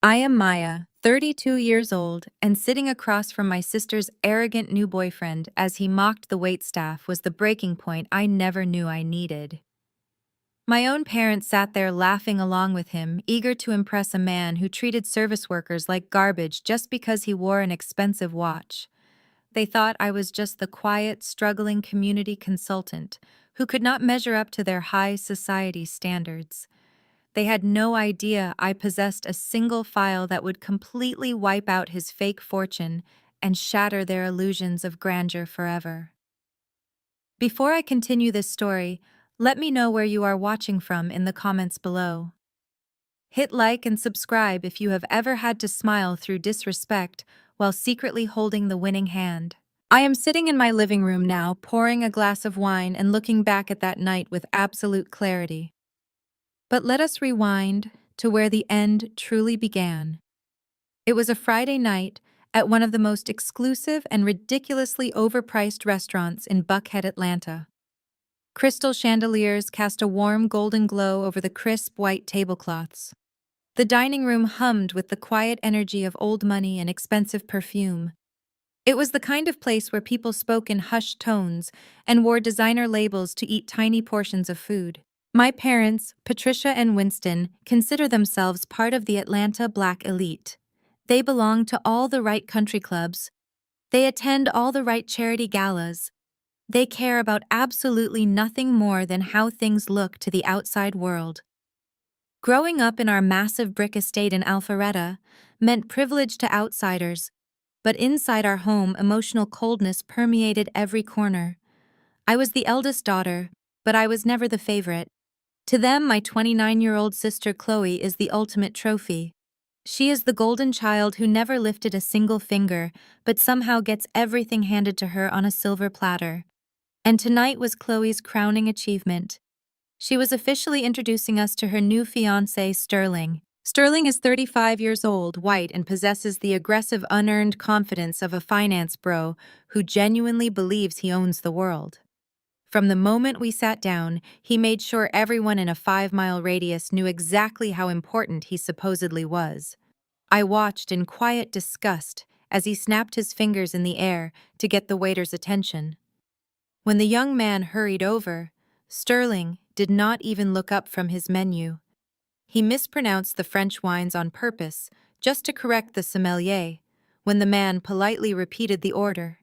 I am Maya, 32 years old, and sitting across from my sister's arrogant new boyfriend as he mocked the waitstaff was the breaking point I never knew I needed. My own parents sat there laughing along with him, eager to impress a man who treated service workers like garbage just because he wore an expensive watch. They thought I was just the quiet, struggling community consultant who could not measure up to their high society standards. They had no idea I possessed a single file that would completely wipe out his fake fortune and shatter their illusions of grandeur forever. Before I continue this story, let me know where you are watching from in the comments below. Hit like and subscribe if you have ever had to smile through disrespect while secretly holding the winning hand. I am sitting in my living room now, pouring a glass of wine and looking back at that night with absolute clarity. But let us rewind to where the end truly began. It was a Friday night at one of the most exclusive and ridiculously overpriced restaurants in Buckhead, Atlanta. Crystal chandeliers cast a warm golden glow over the crisp white tablecloths. The dining room hummed with the quiet energy of old money and expensive perfume. It was the kind of place where people spoke in hushed tones and wore designer labels to eat tiny portions of food. My parents, Patricia and Winston, consider themselves part of the Atlanta Black elite. They belong to all the right country clubs. They attend all the right charity galas. They care about absolutely nothing more than how things look to the outside world. Growing up in our massive brick estate in Alpharetta meant privilege to outsiders, but inside our home, emotional coldness permeated every corner. I was the eldest daughter, but I was never the favorite. To them, my 29-year-old sister Chloe is the ultimate trophy. She is the golden child who never lifted a single finger, but somehow gets everything handed to her on a silver platter. And tonight was Chloe's crowning achievement. She was officially introducing us to her new fiancé, Sterling. Sterling is 35 years old, white, and possesses the aggressive, unearned confidence of a finance bro who genuinely believes he owns the world. From the moment we sat down, he made sure everyone in a 5-mile radius knew exactly how important he supposedly was. I watched in quiet disgust as he snapped his fingers in the air to get the waiter's attention. When the young man hurried over, Sterling did not even look up from his menu. He mispronounced the French wines on purpose, just to correct the sommelier, when the man politely repeated the order.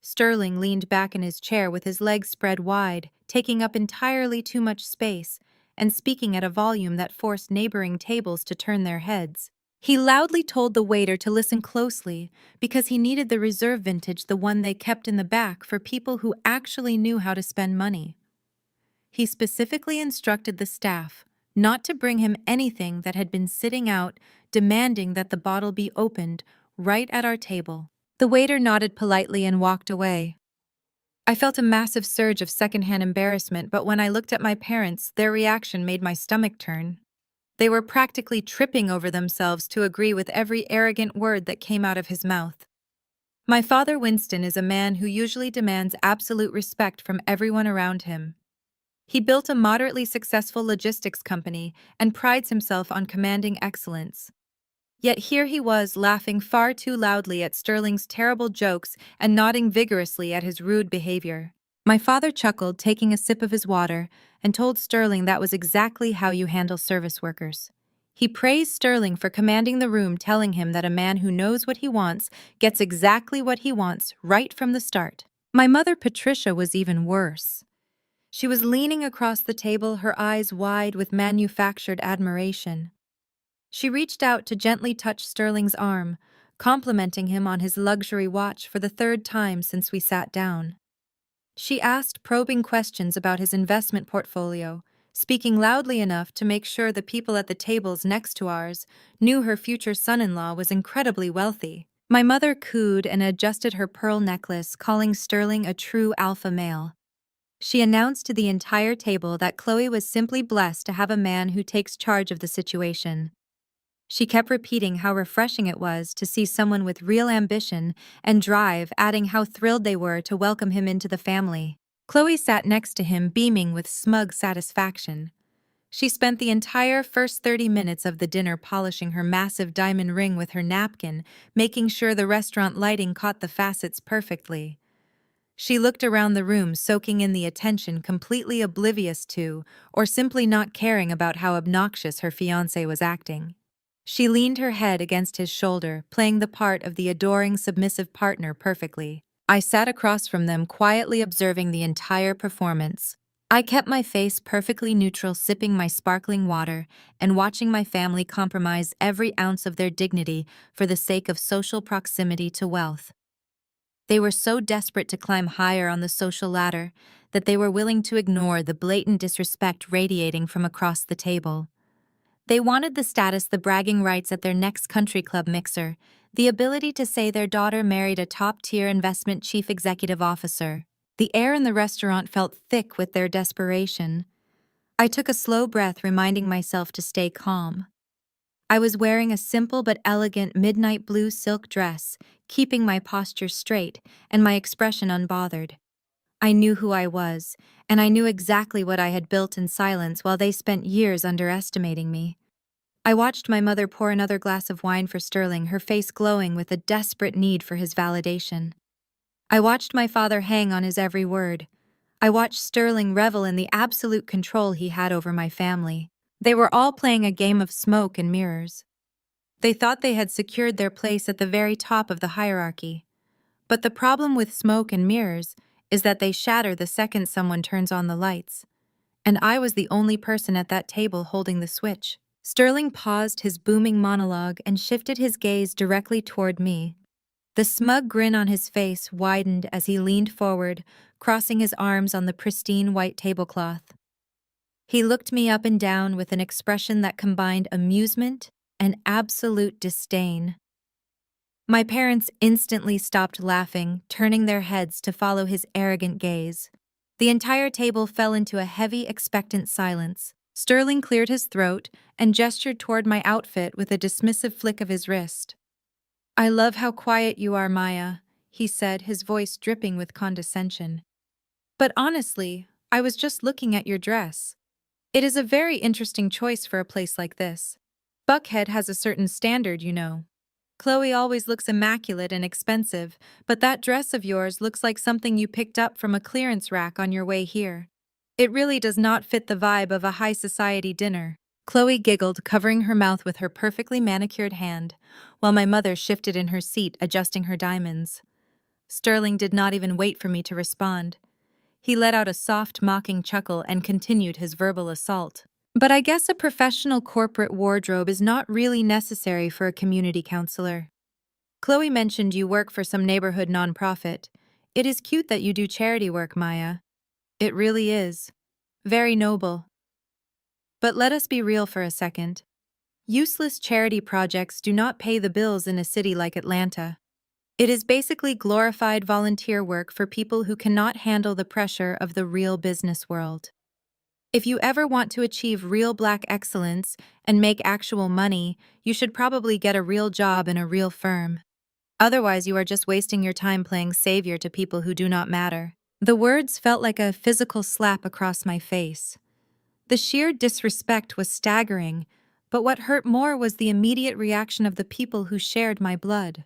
Sterling leaned back in his chair with his legs spread wide, taking up entirely too much space, and speaking at a volume that forced neighboring tables to turn their heads. He loudly told the waiter to listen closely because he needed the reserve vintage, the one they kept in the back for people who actually knew how to spend money. He specifically instructed the staff not to bring him anything that had been sitting out, demanding that the bottle be opened right at our table. The waiter nodded politely and walked away. I felt a massive surge of secondhand embarrassment, but when I looked at my parents, their reaction made my stomach turn. They were practically tripping over themselves to agree with every arrogant word that came out of his mouth. My father, Winston, is a man who usually demands absolute respect from everyone around him. He built a moderately successful logistics company and prides himself on commanding excellence. Yet here he was, laughing far too loudly at Sterling's terrible jokes and nodding vigorously at his rude behavior. My father chuckled, taking a sip of his water, and told Sterling that was exactly how you handle service workers. He praised Sterling for commanding the room, telling him that a man who knows what he wants gets exactly what he wants right from the start. My mother, Patricia, was even worse. She was leaning across the table, her eyes wide with manufactured admiration. She reached out to gently touch Sterling's arm, complimenting him on his luxury watch for the third time since we sat down. She asked probing questions about his investment portfolio, speaking loudly enough to make sure the people at the tables next to ours knew her future son-in-law was incredibly wealthy. My mother cooed and adjusted her pearl necklace, calling Sterling a true alpha male. She announced to the entire table that Chloe was simply blessed to have a man who takes charge of the situation. She kept repeating how refreshing it was to see someone with real ambition and drive, adding how thrilled they were to welcome him into the family. Chloe sat next to him, beaming with smug satisfaction. She spent the entire first 30 minutes of the dinner polishing her massive diamond ring with her napkin, making sure the restaurant lighting caught the facets perfectly. She looked around the room, soaking in the attention, completely oblivious to, or simply not caring about how obnoxious her fiancé was acting. She leaned her head against his shoulder, playing the part of the adoring, submissive partner perfectly. I sat across from them, quietly observing the entire performance. I kept my face perfectly neutral, sipping my sparkling water and watching my family compromise every ounce of their dignity for the sake of social proximity to wealth. They were so desperate to climb higher on the social ladder that they were willing to ignore the blatant disrespect radiating from across the table. They wanted the status, the bragging rights at their next country club mixer, the ability to say their daughter married a top-tier investment chief executive officer. The air in the restaurant felt thick with their desperation. I took a slow breath, reminding myself to stay calm. I was wearing a simple but elegant midnight blue silk dress, keeping my posture straight and my expression unbothered. I knew who I was, and I knew exactly what I had built in silence while they spent years underestimating me. I watched my mother pour another glass of wine for Sterling, her face glowing with a desperate need for his validation. I watched my father hang on his every word. I watched Sterling revel in the absolute control he had over my family. They were all playing a game of smoke and mirrors. They thought they had secured their place at the very top of the hierarchy. But the problem with smoke and mirrors is that they shatter the second someone turns on the lights. And I was the only person at that table holding the switch. Sterling paused his booming monologue and shifted his gaze directly toward me. The smug grin on his face widened as he leaned forward, crossing his arms on the pristine white tablecloth. He looked me up and down with an expression that combined amusement and absolute disdain. My parents instantly stopped laughing, turning their heads to follow his arrogant gaze. The entire table fell into a heavy, expectant silence. Sterling cleared his throat and gestured toward my outfit with a dismissive flick of his wrist. "I love how quiet you are, Maya," he said, his voice dripping with condescension. "But honestly, I was just looking at your dress. It is a very interesting choice for a place like this. Buckhead has a certain standard, you know. Chloe always looks immaculate and expensive, but that dress of yours looks like something you picked up from a clearance rack on your way here. It really does not fit the vibe of a high society dinner." Chloe giggled, covering her mouth with her perfectly manicured hand, while my mother shifted in her seat, adjusting her diamonds. Sterling did not even wait for me to respond. He let out a soft, mocking chuckle and continued his verbal assault. "But I guess a professional corporate wardrobe is not really necessary for a community counselor. Chloe mentioned you work for some neighborhood nonprofit. It is cute that you do charity work, Maya. It really is. Very noble. But let us be real for a second. Useless charity projects do not pay the bills in a city like Atlanta. It is basically glorified volunteer work for people who cannot handle the pressure of the real business world. If you ever want to achieve real Black excellence and make actual money, you should probably get a real job in a real firm. Otherwise, you are just wasting your time playing savior to people who do not matter." The words felt like a physical slap across my face. The sheer disrespect was staggering, but what hurt more was the immediate reaction of the people who shared my blood.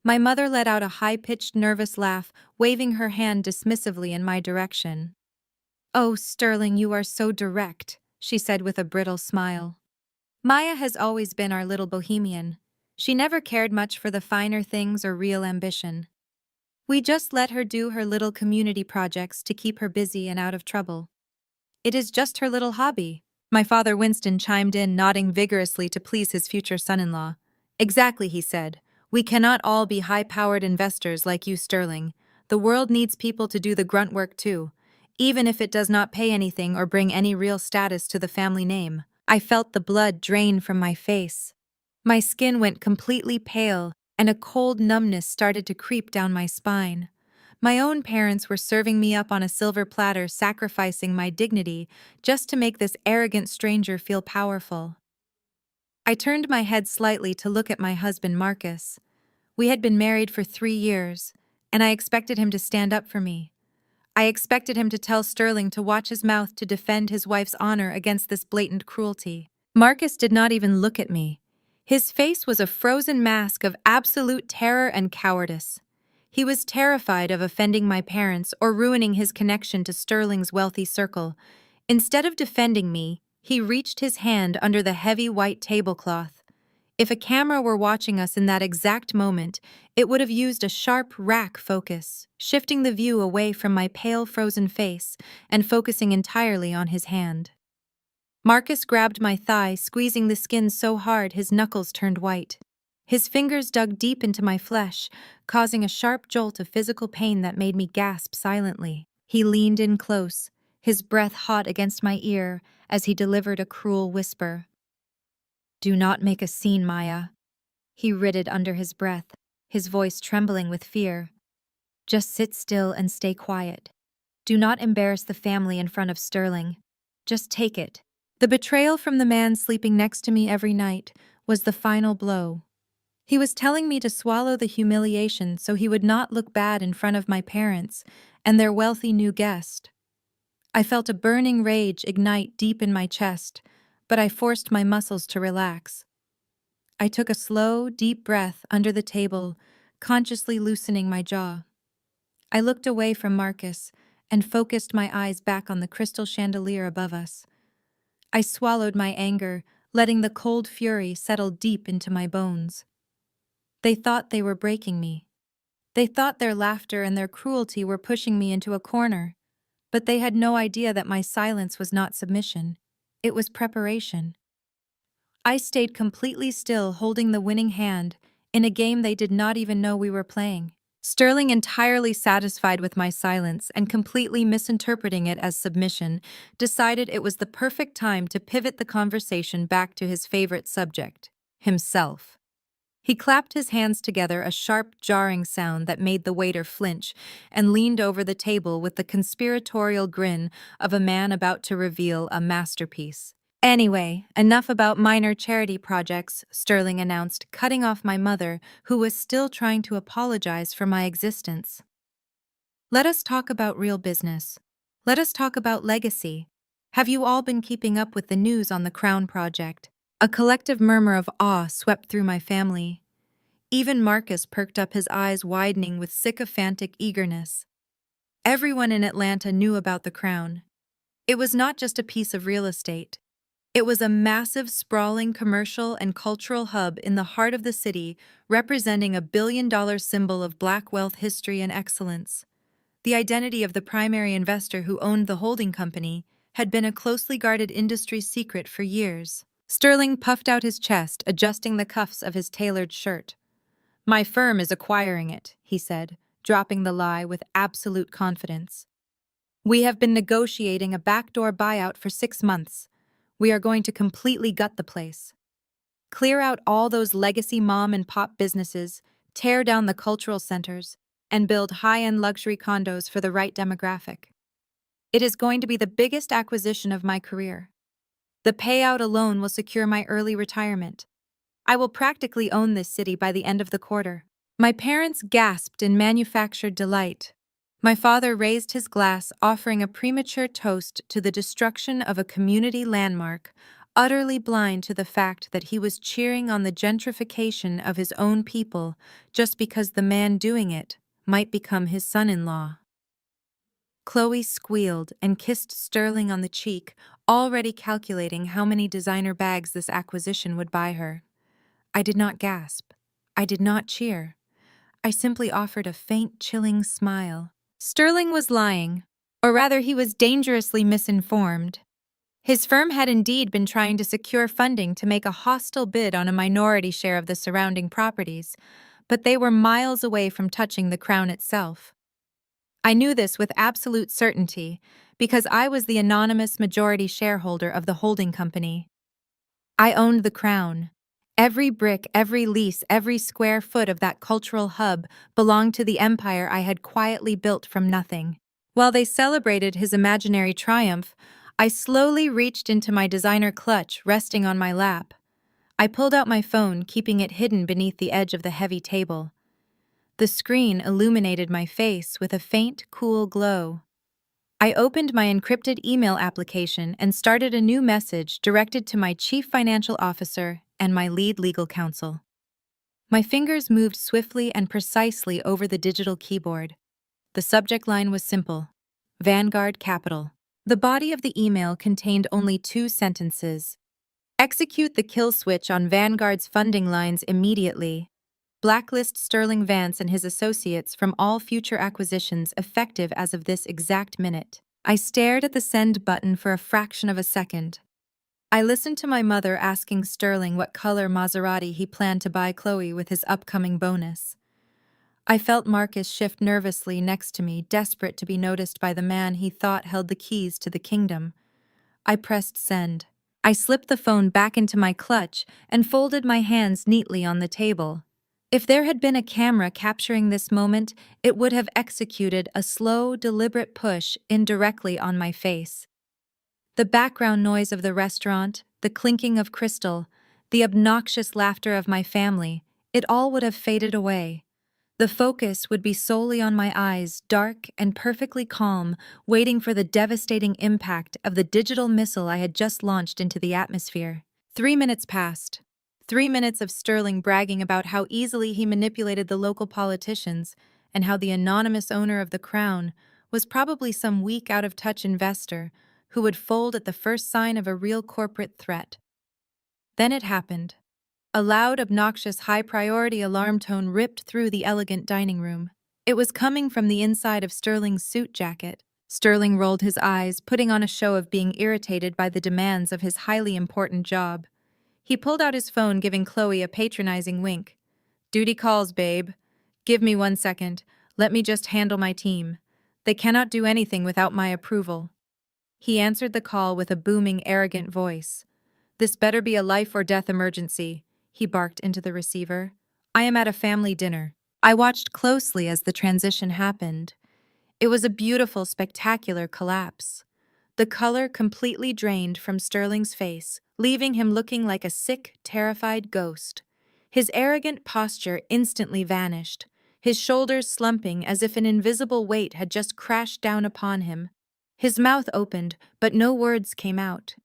My mother let out a high-pitched, nervous laugh, waving her hand dismissively in my direction. "Oh, Sterling, you are so direct," she said with a brittle smile. "Maya has always been our little bohemian. She never cared much for the finer things or real ambition. We just let her do her little community projects to keep her busy and out of trouble. It is just her little hobby." My father Winston chimed in, nodding vigorously to please his future son-in-law. "Exactly," he said. "We cannot all be high-powered investors like you, Sterling. The world needs people to do the grunt work too, even if it does not pay anything or bring any real status to the family name." I felt the blood drain from my face. My skin went completely pale, and a cold numbness started to creep down my spine. My own parents were serving me up on a silver platter, sacrificing my dignity just to make this arrogant stranger feel powerful. I turned my head slightly to look at my husband, Marcus. We had been married for 3 years, and I expected him to stand up for me. I expected him to tell Sterling to watch his mouth to defend his wife's honor against this blatant cruelty. Marcus did not even look at me. His face was a frozen mask of absolute terror and cowardice. He was terrified of offending my parents or ruining his connection to Sterling's wealthy circle. Instead of defending me, he reached his hand under the heavy white tablecloth. If a camera were watching us in that exact moment, it would have used a sharp rack focus, shifting the view away from my pale frozen face and focusing entirely on his hand. Marcus grabbed my thigh, squeezing the skin so hard his knuckles turned white. His fingers dug deep into my flesh, causing a sharp jolt of physical pain that made me gasp silently. He leaned in close, his breath hot against my ear as he delivered a cruel whisper. "Do not make a scene, Maya," he ritted under his breath, his voice trembling with fear. "Just sit still and stay quiet. Do not embarrass the family in front of Sterling. Just take it." The betrayal from the man sleeping next to me every night was the final blow. He was telling me to swallow the humiliation so he would not look bad in front of my parents and their wealthy new guest. I felt a burning rage ignite deep in my chest, but I forced my muscles to relax. I took a slow, deep breath under the table, consciously loosening my jaw. I looked away from Marcus and focused my eyes back on the crystal chandelier above us. I swallowed my anger, letting the cold fury settle deep into my bones. They thought they were breaking me. They thought their laughter and their cruelty were pushing me into a corner, but they had no idea that my silence was not submission. It was preparation. I stayed completely still, holding the winning hand, in a game they did not even know we were playing. Sterling, entirely satisfied with my silence and completely misinterpreting it as submission, decided it was the perfect time to pivot the conversation back to his favorite subject, himself. He clapped his hands together, a sharp, jarring sound that made the waiter flinch, and leaned over the table with the conspiratorial grin of a man about to reveal a masterpiece. "Anyway, enough about minor charity projects," Sterling announced, cutting off my mother, who was still trying to apologize for my existence. "Let us talk about real business. Let us talk about legacy. Have you all been keeping up with the news on the Crown project?" A collective murmur of awe swept through my family. Even Marcus perked up, his eyes widening with sycophantic eagerness. Everyone in Atlanta knew about the Crown. It was not just a piece of real estate. It was a massive, sprawling commercial and cultural hub in the heart of the city, representing a billion-dollar symbol of Black wealth, history, and excellence. The identity of the primary investor who owned the holding company had been a closely guarded industry secret for years. Sterling puffed out his chest, adjusting the cuffs of his tailored shirt. "My firm is acquiring it," he said, dropping the lie with absolute confidence. "We have been negotiating a backdoor buyout for 6 months. We are going to completely gut the place. Clear out all those legacy mom-and-pop businesses, tear down the cultural centers, and build high-end luxury condos for the right demographic. It is going to be the biggest acquisition of my career. The payout alone will secure my early retirement. I will practically own this city by the end of the quarter." My parents gasped in manufactured delight. My father raised his glass, offering a premature toast to the destruction of a community landmark, utterly blind to the fact that he was cheering on the gentrification of his own people just because the man doing it might become his son-in-law. Chloe squealed and kissed Sterling on the cheek, already calculating how many designer bags this acquisition would buy her. I did not gasp. I did not cheer. I simply offered a faint, chilling smile. Sterling was lying, or rather he was dangerously misinformed. His firm had indeed been trying to secure funding to make a hostile bid on a minority share of the surrounding properties, but they were miles away from touching the Crown itself. I knew this with absolute certainty because I was the anonymous majority shareholder of the holding company. I owned the Crown. Every brick, every lease, every square foot of that cultural hub belonged to the empire I had quietly built from nothing. While they celebrated his imaginary triumph, I slowly reached into my designer clutch resting on my lap. I pulled out my phone, keeping it hidden beneath the edge of the heavy table. The screen illuminated my face with a faint, cool glow. I opened my encrypted email application and started a new message directed to my chief financial officer and my lead legal counsel. My fingers moved swiftly and precisely over the digital keyboard. The subject line was simple: Vanguard Capital. The body of the email contained only 2 sentences. Execute the kill switch on Vanguard's funding lines immediately. Blacklist Sterling Vance and his associates from all future acquisitions effective as of this exact minute. I stared at the send button for a fraction of a second. I listened to my mother asking Sterling what color Maserati he planned to buy Chloe with his upcoming bonus. I felt Marcus shift nervously next to me, desperate to be noticed by the man he thought held the keys to the kingdom. I pressed send. I slipped the phone back into my clutch and folded my hands neatly on the table. If there had been a camera capturing this moment, it would have executed a slow, deliberate push indirectly on my face. The background noise of the restaurant, the clinking of crystal, the obnoxious laughter of my family, it all would have faded away. The focus would be solely on my eyes, dark and perfectly calm, waiting for the devastating impact of the digital missile I had just launched into the atmosphere. 3 minutes passed. 3 minutes of Sterling bragging about how easily he manipulated the local politicians and how the anonymous owner of the crown was probably some weak, out-of-touch investor who would fold at the first sign of a real corporate threat. Then it happened. A loud, obnoxious, high-priority alarm tone ripped through the elegant dining room. It was coming from the inside of Sterling's suit jacket. Sterling rolled his eyes, putting on a show of being irritated by the demands of his highly important job. He pulled out his phone, giving Chloe a patronizing wink. "Duty calls, babe. Give me 1 second. Let me just handle my team. They cannot do anything without my approval." He answered the call with a booming, arrogant voice. "This better be a life-or-death emergency," he barked into the receiver. "I am at a family dinner." I watched closely as the transition happened. It was a beautiful, spectacular collapse. The color completely drained from Sterling's face, leaving him looking like a sick, terrified ghost. His arrogant posture instantly vanished, his shoulders slumping as if an invisible weight had just crashed down upon him. His mouth opened, but no words came out.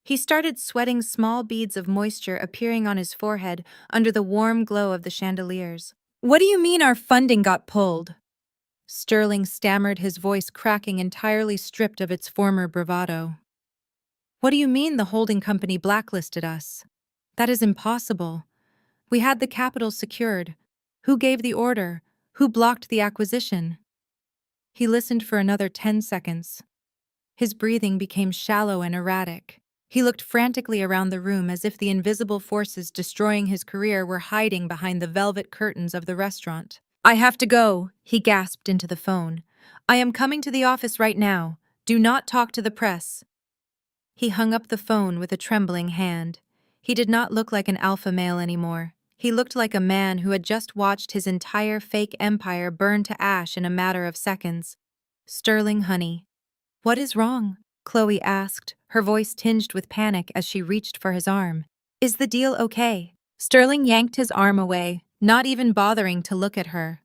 He started sweating, small beads of moisture appearing on his forehead under the warm glow of the chandeliers. "What do you mean our funding got pulled?" Sterling stammered, his voice cracking, entirely stripped of its former bravado. "What do you mean the holding company blacklisted us? That is impossible. We had the capital secured. Who gave the order? Who blocked the acquisition?" He listened for another 10 seconds. His breathing became shallow and erratic. He looked frantically around the room as if the invisible forces destroying his career were hiding behind the velvet curtains of the restaurant. "I have to go," he gasped into the phone. "I am coming to the office right now. Do not talk to the press." He hung up the phone with a trembling hand. He did not look like an alpha male anymore. He looked like a man who had just watched his entire fake empire burn to ash in a matter of seconds. "Sterling, honey." "What is wrong?" Chloe asked, her voice tinged with panic as she reached for his arm. "Is the deal okay?" Sterling yanked his arm away, not even bothering to look at her.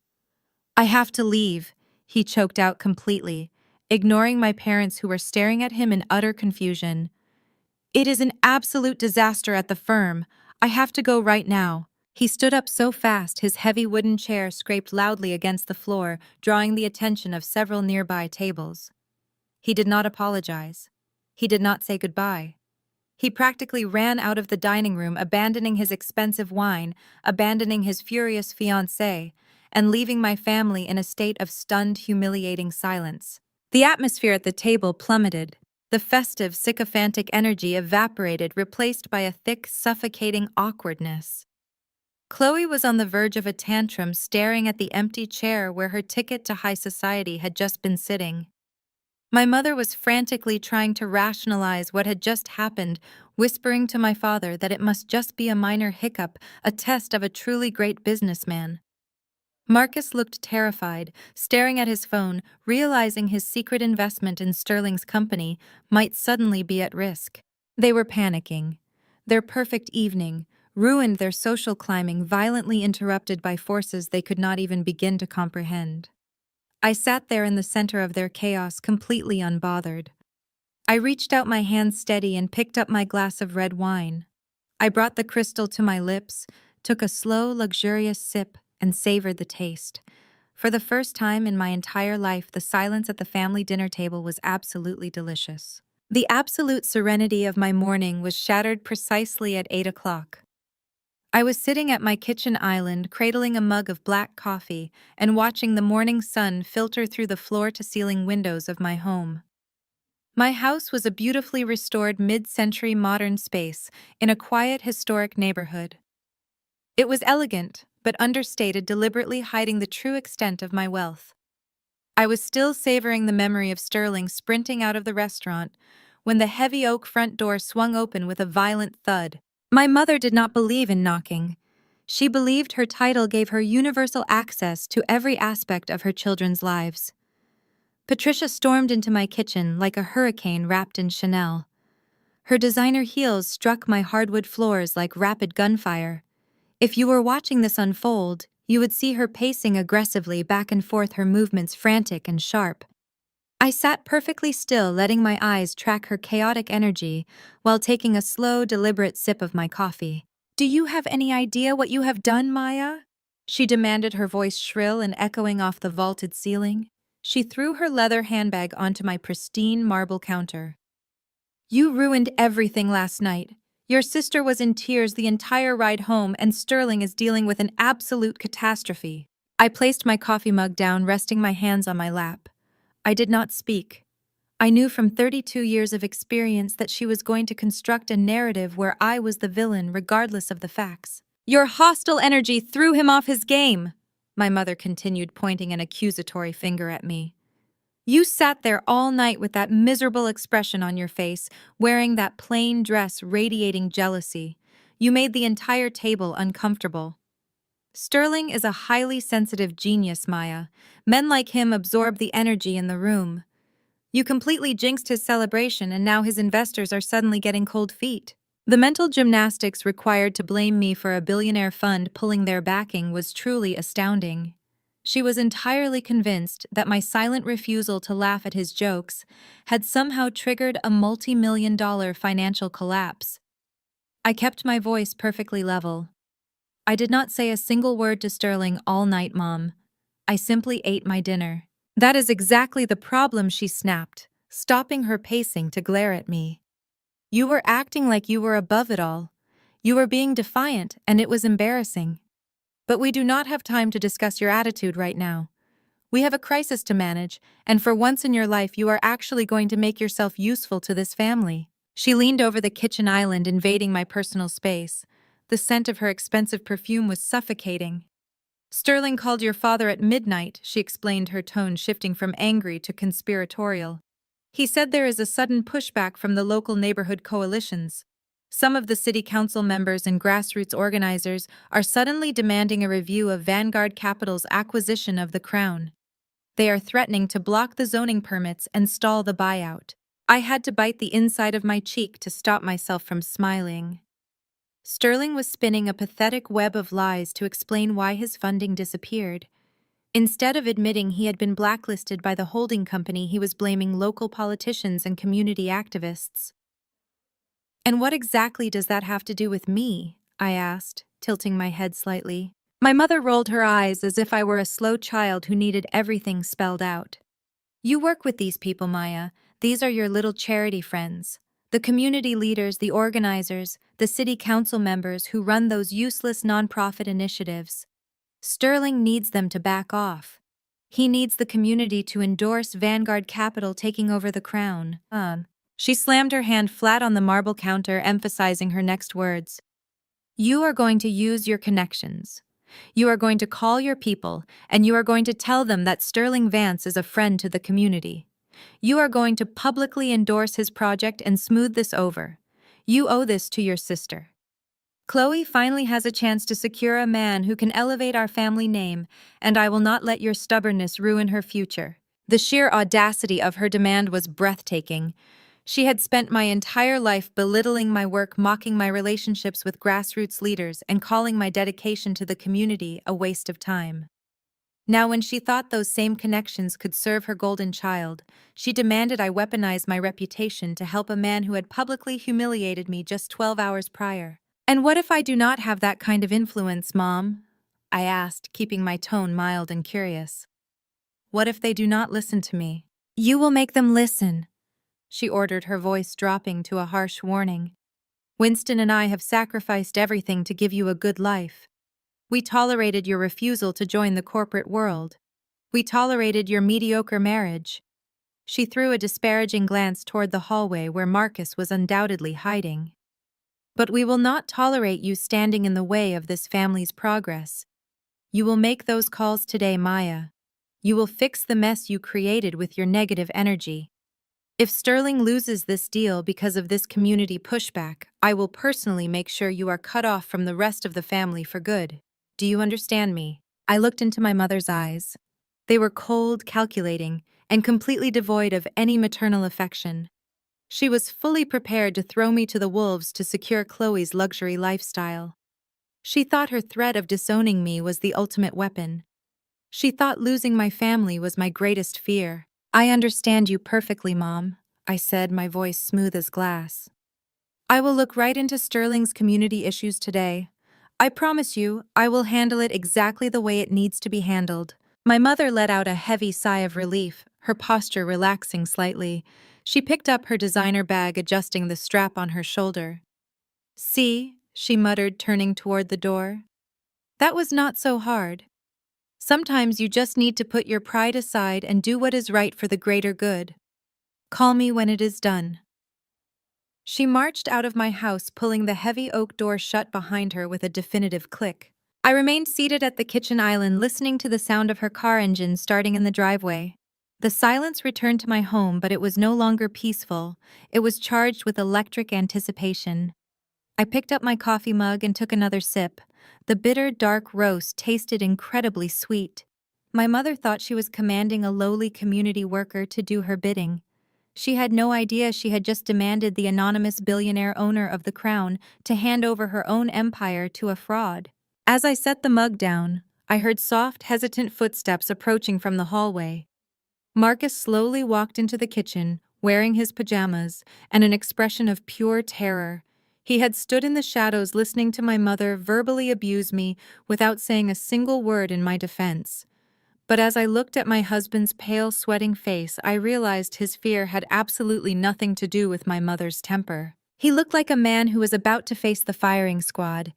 "I have to leave," he choked out completely, ignoring my parents who were staring at him in utter confusion. "It is an absolute disaster at the firm. I have to go right now." He stood up so fast his heavy wooden chair scraped loudly against the floor, drawing the attention of several nearby tables. He did not apologize. He did not say goodbye. He practically ran out of the dining room, abandoning his expensive wine, abandoning his furious fiancée, and leaving my family in a state of stunned, humiliating silence. The atmosphere at the table plummeted. The festive, sycophantic energy evaporated, replaced by a thick, suffocating awkwardness. Chloe was on the verge of a tantrum, staring at the empty chair where her ticket to high society had just been sitting. My mother was frantically trying to rationalize what had just happened, whispering to my father that it must just be a minor hiccup, a test of a truly great businessman. Marcus looked terrified, staring at his phone, realizing his secret investment in Sterling's company might suddenly be at risk. They were panicking. Their perfect evening, ruined, their social climbing violently interrupted by forces they could not even begin to comprehend. I sat there in the center of their chaos, completely unbothered. I reached out my hand steady and picked up my glass of red wine. I brought the crystal to my lips, took a slow, luxurious sip, and savored the taste. For the first time in my entire life, the silence at the family dinner table was absolutely delicious. The absolute serenity of my morning was shattered precisely at 8 o'clock. I was sitting at my kitchen island, cradling a mug of black coffee and watching the morning sun filter through the floor-to-ceiling windows of my home. My house was a beautifully restored mid-century modern space in a quiet, historic neighborhood. It was elegant, but understated, deliberately hiding the true extent of my wealth. I was still savoring the memory of Sterling sprinting out of the restaurant when the heavy oak front door swung open with a violent thud. My mother did not believe in knocking. She believed her title gave her universal access to every aspect of her children's lives. Patricia stormed into my kitchen like a hurricane wrapped in Chanel. Her designer heels struck my hardwood floors like rapid gunfire. If you were watching this unfold, you would see her pacing aggressively back and forth, her movements frantic and sharp. I sat perfectly still, letting my eyes track her chaotic energy while taking a slow, deliberate sip of my coffee. "Do you have any idea what you have done, Maya?" she demanded, her voice shrill and echoing off the vaulted ceiling. She threw her leather handbag onto my pristine marble counter. "You ruined everything last night. Your sister was in tears the entire ride home, and Sterling is dealing with an absolute catastrophe." I placed my coffee mug down, resting my hands on my lap. I did not speak. I knew from 32 years of experience that she was going to construct a narrative where I was the villain, regardless of the facts. "Your hostile energy threw him off his game," my mother continued, pointing an accusatory finger at me. "You sat there all night with that miserable expression on your face, wearing that plain dress radiating jealousy. You made the entire table uncomfortable." "Sterling is a highly sensitive genius, Maya. Men like him absorb the energy in the room. You completely jinxed his celebration, and now his investors are suddenly getting cold feet." The mental gymnastics required to blame me for a billionaire fund pulling their backing was truly astounding. She was entirely convinced that my silent refusal to laugh at his jokes had somehow triggered a multi-million-dollar financial collapse. I kept my voice perfectly level. "I did not say a single word to Sterling all night, Mom. I simply ate my dinner." "That is exactly the problem," she snapped, stopping her pacing to glare at me. "You were acting like you were above it all. You were being defiant, and it was embarrassing. But we do not have time to discuss your attitude right now. We have a crisis to manage, and for once in your life you are actually going to make yourself useful to this family." She leaned over the kitchen island, invading my personal space. The scent of her expensive perfume was suffocating. "Sterling called your father at midnight," she explained, her tone shifting from angry to conspiratorial. "He said there is a sudden pushback from the local neighborhood coalitions. Some of the city council members and grassroots organizers are suddenly demanding a review of Vanguard Capital's acquisition of the Crown. They are threatening to block the zoning permits and stall the buyout." I had to bite the inside of my cheek to stop myself from smiling. Sterling was spinning a pathetic web of lies to explain why his funding disappeared. Instead of admitting he had been blacklisted by the holding company, he was blaming local politicians and community activists. "And what exactly does that have to do with me?" I asked, tilting my head slightly. My mother rolled her eyes as if I were a slow child who needed everything spelled out. "You work with these people, Maya. These are your little charity friends. The community leaders, the organizers, the city council members who run those useless nonprofit initiatives. Sterling needs them to back off. He needs the community to endorse Vanguard Capital taking over the Crown." She slammed her hand flat on the marble counter, emphasizing her next words. "You are going to use your connections. You are going to call your people, and you are going to tell them that Sterling Vance is a friend to the community. You are going to publicly endorse his project and smooth this over. You owe this to your sister. Chloe finally has a chance to secure a man who can elevate our family name, and I will not let your stubbornness ruin her future." The sheer audacity of her demand was breathtaking. She had spent my entire life belittling my work, mocking my relationships with grassroots leaders, and calling my dedication to the community a waste of time. Now, when she thought those same connections could serve her golden child, she demanded I weaponize my reputation to help a man who had publicly humiliated me just 12 hours prior. "And what if I do not have that kind of influence, Mom?" I asked, keeping my tone mild and curious. "What if they do not listen to me?" "You will make them listen," she ordered, her voice dropping to a harsh warning. "Winston and I have sacrificed everything to give you a good life. We tolerated your refusal to join the corporate world. We tolerated your mediocre marriage." She threw a disparaging glance toward the hallway where Marcus was undoubtedly hiding. "But we will not tolerate you standing in the way of this family's progress. You will make those calls today, Maya. You will fix the mess you created with your negative energy. If Sterling loses this deal because of this community pushback, I will personally make sure you are cut off from the rest of the family for good. Do you understand me?" I looked into my mother's eyes. They were cold, calculating, and completely devoid of any maternal affection. She was fully prepared to throw me to the wolves to secure Chloe's luxury lifestyle. She thought her threat of disowning me was the ultimate weapon. She thought losing my family was my greatest fear. "I understand you perfectly, Mom," I said, my voice smooth as glass. "I will look right into Sterling's community issues today. I promise you, I will handle it exactly the way it needs to be handled." My mother let out a heavy sigh of relief, her posture relaxing slightly. She picked up her designer bag, adjusting the strap on her shoulder. "See," she muttered, turning toward the door. "That was not so hard. Sometimes you just need to put your pride aside and do what is right for the greater good. Call me when it is done." She marched out of my house, pulling the heavy oak door shut behind her with a definitive click. I remained seated at the kitchen island, listening to the sound of her car engine starting in the driveway. The silence returned to my home, but it was no longer peaceful. It was charged with electric anticipation. I picked up my coffee mug and took another sip. The bitter, dark roast tasted incredibly sweet. My mother thought she was commanding a lowly community worker to do her bidding. She had no idea she had just demanded the anonymous billionaire owner of the crown to hand over her own empire to a fraud. As I set the mug down, I heard soft, hesitant footsteps approaching from the hallway. Marcus slowly walked into the kitchen, wearing his pajamas and an expression of pure terror. He had stood in the shadows listening to my mother verbally abuse me without saying a single word in my defense. But as I looked at my husband's pale, sweating face, I realized his fear had absolutely nothing to do with my mother's temper. He looked like a man who was about to face the firing squad,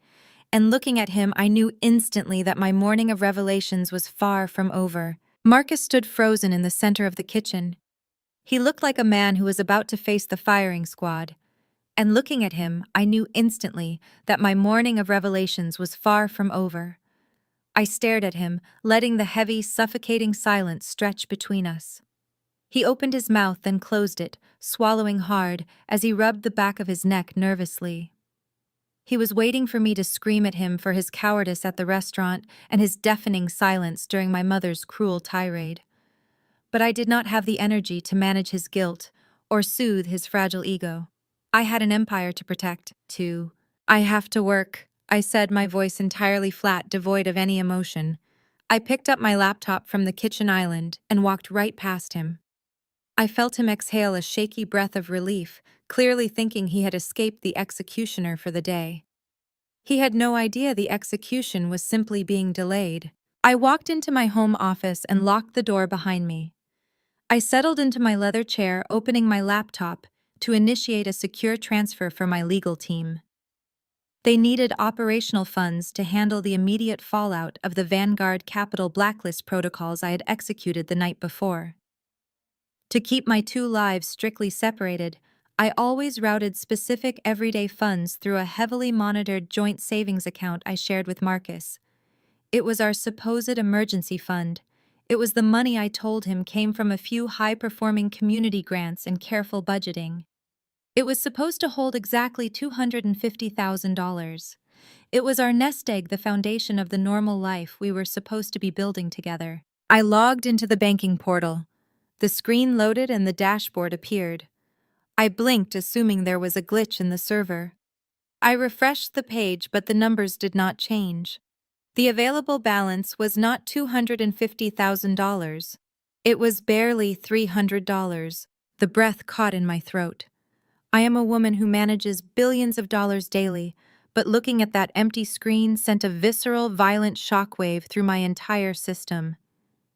and looking at him, I knew instantly that my morning of revelations was far from over. Marcus stood frozen in the center of the kitchen. He looked like a man who was about to face the firing squad, and looking at him, I knew instantly that my morning of revelations was far from over. I stared at him, letting the heavy, suffocating silence stretch between us. He opened his mouth, then closed it, swallowing hard as he rubbed the back of his neck nervously. He was waiting for me to scream at him for his cowardice at the restaurant and his deafening silence during my mother's cruel tirade. But I did not have the energy to manage his guilt or soothe his fragile ego. I had an empire to protect, too. "I have to work," I said, my voice entirely flat, devoid of any emotion. I picked up my laptop from the kitchen island and walked right past him. I felt him exhale a shaky breath of relief, clearly thinking he had escaped the executioner for the day. He had no idea the execution was simply being delayed. I walked into my home office and locked the door behind me. I settled into my leather chair, opening my laptop to initiate a secure transfer for my legal team. They needed operational funds to handle the immediate fallout of the Vanguard Capital blacklist protocols I had executed the night before. To keep my two lives strictly separated, I always routed specific everyday funds through a heavily monitored joint savings account I shared with Marcus. It was our supposed emergency fund. It was the money I told him came from a few high-performing community grants and careful budgeting. It was supposed to hold exactly $250,000. It was our nest egg, the foundation of the normal life we were supposed to be building together. I logged into the banking portal. The screen loaded and the dashboard appeared. I blinked, assuming there was a glitch in the server. I refreshed the page, but the numbers did not change. The available balance was not $250,000. It was barely $300. The breath caught in my throat. I am a woman who manages billions of dollars daily, but looking at that empty screen sent a visceral, violent shockwave through my entire system.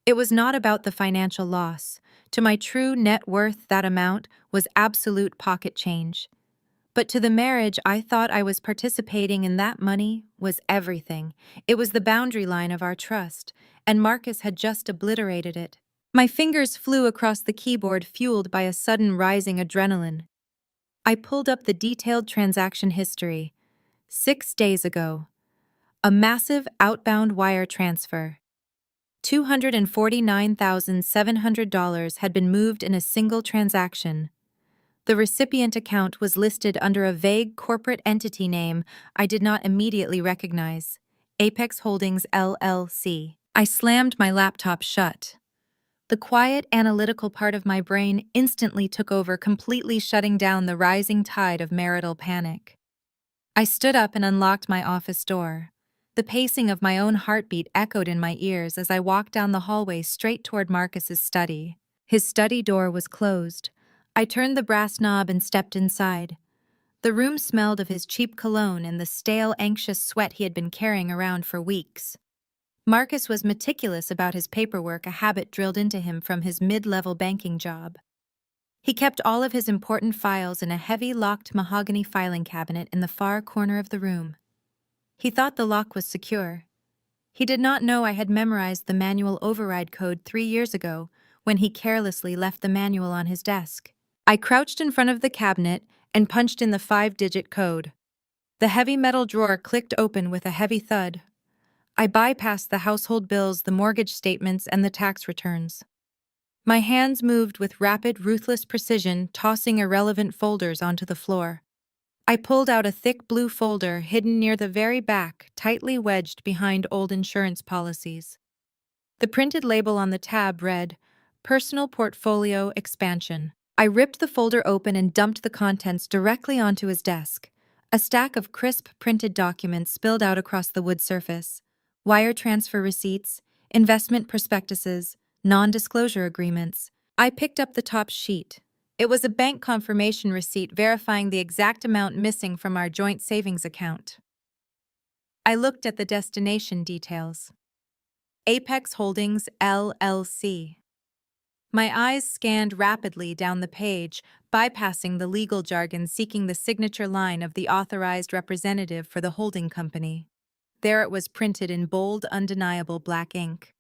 It was not about the financial loss. To my true net worth, that amount was absolute pocket change. But to the marriage I thought I was participating in, that money was everything. It was the boundary line of our trust, and Marcus had just obliterated it. My fingers flew across the keyboard, fueled by a sudden rising adrenaline. I pulled up the detailed transaction history. 6 days ago, a massive outbound wire transfer. $249,700 had been moved in a single transaction. The recipient account was listed under a vague corporate entity name I did not immediately recognize: Apex Holdings LLC. I slammed my laptop shut. The quiet, analytical part of my brain instantly took over, completely shutting down the rising tide of marital panic. I stood up and unlocked my office door. The pacing of my own heartbeat echoed in my ears as I walked down the hallway straight toward Marcus's study. His study door was closed. I turned the brass knob and stepped inside. The room smelled of his cheap cologne and the stale, anxious sweat he had been carrying around for weeks. Marcus was meticulous about his paperwork, a habit drilled into him from his mid-level banking job. He kept all of his important files in a heavy, locked mahogany filing cabinet in the far corner of the room. He thought the lock was secure. He did not know I had memorized the manual override code 3 years ago when he carelessly left the manual on his desk. I crouched in front of the cabinet and punched in the 5-digit code. The heavy metal drawer clicked open with a heavy thud. I bypassed the household bills, the mortgage statements, and the tax returns. My hands moved with rapid, ruthless precision, tossing irrelevant folders onto the floor. I pulled out a thick blue folder hidden near the very back, tightly wedged behind old insurance policies. The printed label on the tab read, "Personal Portfolio Expansion." I ripped the folder open and dumped the contents directly onto his desk. A stack of crisp, printed documents spilled out across the wood surface: wire transfer receipts, investment prospectuses, non-disclosure agreements. I picked up the top sheet. It was a bank confirmation receipt verifying the exact amount missing from our joint savings account. I looked at the destination details: Apex Holdings LLC. My eyes scanned rapidly down the page, bypassing the legal jargon, seeking the signature line of the authorized representative for the holding company. There it was, printed in bold, undeniable black ink: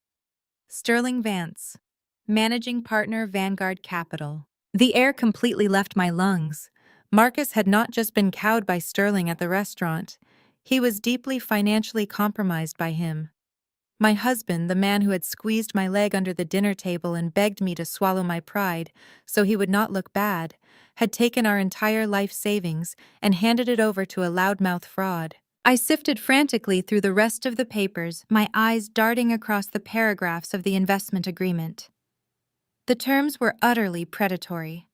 Sterling Vance, Managing Partner, Vanguard Capital. The air completely left my lungs. Marcus had not just been cowed by Sterling at the restaurant. He was deeply financially compromised by him. My husband, the man who had squeezed my leg under the dinner table and begged me to swallow my pride so he would not look bad, had taken our entire life savings and handed it over to a loudmouth fraud. I sifted frantically through the rest of the papers, my eyes darting across the paragraphs of the investment agreement. The terms were utterly predatory.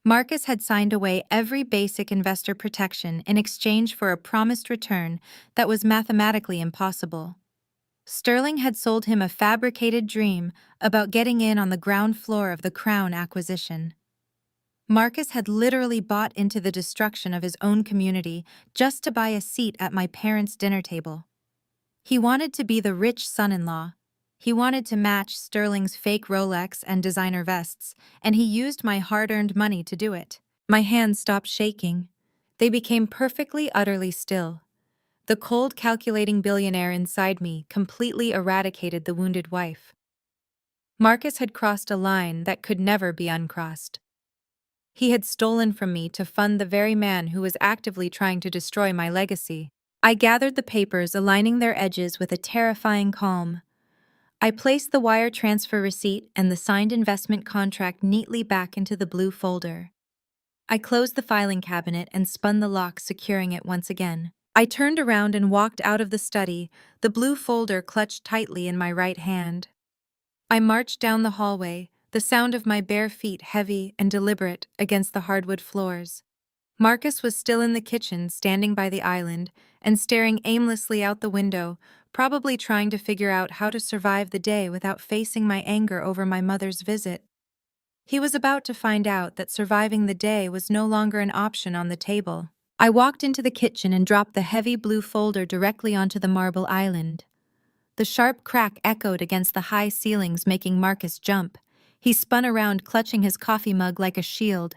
Marcus had signed away every basic investor protection in exchange for a promised return that was mathematically impossible. Sterling had sold him a fabricated dream about getting in on the ground floor of the Crown acquisition. Marcus had literally bought into the destruction of his own community just to buy a seat at my parents' dinner table. He wanted to be the rich son-in-law. He wanted to match Sterling's fake Rolex and designer vests, and he used my hard-earned money to do it. My hands stopped shaking. They became perfectly, utterly still. The cold, calculating billionaire inside me completely eradicated the wounded wife. Marcus had crossed a line that could never be uncrossed. He had stolen from me to fund the very man who was actively trying to destroy my legacy. I gathered the papers, aligning their edges with a terrifying calm. I placed the wire transfer receipt and the signed investment contract neatly back into the blue folder. I closed the filing cabinet and spun the lock, securing it once again. I turned around and walked out of the study, the blue folder clutched tightly in my right hand. I marched down the hallway, the sound of my bare feet heavy and deliberate against the hardwood floors. Marcus was still in the kitchen, standing by the island and staring aimlessly out the window, probably trying to figure out how to survive the day without facing my anger over my mother's visit. He was about to find out that surviving the day was no longer an option on the table. I walked into the kitchen and dropped the heavy blue folder directly onto the marble island. The sharp crack echoed against the high ceilings, making Marcus jump. He spun around, clutching his coffee mug like a shield.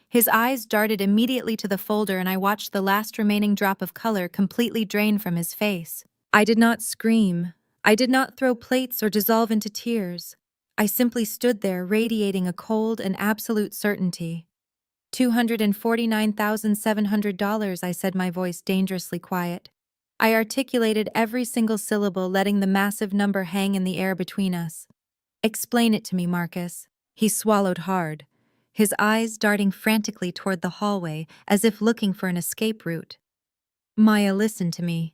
His eyes darted immediately to the folder, and I watched the last remaining drop of color completely drain from his face. I did not scream. I did not throw plates or dissolve into tears. I simply stood there, radiating a cold and absolute certainty. $249,700, I said, my voice dangerously quiet. I articulated every single syllable, letting the massive number hang in the air between us. Explain it to me, Marcus. He swallowed hard, his eyes darting frantically toward the hallway as if looking for an escape route. Maya, listen to me,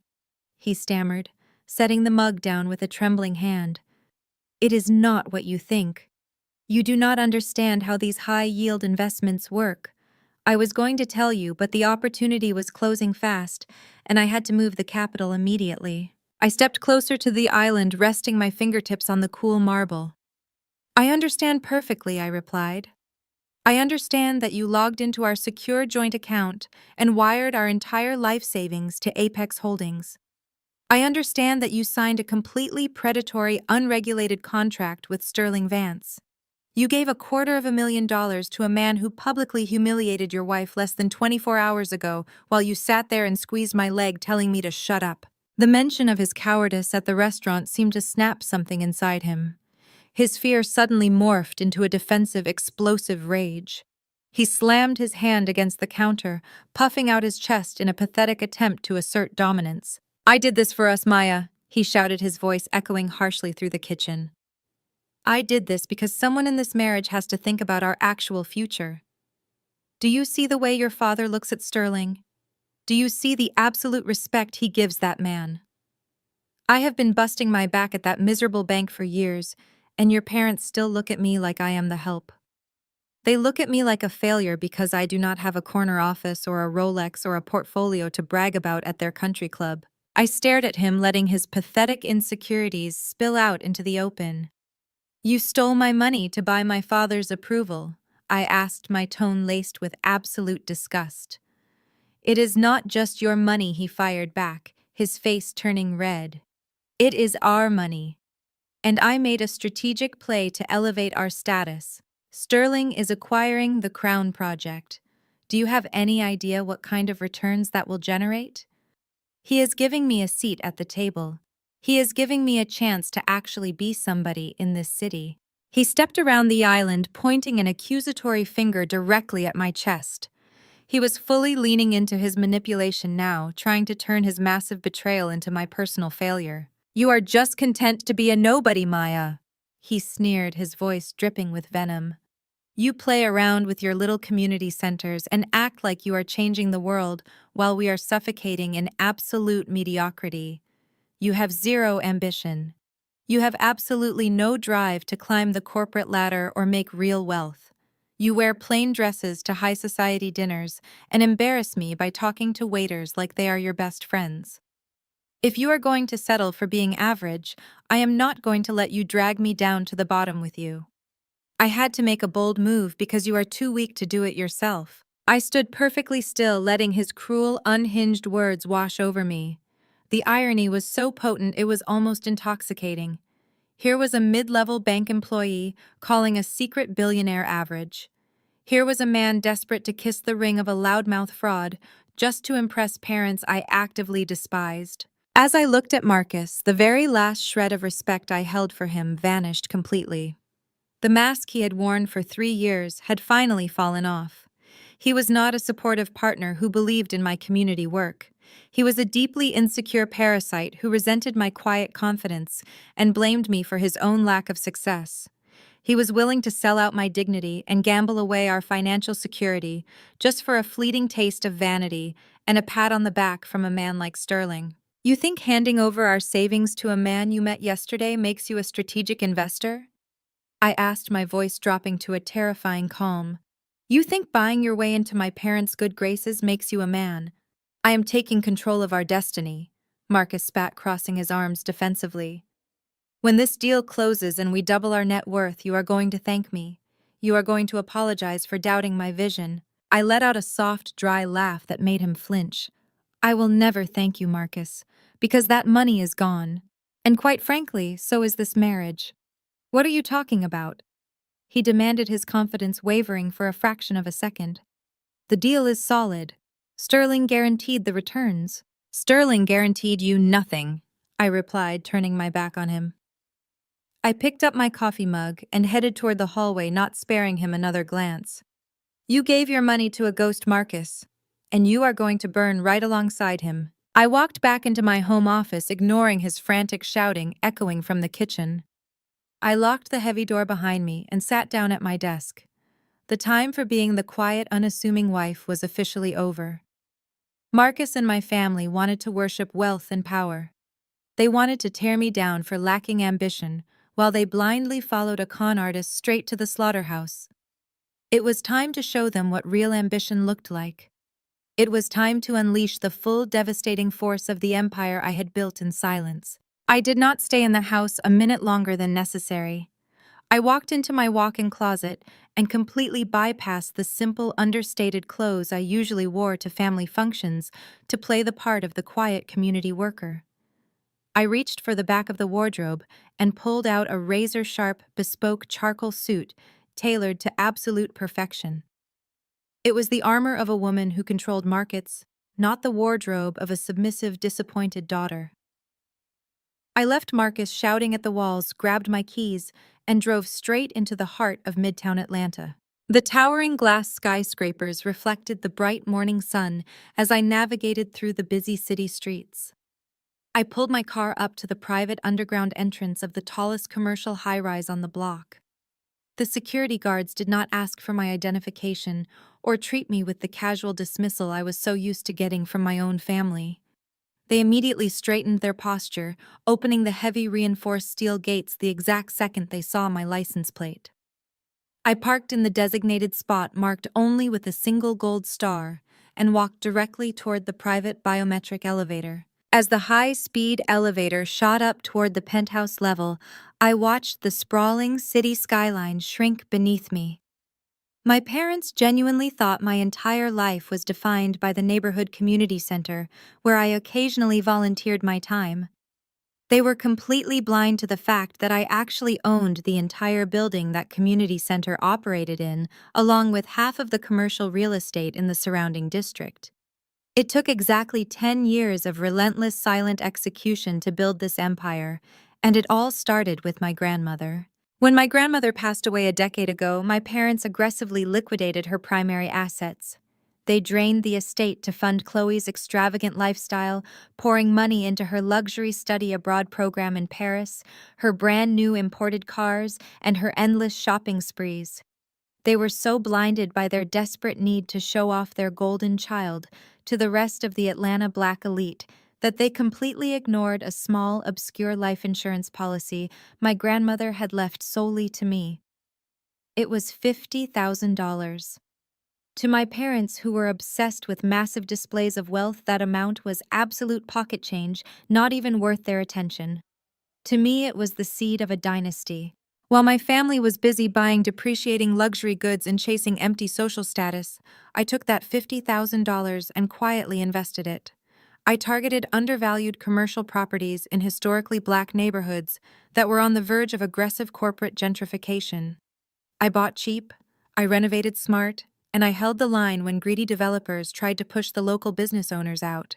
he stammered, setting the mug down with a trembling hand. It is not what you think. You do not understand how these high-yield investments work. I was going to tell you, but the opportunity was closing fast, and I had to move the capital immediately. I stepped closer to the island, resting my fingertips on the cool marble. I understand perfectly, I replied. I understand that you logged into our secure joint account and wired our entire life savings to Apex Holdings. I understand that you signed a completely predatory, unregulated contract with Sterling Vance. You gave $250,000 to a man who publicly humiliated your wife less than 24 hours ago while you sat there and squeezed my leg, telling me to shut up. The mention of his cowardice at the restaurant seemed to snap something inside him. His fear suddenly morphed into a defensive, explosive rage. He slammed his hand against the counter, puffing out his chest in a pathetic attempt to assert dominance. I did this for us, Maya, he shouted, his voice echoing harshly through the kitchen. I did this because someone in this marriage has to think about our actual future. Do you see the way your father looks at Sterling? Do you see the absolute respect he gives that man? I have been busting my back at that miserable bank for years, and your parents still look at me like I am the help. They look at me like a failure because I do not have a corner office or a Rolex or a portfolio to brag about at their country club. I stared at him, letting his pathetic insecurities spill out into the open. You stole my money to buy my father's approval, I asked, my tone laced with absolute disgust. It is not just your money, he fired back, his face turning red. It is our money. And I made a strategic play to elevate our status. Sterling is acquiring the Crown Project. Do you have any idea what kind of returns that will generate? He is giving me a seat at the table. He is giving me a chance to actually be somebody in this city. He stepped around the island, pointing an accusatory finger directly at my chest. He was fully leaning into his manipulation now, trying to turn his massive betrayal into my personal failure. You are just content to be a nobody, Maya, he sneered, his voice dripping with venom. You play around with your little community centers and act like you are changing the world while we are suffocating in absolute mediocrity. You have zero ambition. You have absolutely no drive to climb the corporate ladder or make real wealth. You wear plain dresses to high society dinners and embarrass me by talking to waiters like they are your best friends. If you are going to settle for being average, I am not going to let you drag me down to the bottom with you. I had to make a bold move because you are too weak to do it yourself. I stood perfectly still, letting his cruel, unhinged words wash over me. The irony was so potent it was almost intoxicating. Here was a mid-level bank employee calling a secret billionaire average. Here was a man desperate to kiss the ring of a loudmouth fraud just to impress parents I actively despised. As I looked at Marcus, the very last shred of respect I held for him vanished completely. The mask he had worn for 3 years had finally fallen off. He was not a supportive partner who believed in my community work. He was a deeply insecure parasite who resented my quiet confidence and blamed me for his own lack of success. He was willing to sell out my dignity and gamble away our financial security just for a fleeting taste of vanity and a pat on the back from a man like Sterling. You think handing over our savings to a man you met yesterday makes you a strategic investor? I asked, my voice dropping to a terrifying calm. You think buying your way into my parents' good graces makes you a man? I am taking control of our destiny. Marcus spat, crossing his arms defensively. When this deal closes and we double our net worth, you are going to thank me. You are going to apologize for doubting my vision. I let out a soft, dry laugh that made him flinch. I will never thank you, Marcus, because that money is gone. And quite frankly, so is this marriage. What are you talking about? He demanded, his confidence wavering for a fraction of a second. The deal is solid. Sterling guaranteed the returns. Sterling guaranteed you nothing, I replied, turning my back on him. I picked up my coffee mug and headed toward the hallway, not sparing him another glance. You gave your money to a ghost, Marcus, and you are going to burn right alongside him. I walked back into my home office, ignoring his frantic shouting echoing from the kitchen. I locked the heavy door behind me and sat down at my desk. The time for being the quiet, unassuming wife was officially over. Marcus and my family wanted to worship wealth and power. They wanted to tear me down for lacking ambition, while they blindly followed a con artist straight to the slaughterhouse. It was time to show them what real ambition looked like. It was time to unleash the full, devastating force of the empire I had built in silence. I did not stay in the house a minute longer than necessary. I walked into my walk-in closet and completely bypassed the simple, understated clothes I usually wore to family functions to play the part of the quiet community worker. I reached for the back of the wardrobe and pulled out a razor-sharp, bespoke charcoal suit tailored to absolute perfection. It was the armor of a woman who controlled markets, not the wardrobe of a submissive, disappointed daughter. I left Marcus shouting at the walls, grabbed my keys, and drove straight into the heart of Midtown Atlanta. The towering glass skyscrapers reflected the bright morning sun as I navigated through the busy city streets. I pulled my car up to the private underground entrance of the tallest commercial high-rise on the block. The security guards did not ask for my identification or treat me with the casual dismissal I was so used to getting from my own family. They immediately straightened their posture, opening the heavy reinforced steel gates the exact second they saw my license plate. I parked in the designated spot marked only with a single gold star and walked directly toward the private biometric elevator. As the high-speed elevator shot up toward the penthouse level, I watched the sprawling city skyline shrink beneath me. My parents genuinely thought my entire life was defined by the neighborhood community center, where I occasionally volunteered my time. They were completely blind to the fact that I actually owned the entire building that community center operated in, along with half of the commercial real estate in the surrounding district. It took exactly 10 years of relentless silent execution to build this empire, and it all started with my grandmother. When my grandmother passed away a decade ago, my parents aggressively liquidated her primary assets. They drained the estate to fund Chloe's extravagant lifestyle, pouring money into her luxury study abroad program in Paris, her brand new imported cars, and her endless shopping sprees. They were so blinded by their desperate need to show off their golden child to the rest of the Atlanta Black elite that they completely ignored a small, obscure life insurance policy my grandmother had left solely to me. It was $50,000. To my parents, who were obsessed with massive displays of wealth, that amount was absolute pocket change, not even worth their attention. To me, it was the seed of a dynasty. While my family was busy buying depreciating luxury goods and chasing empty social status, I took that $50,000 and quietly invested it. I targeted undervalued commercial properties in historically Black neighborhoods that were on the verge of aggressive corporate gentrification. I bought cheap, I renovated smart, and I held the line when greedy developers tried to push the local business owners out.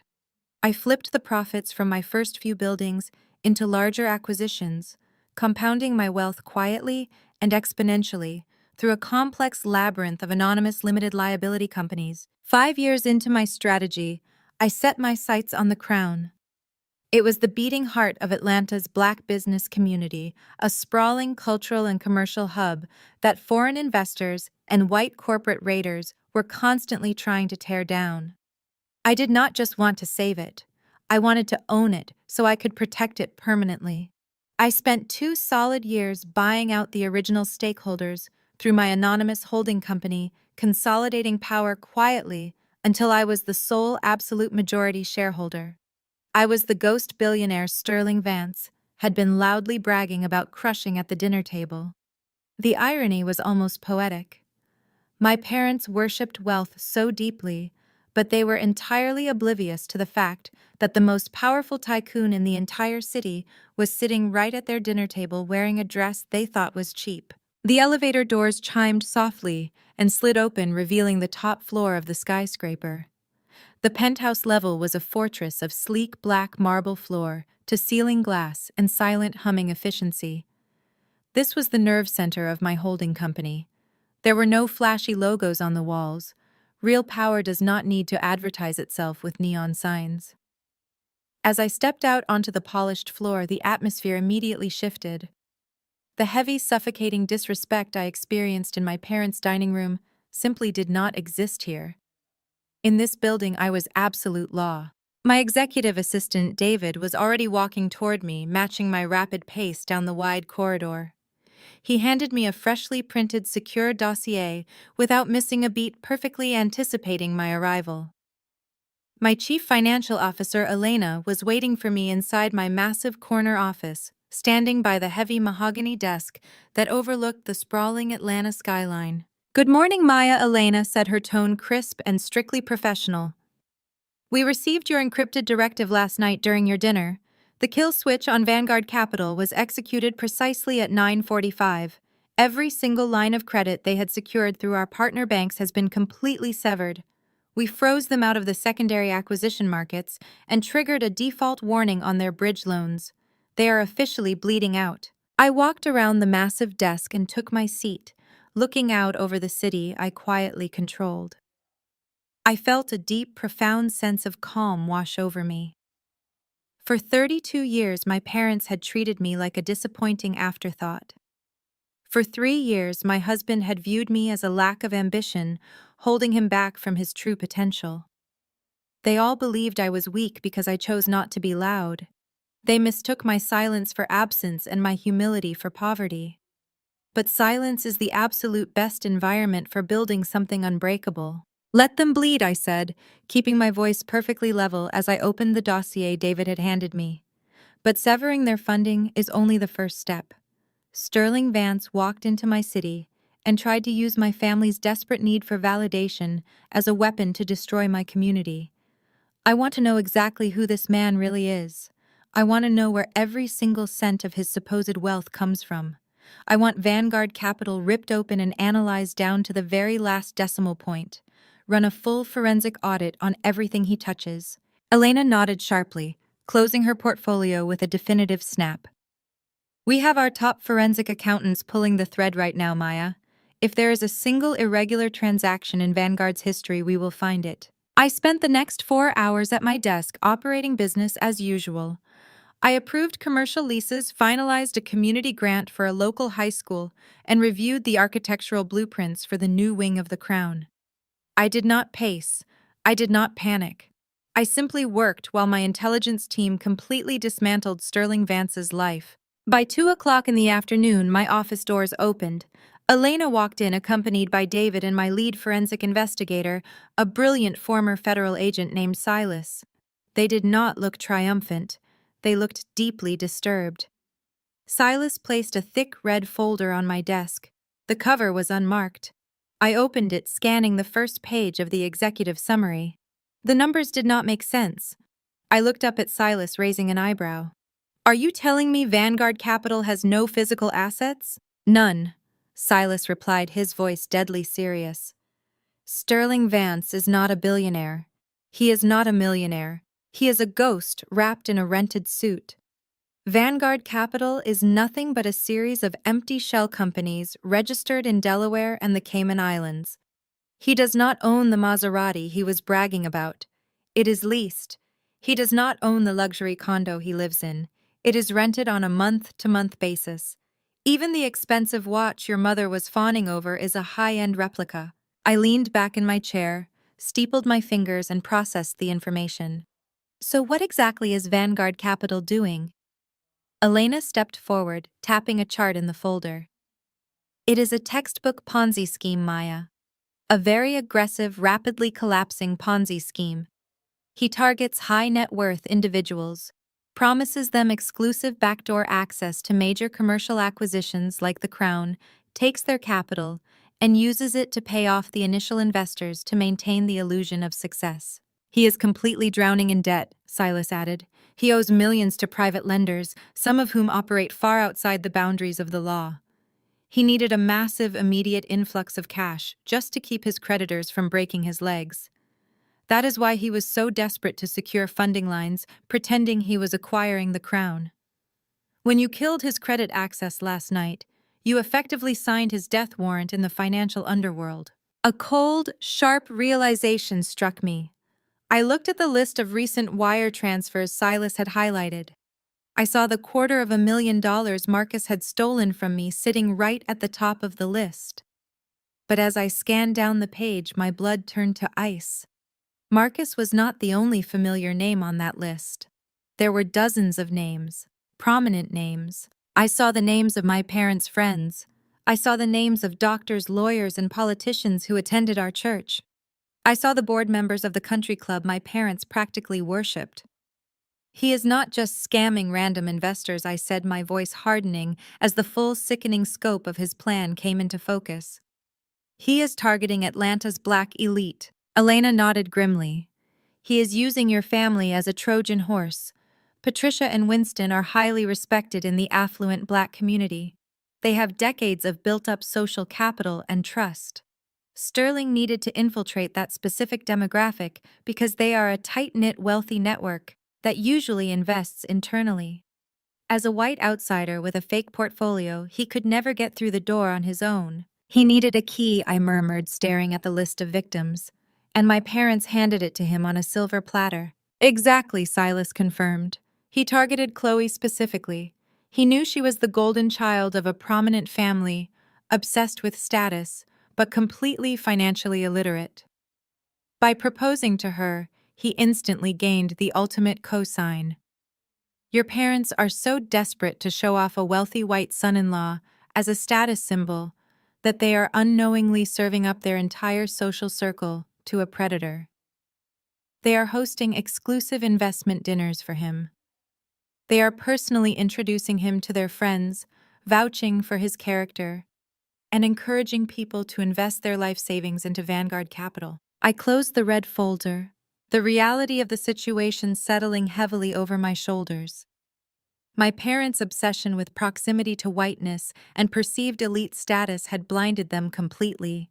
I flipped the profits from my first few buildings into larger acquisitions, compounding my wealth quietly and exponentially through a complex labyrinth of anonymous limited liability companies. 5 years into my strategy, I set my sights on the crown. It was the beating heart of Atlanta's Black business community, a sprawling cultural and commercial hub that foreign investors and white corporate raiders were constantly trying to tear down. I did not just want to save it. I wanted to own it so I could protect it permanently. I spent 2 solid years buying out the original stakeholders through my anonymous holding company, consolidating power quietly until I was the sole absolute majority shareholder. I was the ghost billionaire Sterling Vance, had been loudly bragging about crushing at the dinner table. The irony was almost poetic. My parents worshipped wealth so deeply, but they were entirely oblivious to the fact that the most powerful tycoon in the entire city was sitting right at their dinner table wearing a dress they thought was cheap. The elevator doors chimed softly and slid open, revealing the top floor of the skyscraper. The penthouse level was a fortress of sleek black marble floor to ceiling glass and silent humming efficiency. This was the nerve center of my holding company. There were no flashy logos on the walls. Real power does not need to advertise itself with neon signs. As I stepped out onto the polished floor, the atmosphere immediately shifted. The heavy, suffocating disrespect I experienced in my parents' dining room simply did not exist here. In this building, I was absolute law. My executive assistant, David, was already walking toward me, matching my rapid pace down the wide corridor. He handed me a freshly printed secure dossier without missing a beat, perfectly anticipating my arrival. My chief financial officer, Elena, was waiting for me inside my massive corner office, standing by the heavy mahogany desk that overlooked the sprawling Atlanta skyline. "Good morning, Maya," Elena said, her tone crisp and strictly professional. "We received your encrypted directive last night during your dinner. The kill switch on Vanguard Capital was executed precisely at 9:45. Every single line of credit they had secured through our partner banks has been completely severed. We froze them out of the secondary acquisition markets and triggered a default warning on their bridge loans. They are officially bleeding out." I walked around the massive desk and took my seat, looking out over the city I quietly controlled. I felt a deep, profound sense of calm wash over me. For 32 years, my parents had treated me like a disappointing afterthought. For 3 years, my husband had viewed me as a lack of ambition, holding him back from his true potential. They all believed I was weak because I chose not to be loud. They mistook my silence for absence and my humility for poverty. But silence is the absolute best environment for building something unbreakable. "Let them bleed," I said, keeping my voice perfectly level as I opened the dossier David had handed me. "But severing their funding is only the first step." Sterling Vance walked into my city and tried to use my family's desperate need for validation as a weapon to destroy my community. I want to know exactly who this man really is. I want to know where every single cent of his supposed wealth comes from. I want Vanguard Capital ripped open and analyzed down to the very last decimal point. Run a full forensic audit on everything he touches. Elena nodded sharply, closing her portfolio with a definitive snap. "We have our top forensic accountants pulling the thread right now, Maya. If there is a single irregular transaction in Vanguard's history, we will find it." I spent the next 4 hours at my desk operating business as usual. I approved commercial leases, finalized a community grant for a local high school, and reviewed the architectural blueprints for the new wing of the Crown. I did not pace. I did not panic. I simply worked while my intelligence team completely dismantled Sterling Vance's life. By 2 o'clock in the afternoon, my office doors opened. Elena walked in accompanied by David and my lead forensic investigator, a brilliant former federal agent named Silas. They did not look triumphant. They looked deeply disturbed. Silas placed a thick red folder on my desk. The cover was unmarked. I opened it, scanning the first page of the executive summary. The numbers did not make sense. I looked up at Silas, raising an eyebrow. "Are you telling me Vanguard Capital has no physical assets?" "None," Silas replied, his voice deadly serious. "Sterling Vance is not a billionaire. He is not a millionaire. He is a ghost wrapped in a rented suit. Vanguard Capital is nothing but a series of empty shell companies registered in Delaware and the Cayman Islands. He does not own the Maserati he was bragging about. It is leased. He does not own the luxury condo he lives in. It is rented on a month-to-month basis. Even the expensive watch your mother was fawning over is a high-end replica." I leaned back in my chair, steepled my fingers, and processed the information. "So what exactly is Vanguard Capital doing?" Elena stepped forward, tapping a chart in the folder. "It is a textbook Ponzi scheme, Maya. A very aggressive, rapidly collapsing Ponzi scheme. He targets high net worth individuals, promises them exclusive backdoor access to major commercial acquisitions like the Crown, takes their capital, and uses it to pay off the initial investors to maintain the illusion of success. He is completely drowning in debt, Silas added. He owes millions to private lenders, some of whom operate far outside the boundaries of the law. He needed a massive, immediate influx of cash just to keep his creditors from breaking his legs. That is why he was so desperate to secure funding lines, pretending he was acquiring the Crown. When you killed his credit access last night, you effectively signed his death warrant in the financial underworld. A cold, sharp realization struck me. I looked at the list of recent wire transfers Silas had highlighted. I saw the $250,000 Marcus had stolen from me sitting right at the top of the list. But as I scanned down the page, my blood turned to ice. Marcus was not the only familiar name on that list. There were dozens of names, prominent names. I saw the names of my parents' friends. I saw the names of doctors, lawyers, and politicians who attended our church. I saw the board members of the country club my parents practically worshipped. He is not just scamming random investors, I said, my voice hardening as the full sickening scope of his plan came into focus. He is targeting Atlanta's black elite. Elena nodded grimly. He is using your family as a Trojan horse. Patricia and Winston are highly respected in the affluent black community. They have decades of built-up social capital and trust. Sterling needed to infiltrate that specific demographic because they are a tight-knit, wealthy network that usually invests internally. As a white outsider with a fake portfolio, he could never get through the door on his own. He needed a key, I murmured, staring at the list of victims, and my parents handed it to him on a silver platter. Exactly, Silas confirmed. He targeted Chloe specifically. He knew she was the golden child of a prominent family, obsessed with status, but completely financially illiterate. By proposing to her, he instantly gained the ultimate cosign. Your parents are so desperate to show off a wealthy white son-in-law as a status symbol that they are unknowingly serving up their entire social circle to a predator. They are hosting exclusive investment dinners for him. They are personally introducing him to their friends, vouching for his character, and encouraging people to invest their life savings into Vanguard Capital. I closed the red folder, the reality of the situation settling heavily over my shoulders. My parents' obsession with proximity to whiteness and perceived elite status had blinded them completely.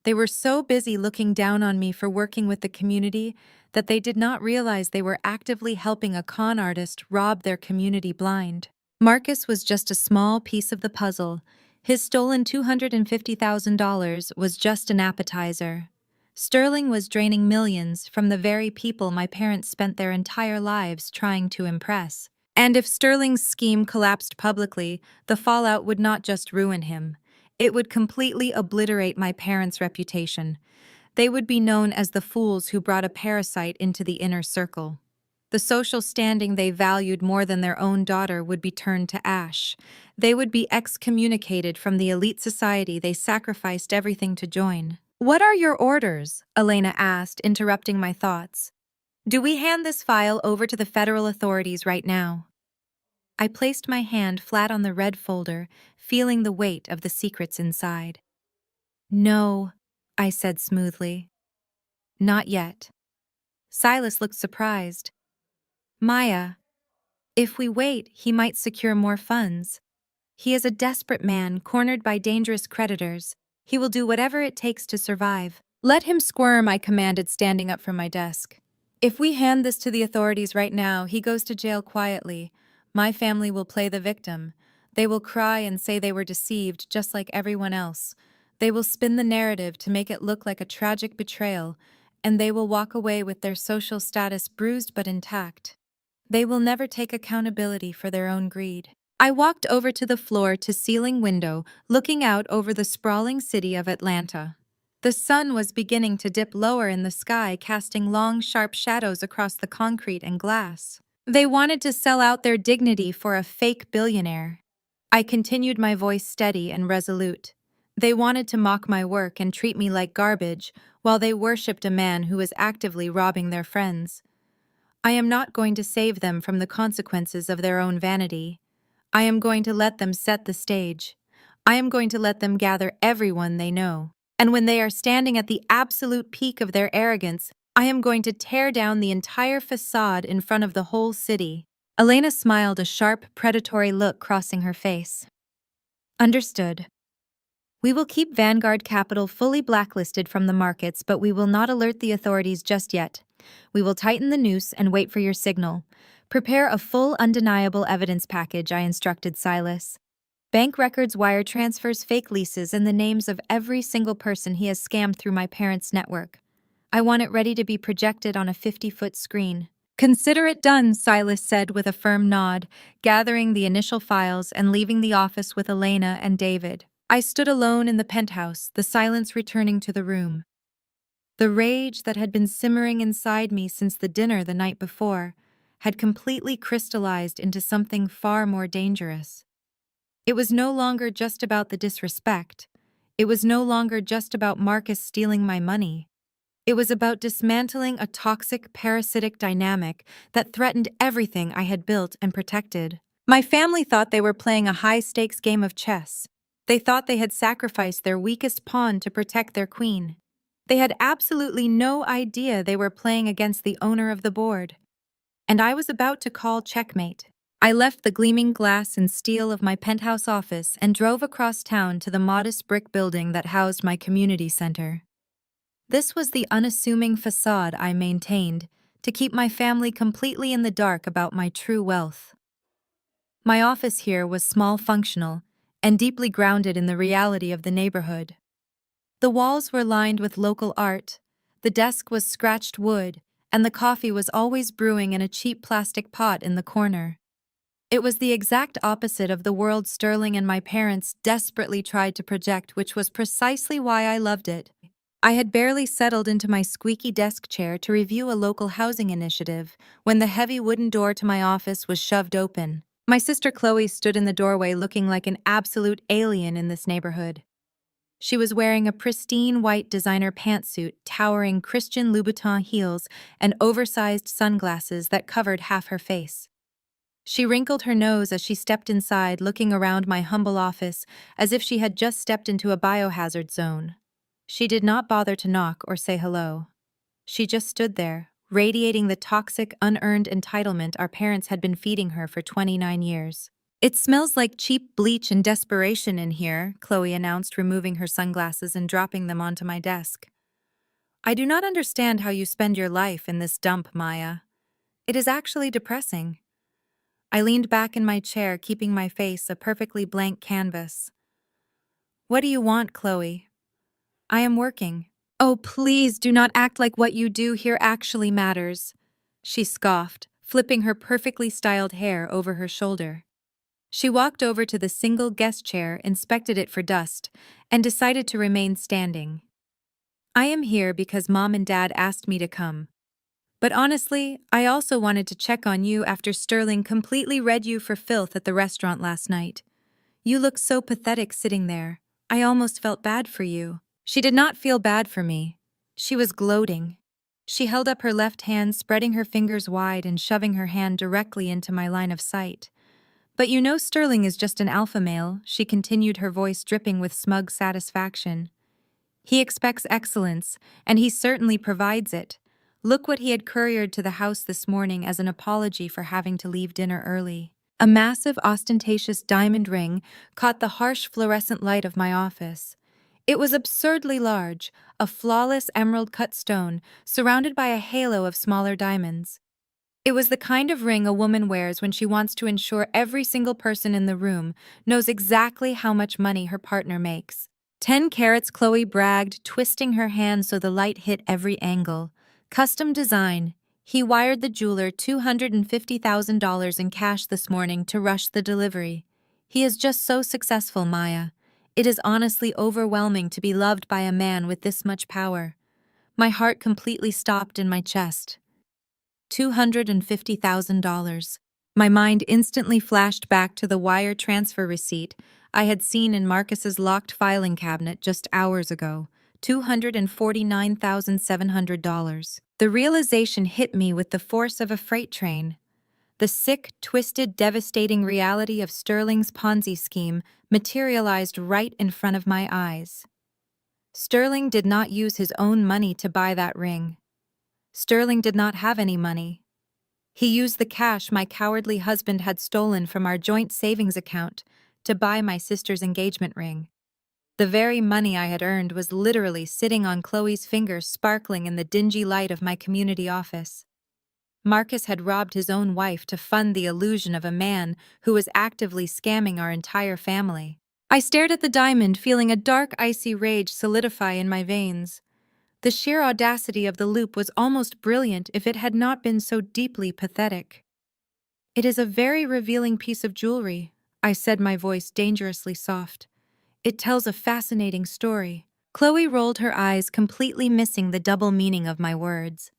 They were so busy looking down on me for working with the community that they did not realize they were actively helping a con artist rob their community blind. Marcus was just a small piece of the puzzle. His stolen $250,000 was just an appetizer. Sterling was draining millions from the very people my parents spent their entire lives trying to impress. And if Sterling's scheme collapsed publicly, the fallout would not just ruin him. It would completely obliterate my parents' reputation. They would be known as the fools who brought a parasite into the inner circle. The social standing they valued more than their own daughter would be turned to ash. They would be excommunicated from the elite society they sacrificed everything to join. "What are your orders?" Elena asked, interrupting my thoughts. "Do we hand this file over to the federal authorities right now?" I placed my hand flat on the red folder, feeling the weight of the secrets inside. "No," I said smoothly. "Not yet." Silas looked surprised. "Maya, if we wait, he might secure more funds. He is a desperate man, cornered by dangerous creditors. He will do whatever it takes to survive." "Let him squirm," I commanded, standing up from my desk. "If we hand this to the authorities right now, he goes to jail quietly. My family will play the victim. They will cry and say they were deceived, just like everyone else. They will spin the narrative to make it look like a tragic betrayal, and they will walk away with their social status bruised but intact. They will never take accountability for their own greed." I walked over to the floor-to-ceiling window, looking out over the sprawling city of Atlanta. The sun was beginning to dip lower in the sky, casting long, sharp shadows across the concrete and glass. They wanted to sell out their dignity for a fake billionaire. I continued, my voice steady and resolute. They wanted to mock my work and treat me like garbage, while they worshipped a man who was actively robbing their friends. I am not going to save them from the consequences of their own vanity. I am going to let them set the stage. I am going to let them gather everyone they know. And when they are standing at the absolute peak of their arrogance, I am going to tear down the entire facade in front of the whole city. Elena smiled, a sharp, predatory look crossing her face. Understood. We will keep Vanguard Capital fully blacklisted from the markets, but we will not alert the authorities just yet. We will tighten the noose and wait for your signal. Prepare a full, undeniable evidence package, I instructed Silas. Bank records, wire transfers, fake leases, and the names of every single person he has scammed through my parents' network. I want it ready to be projected on a 50-foot screen. Consider it done, Silas said with a firm nod, gathering the initial files and leaving the office with Elena and David. I stood alone in the penthouse, the silence returning to the room. The rage that had been simmering inside me since the dinner the night before had completely crystallized into something far more dangerous. It was no longer just about the disrespect. It was no longer just about Marcus stealing my money. It was about dismantling a toxic, parasitic dynamic that threatened everything I had built and protected. My family thought they were playing a high-stakes game of chess. They thought they had sacrificed their weakest pawn to protect their queen. They had absolutely no idea they were playing against the owner of the board. And I was about to call checkmate. I left the gleaming glass and steel of my penthouse office and drove across town to the modest brick building that housed my community center. This was the unassuming facade I maintained to keep my family completely in the dark about my true wealth. My office here was small, functional, and deeply grounded in the reality of the neighborhood. The walls were lined with local art, the desk was scratched wood, and the coffee was always brewing in a cheap plastic pot in the corner. It was the exact opposite of the world Sterling and my parents desperately tried to project, which was precisely why I loved it. I had barely settled into my squeaky desk chair to review a local housing initiative when the heavy wooden door to my office was shoved open. My sister Chloe stood in the doorway looking like an absolute alien in this neighborhood. She was wearing a pristine white designer pantsuit, towering Christian Louboutin heels, and oversized sunglasses that covered half her face. She wrinkled her nose as she stepped inside, looking around my humble office as if she had just stepped into a biohazard zone. She did not bother to knock or say hello. She just stood there, radiating the toxic, unearned entitlement our parents had been feeding her for 29 years. It smells like cheap bleach and desperation in here, Chloe announced, removing her sunglasses and dropping them onto my desk. I do not understand how you spend your life in this dump, Maya. It is actually depressing. I leaned back in my chair, keeping my face a perfectly blank canvas. What do you want, Chloe? I am working. Oh, please do not act like what you do here actually matters, she scoffed, flipping her perfectly styled hair over her shoulder. She walked over to the single guest chair, inspected it for dust, and decided to remain standing. I am here because Mom and Dad asked me to come. But honestly, I also wanted to check on you after Sterling completely read you for filth at the restaurant last night. You look so pathetic sitting there. I almost felt bad for you. She did not feel bad for me. She was gloating. She held up her left hand, spreading her fingers wide and shoving her hand directly into my line of sight. But you know Sterling is just an alpha male, she continued, her voice dripping with smug satisfaction. He expects excellence, and he certainly provides it. Look what he had couriered to the house this morning as an apology for having to leave dinner early. A massive, ostentatious diamond ring caught the harsh fluorescent light of my office. It was absurdly large, a flawless emerald-cut stone surrounded by a halo of smaller diamonds. It was the kind of ring a woman wears when she wants to ensure every single person in the room knows exactly how much money her partner makes. 10 carats, Chloe bragged, twisting her hand so the light hit every angle. Custom design. He wired the jeweler $250,000 in cash this morning to rush the delivery. He is just so successful, Maya. It is honestly overwhelming to be loved by a man with this much power. My heart completely stopped in my chest. $250,000. My mind instantly flashed back to the wire transfer receipt I had seen in Marcus's locked filing cabinet just hours ago. $249,700. The realization hit me with the force of a freight train. The sick, twisted, devastating reality of Sterling's Ponzi scheme materialized right in front of my eyes. Sterling did not use his own money to buy that ring. Sterling did not have any money. He used the cash my cowardly husband had stolen from our joint savings account to buy my sister's engagement ring. The very money I had earned was literally sitting on Chloe's fingers, sparkling in the dingy light of my community office. Marcus had robbed his own wife to fund the illusion of a man who was actively scamming our entire family. I stared at the diamond, feeling a dark, icy rage solidify in my veins. The sheer audacity of the loop was almost brilliant if it had not been so deeply pathetic. "It is a very revealing piece of jewelry," I said, my voice dangerously soft. "It tells a fascinating story." Chloe rolled her eyes, completely missing the double meaning of my words.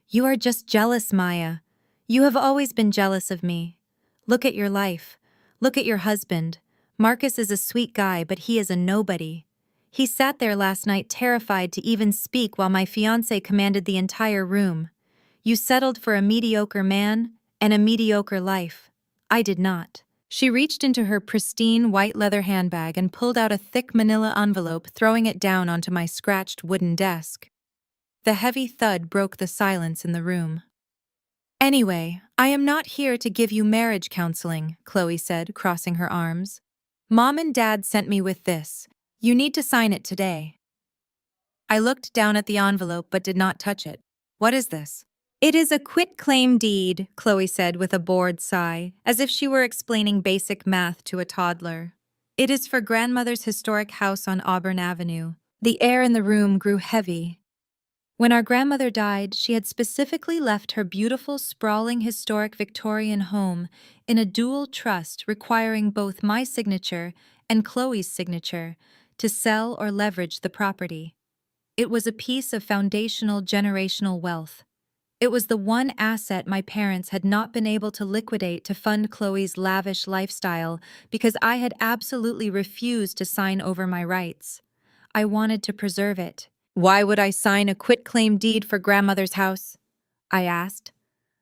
"You are just jealous, Maya. You have always been jealous of me. Look at your life. Look at your husband. Marcus is a sweet guy, but he is a nobody. He sat there last night terrified to even speak while my fiancé commanded the entire room. You settled for a mediocre man and a mediocre life. I did not." She reached into her pristine white leather handbag and pulled out a thick manila envelope, throwing it down onto my scratched wooden desk. The heavy thud broke the silence in the room. "Anyway, I am not here to give you marriage counseling," Chloe said, crossing her arms. "Mom and Dad sent me with this. You need to sign it today." I looked down at the envelope but did not touch it. "What is this?" "It is a quitclaim deed," Chloe said with a bored sigh, as if she were explaining basic math to a toddler. "It is for grandmother's historic house on Auburn Avenue." The air in the room grew heavy. When our grandmother died, she had specifically left her beautiful, sprawling, historic Victorian home in a dual trust requiring both my signature and Chloe's signature to sell or leverage the property. It was a piece of foundational generational wealth. It was the one asset my parents had not been able to liquidate to fund Chloe's lavish lifestyle because I had absolutely refused to sign over my rights. I wanted to preserve it. "Why would I sign a quitclaim deed for grandmother's house?" I asked,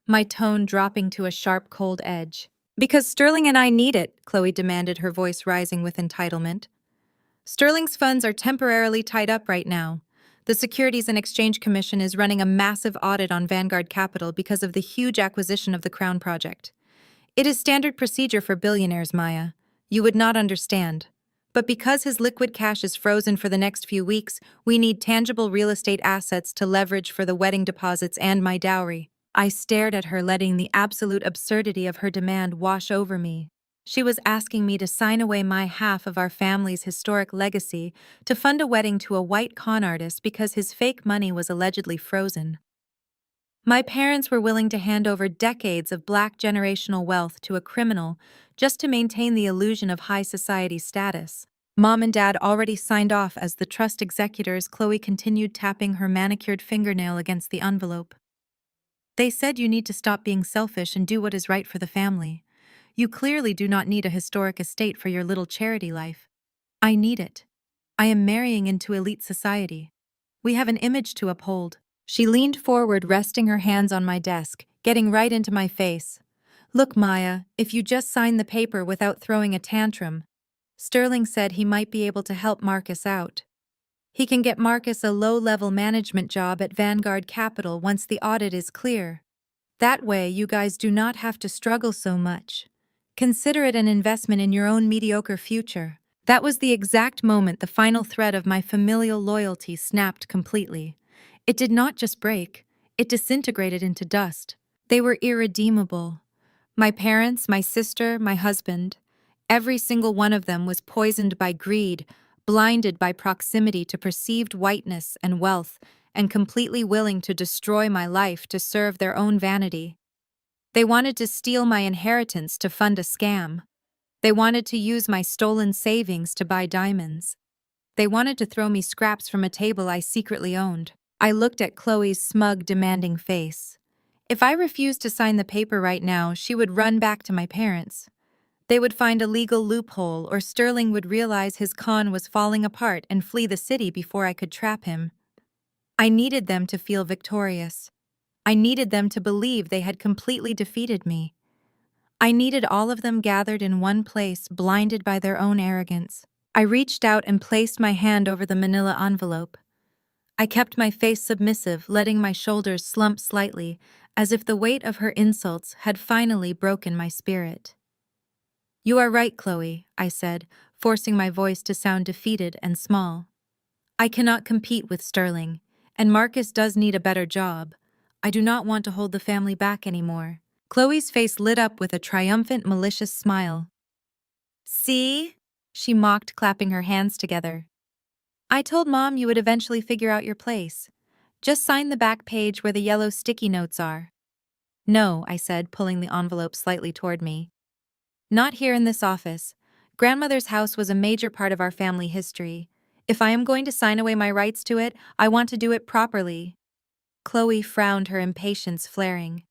my tone dropping to a sharp, cold edge. "Because Sterling and I need it," Chloe demanded, her voice rising with entitlement. "Sterling's funds are temporarily tied up right now. The Securities and Exchange Commission is running a massive audit on Vanguard Capital because of the huge acquisition of the Crown Project. It is standard procedure for billionaires, Maya. You would not understand. But because his liquid cash is frozen for the next few weeks, we need tangible real estate assets to leverage for the wedding deposits and my dowry." I stared at her, letting the absolute absurdity of her demand wash over me. She was asking me to sign away my half of our family's historic legacy to fund a wedding to a white con artist because his fake money was allegedly frozen. My parents were willing to hand over decades of Black generational wealth to a criminal just to maintain the illusion of high society status. Mom and Dad already signed off as the trust executors. Chloe continued, tapping her manicured fingernail against the envelope. "They said you need to stop being selfish and do what is right for the family. You clearly do not need a historic estate for your little charity life. I need it. I am marrying into elite society. We have an image to uphold." She leaned forward, resting her hands on my desk, getting right into my face. "Look, Maya, if you just sign the paper without throwing a tantrum." Sterling said he might be able to help Marcus out. He can get Marcus a low-level management job at Vanguard Capital once the audit is clear. That way, you guys do not have to struggle so much. Consider it an investment in your own mediocre future." That was the exact moment the final thread of my familial loyalty snapped completely. It did not just break, it disintegrated into dust. They were irredeemable. My parents, my sister, my husband, every single one of them was poisoned by greed, blinded by proximity to perceived whiteness and wealth, and completely willing to destroy my life to serve their own vanity. They wanted to steal my inheritance to fund a scam. They wanted to use my stolen savings to buy diamonds. They wanted to throw me scraps from a table I secretly owned. I looked at Chloe's smug, demanding face. If I refused to sign the paper right now, she would run back to my parents. They would find a legal loophole, or Sterling would realize his con was falling apart and flee the city before I could trap him. I needed them to feel victorious. I needed them to believe they had completely defeated me. I needed all of them gathered in one place, blinded by their own arrogance. I reached out and placed my hand over the manila envelope. I kept my face submissive, letting my shoulders slump slightly, as if the weight of her insults had finally broken my spirit. "You are right, Chloe," I said, forcing my voice to sound defeated and small. "I cannot compete with Sterling, and Marcus does need a better job. I do not want to hold the family back anymore." Chloe's face lit up with a triumphant, malicious smile. "See?" she mocked, clapping her hands together. "I told Mom you would eventually figure out your place. Just sign the back page where the yellow sticky notes are." "No," I said, pulling the envelope slightly toward me. "Not here in this office. Grandmother's house was a major part of our family history. If I am going to sign away my rights to it, I want to do it properly." Chloe frowned, her impatience flaring.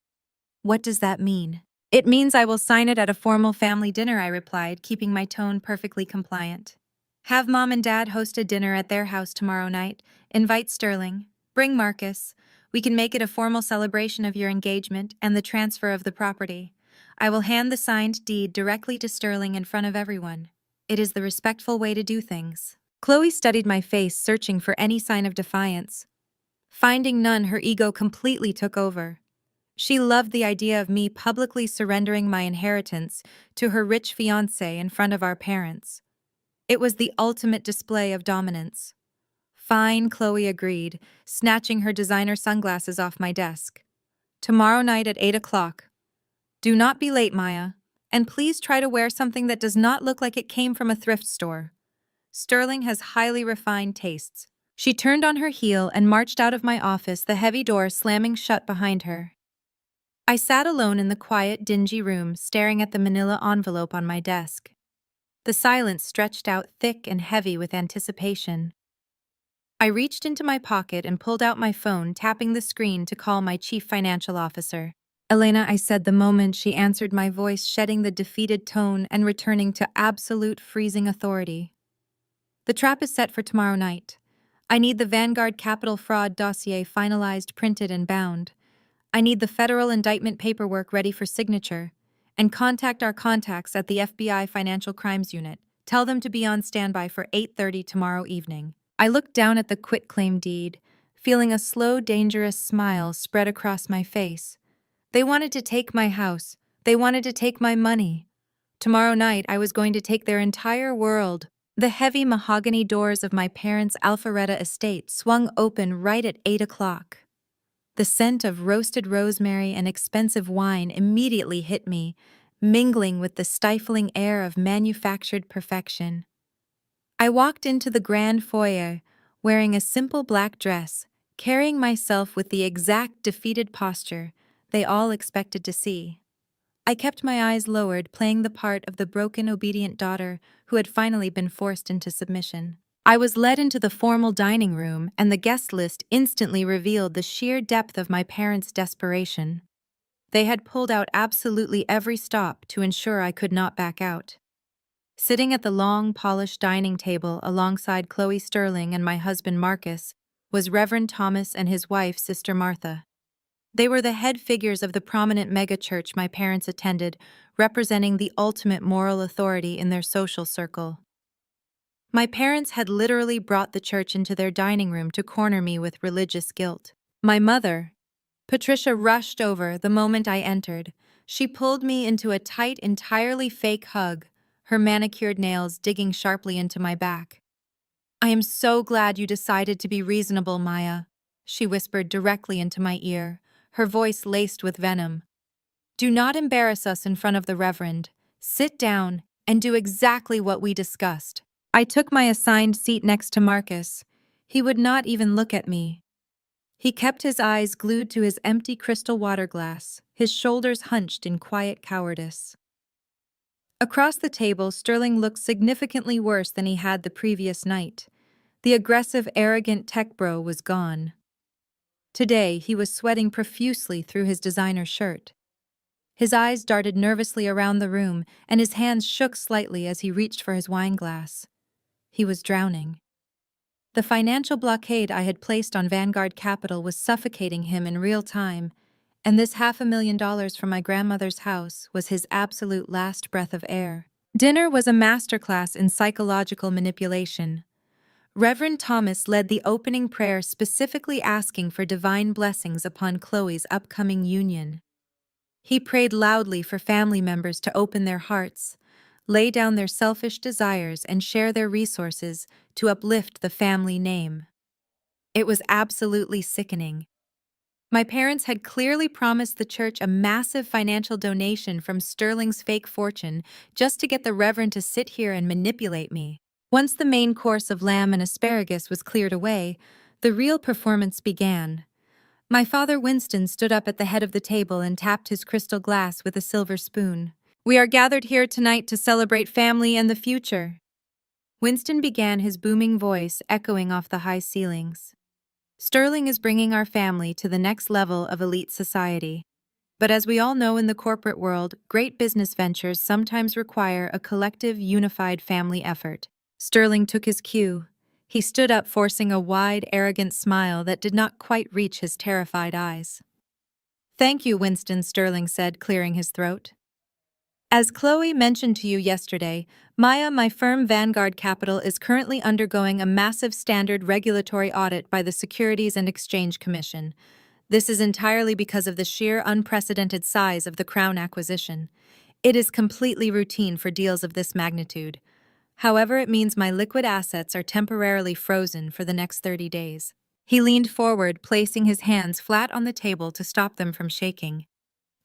"What does that mean?" "It means I will sign it at a formal family dinner," I replied, keeping my tone perfectly compliant. "Have Mom and Dad host a dinner at their house tomorrow night. Invite Sterling. Bring Marcus. We can make it a formal celebration of your engagement and the transfer of the property. I will hand the signed deed directly to Sterling in front of everyone. It is the respectful way to do things." Chloe studied my face, searching for any sign of defiance. Finding none, her ego completely took over. She loved the idea of me publicly surrendering my inheritance to her rich fiancé in front of our parents. It was the ultimate display of dominance. "Fine," Chloe agreed, snatching her designer sunglasses off my desk. "Tomorrow night at 8 o'clock. Do not be late, Maya. And please try to wear something that does not look like it came from a thrift store. Sterling has highly refined tastes." She turned on her heel and marched out of my office, the heavy door slamming shut behind her. I sat alone in the quiet, dingy room, staring at the manila envelope on my desk. The silence stretched out thick and heavy with anticipation. I reached into my pocket and pulled out my phone, tapping the screen to call my chief financial officer. "Elena," I said the moment she answered, my voice shedding the defeated tone and returning to absolute freezing authority. "The trap is set for tomorrow night. I need the Vanguard Capital Fraud dossier finalized, printed, and bound. I need the federal indictment paperwork ready for signature. And contact our contacts at the FBI Financial Crimes Unit. Tell them to be on standby for 8:30 tomorrow evening." I looked down at the quitclaim deed, feeling a slow, dangerous smile spread across my face. They wanted to take my house. They wanted to take my money. Tomorrow night I was going to take their entire world. The heavy mahogany doors of my parents' Alpharetta estate swung open right at 8 o'clock. The scent of roasted rosemary and expensive wine immediately hit me, mingling with the stifling air of manufactured perfection. I walked into the grand foyer, wearing a simple black dress, carrying myself with the exact defeated posture they all expected to see. I kept my eyes lowered, playing the part of the broken, obedient daughter who had finally been forced into submission. I was led into the formal dining room, and the guest list instantly revealed the sheer depth of my parents' desperation. They had pulled out absolutely every stop to ensure I could not back out. Sitting at the long, polished dining table alongside Chloe Sterling and my husband Marcus was Reverend Thomas and his wife, Sister Martha. They were the head figures of the prominent megachurch my parents attended, representing the ultimate moral authority in their social circle. My parents had literally brought the church into their dining room to corner me with religious guilt. My mother, Patricia, rushed over the moment I entered. She pulled me into a tight, entirely fake hug, her manicured nails digging sharply into my back. "I am so glad you decided to be reasonable, Maya," she whispered directly into my ear, her voice laced with venom. "Do not embarrass us in front of the Reverend. Sit down and do exactly what we discussed." I took my assigned seat next to Marcus. He would not even look at me. He kept his eyes glued to his empty crystal water glass, his shoulders hunched in quiet cowardice. Across the table, Sterling looked significantly worse than he had the previous night. The aggressive, arrogant tech bro was gone. Today, he was sweating profusely through his designer shirt. His eyes darted nervously around the room, and his hands shook slightly as he reached for his wine glass. He was drowning. The financial blockade I had placed on Vanguard Capital was suffocating him in real time, and this $500,000 from my grandmother's house was his absolute last breath of air. Dinner was a masterclass in psychological manipulation. Reverend Thomas led the opening prayer, specifically asking for divine blessings upon Chloe's upcoming union. He prayed loudly for family members to open their hearts, lay down their selfish desires, and share their resources to uplift the family name. It was absolutely sickening. My parents had clearly promised the church a massive financial donation from Sterling's fake fortune just to get the Reverend to sit here and manipulate me. Once the main course of lamb and asparagus was cleared away, the real performance began. My father Winston stood up at the head of the table and tapped his crystal glass with a silver spoon. "We are gathered here tonight to celebrate family and the future." Winston began, his booming voice echoing off the high ceilings. "Sterling is bringing our family to the next level of elite society. But as we all know in the corporate world, great business ventures sometimes require a collective, unified family effort." Sterling took his cue. He stood up, forcing a wide, arrogant smile that did not quite reach his terrified eyes. "Thank you, Winston," Sterling said, clearing his throat. "As Chloe mentioned to you yesterday, Maya, my firm Vanguard Capital, is currently undergoing a massive standard regulatory audit by the Securities and Exchange Commission. This is entirely because of the sheer unprecedented size of the Crown acquisition. It is completely routine for deals of this magnitude. However, it means my liquid assets are temporarily frozen for the next 30 days. He leaned forward, placing his hands flat on the table to stop them from shaking.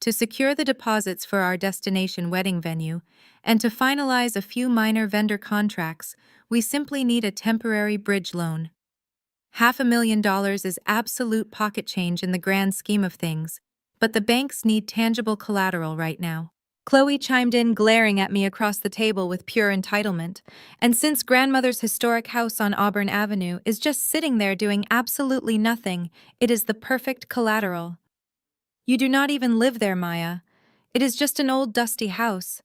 "To secure the deposits for our destination wedding venue, and to finalize a few minor vendor contracts, we simply need a temporary bridge loan. $500,000 is absolute pocket change in the grand scheme of things, but the banks need tangible collateral right now." Chloe chimed in, glaring at me across the table with pure entitlement. "And since grandmother's historic house on Auburn Avenue is just sitting there doing absolutely nothing, it is the perfect collateral." "You do not even live there, Maya. It is just an old dusty house.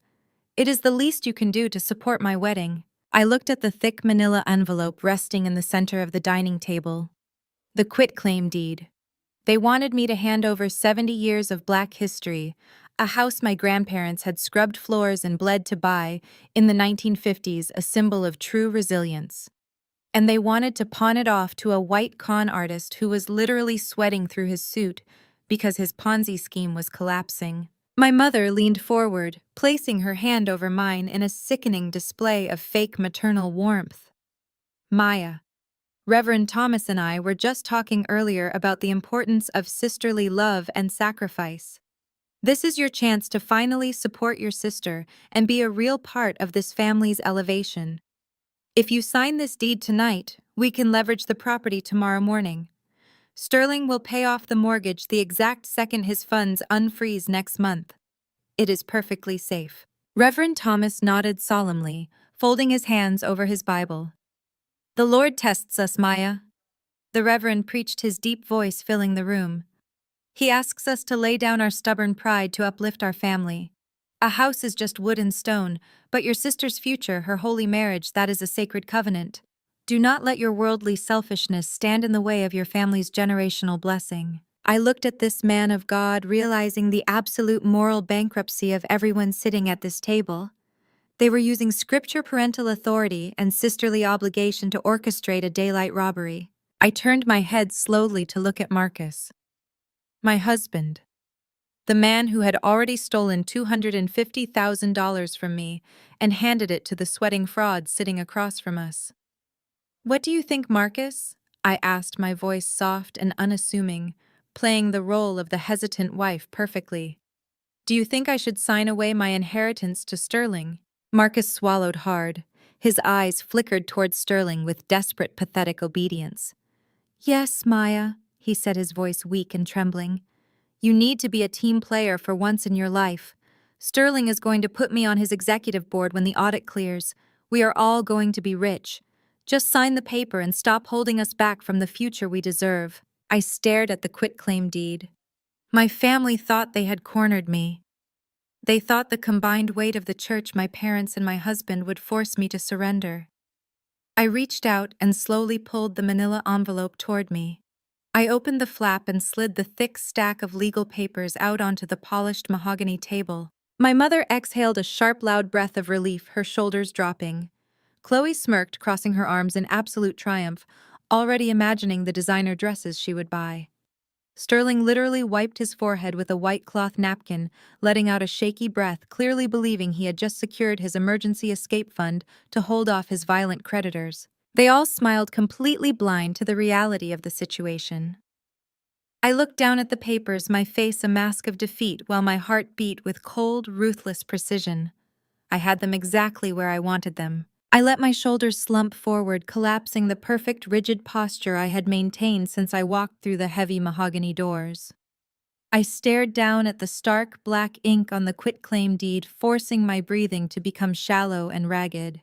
It is the least you can do to support my wedding." I looked at the thick manila envelope resting in the center of the dining table. The quitclaim deed. They wanted me to hand over 70 years of Black history, a house my grandparents had scrubbed floors and bled to buy in the 1950s, a symbol of true resilience. And they wanted to pawn it off to a white con artist who was literally sweating through his suit because his Ponzi scheme was collapsing. My mother leaned forward, placing her hand over mine in a sickening display of fake maternal warmth. "Maya, Reverend Thomas and I were just talking earlier about the importance of sisterly love and sacrifice. This is your chance to finally support your sister and be a real part of this family's elevation. If you sign this deed tonight, we can leverage the property tomorrow morning. Sterling will pay off the mortgage the exact second his funds unfreeze next month. It is perfectly safe." Reverend Thomas nodded solemnly, folding his hands over his Bible. "The Lord tests us, Maya." The Reverend preached, his deep voice filling the room. "He asks us to lay down our stubborn pride to uplift our family. A house is just wood and stone, but your sister's future, her holy marriage, that is a sacred covenant. Do not let your worldly selfishness stand in the way of your family's generational blessing." I looked at this man of God, realizing the absolute moral bankruptcy of everyone sitting at this table. They were using scripture, parental authority, and sisterly obligation to orchestrate a daylight robbery. I turned my head slowly to look at Marcus. My husband. The man who had already stolen $250,000 from me and handed it to the sweating fraud sitting across from us. "What do you think, Marcus?" I asked, my voice soft and unassuming, playing the role of the hesitant wife perfectly. "Do you think I should sign away my inheritance to Sterling?" Marcus swallowed hard. His eyes flickered towards Sterling with desperate, pathetic obedience. "Yes, Maya," he said, his voice weak and trembling. "You need to be a team player for once in your life. Sterling is going to put me on his executive board when the audit clears. We are all going to be rich. Just sign the paper and stop holding us back from the future we deserve." I stared at the quitclaim deed. My family thought they had cornered me. They thought the combined weight of the church, my parents, and my husband would force me to surrender. I reached out and slowly pulled the manila envelope toward me. I opened the flap and slid the thick stack of legal papers out onto the polished mahogany table. My mother exhaled a sharp, loud breath of relief, her shoulders dropping. Chloe smirked, crossing her arms in absolute triumph, already imagining the designer dresses she would buy. Sterling literally wiped his forehead with a white cloth napkin, letting out a shaky breath, clearly believing he had just secured his emergency escape fund to hold off his violent creditors. They all smiled, completely blind to the reality of the situation. I looked down at the papers, my face a mask of defeat while my heart beat with cold, ruthless precision. I had them exactly where I wanted them. I let my shoulders slump forward, collapsing the perfect rigid posture I had maintained since I walked through the heavy mahogany doors. I stared down at the stark black ink on the quitclaim deed, forcing my breathing to become shallow and ragged.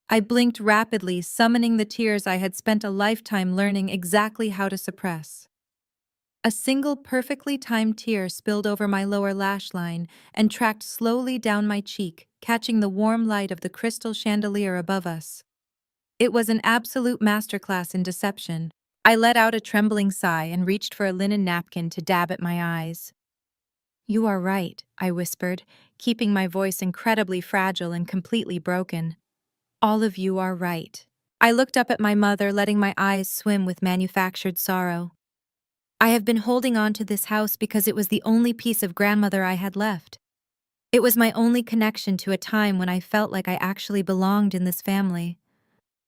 I blinked rapidly, summoning the tears I had spent a lifetime learning exactly how to suppress. A single perfectly timed tear spilled over my lower lash line and tracked slowly down my cheek, catching the warm light of the crystal chandelier above us. It was an absolute masterclass in deception. I let out a trembling sigh and reached for a linen napkin to dab at my eyes. "You are right," I whispered, keeping my voice incredibly fragile and completely broken. "All of you are right." I looked up at my mother, letting my eyes swim with manufactured sorrow. I have been holding on to this house because it was the only piece of grandmother I had left. It was my only connection to a time when I felt like I actually belonged in this family.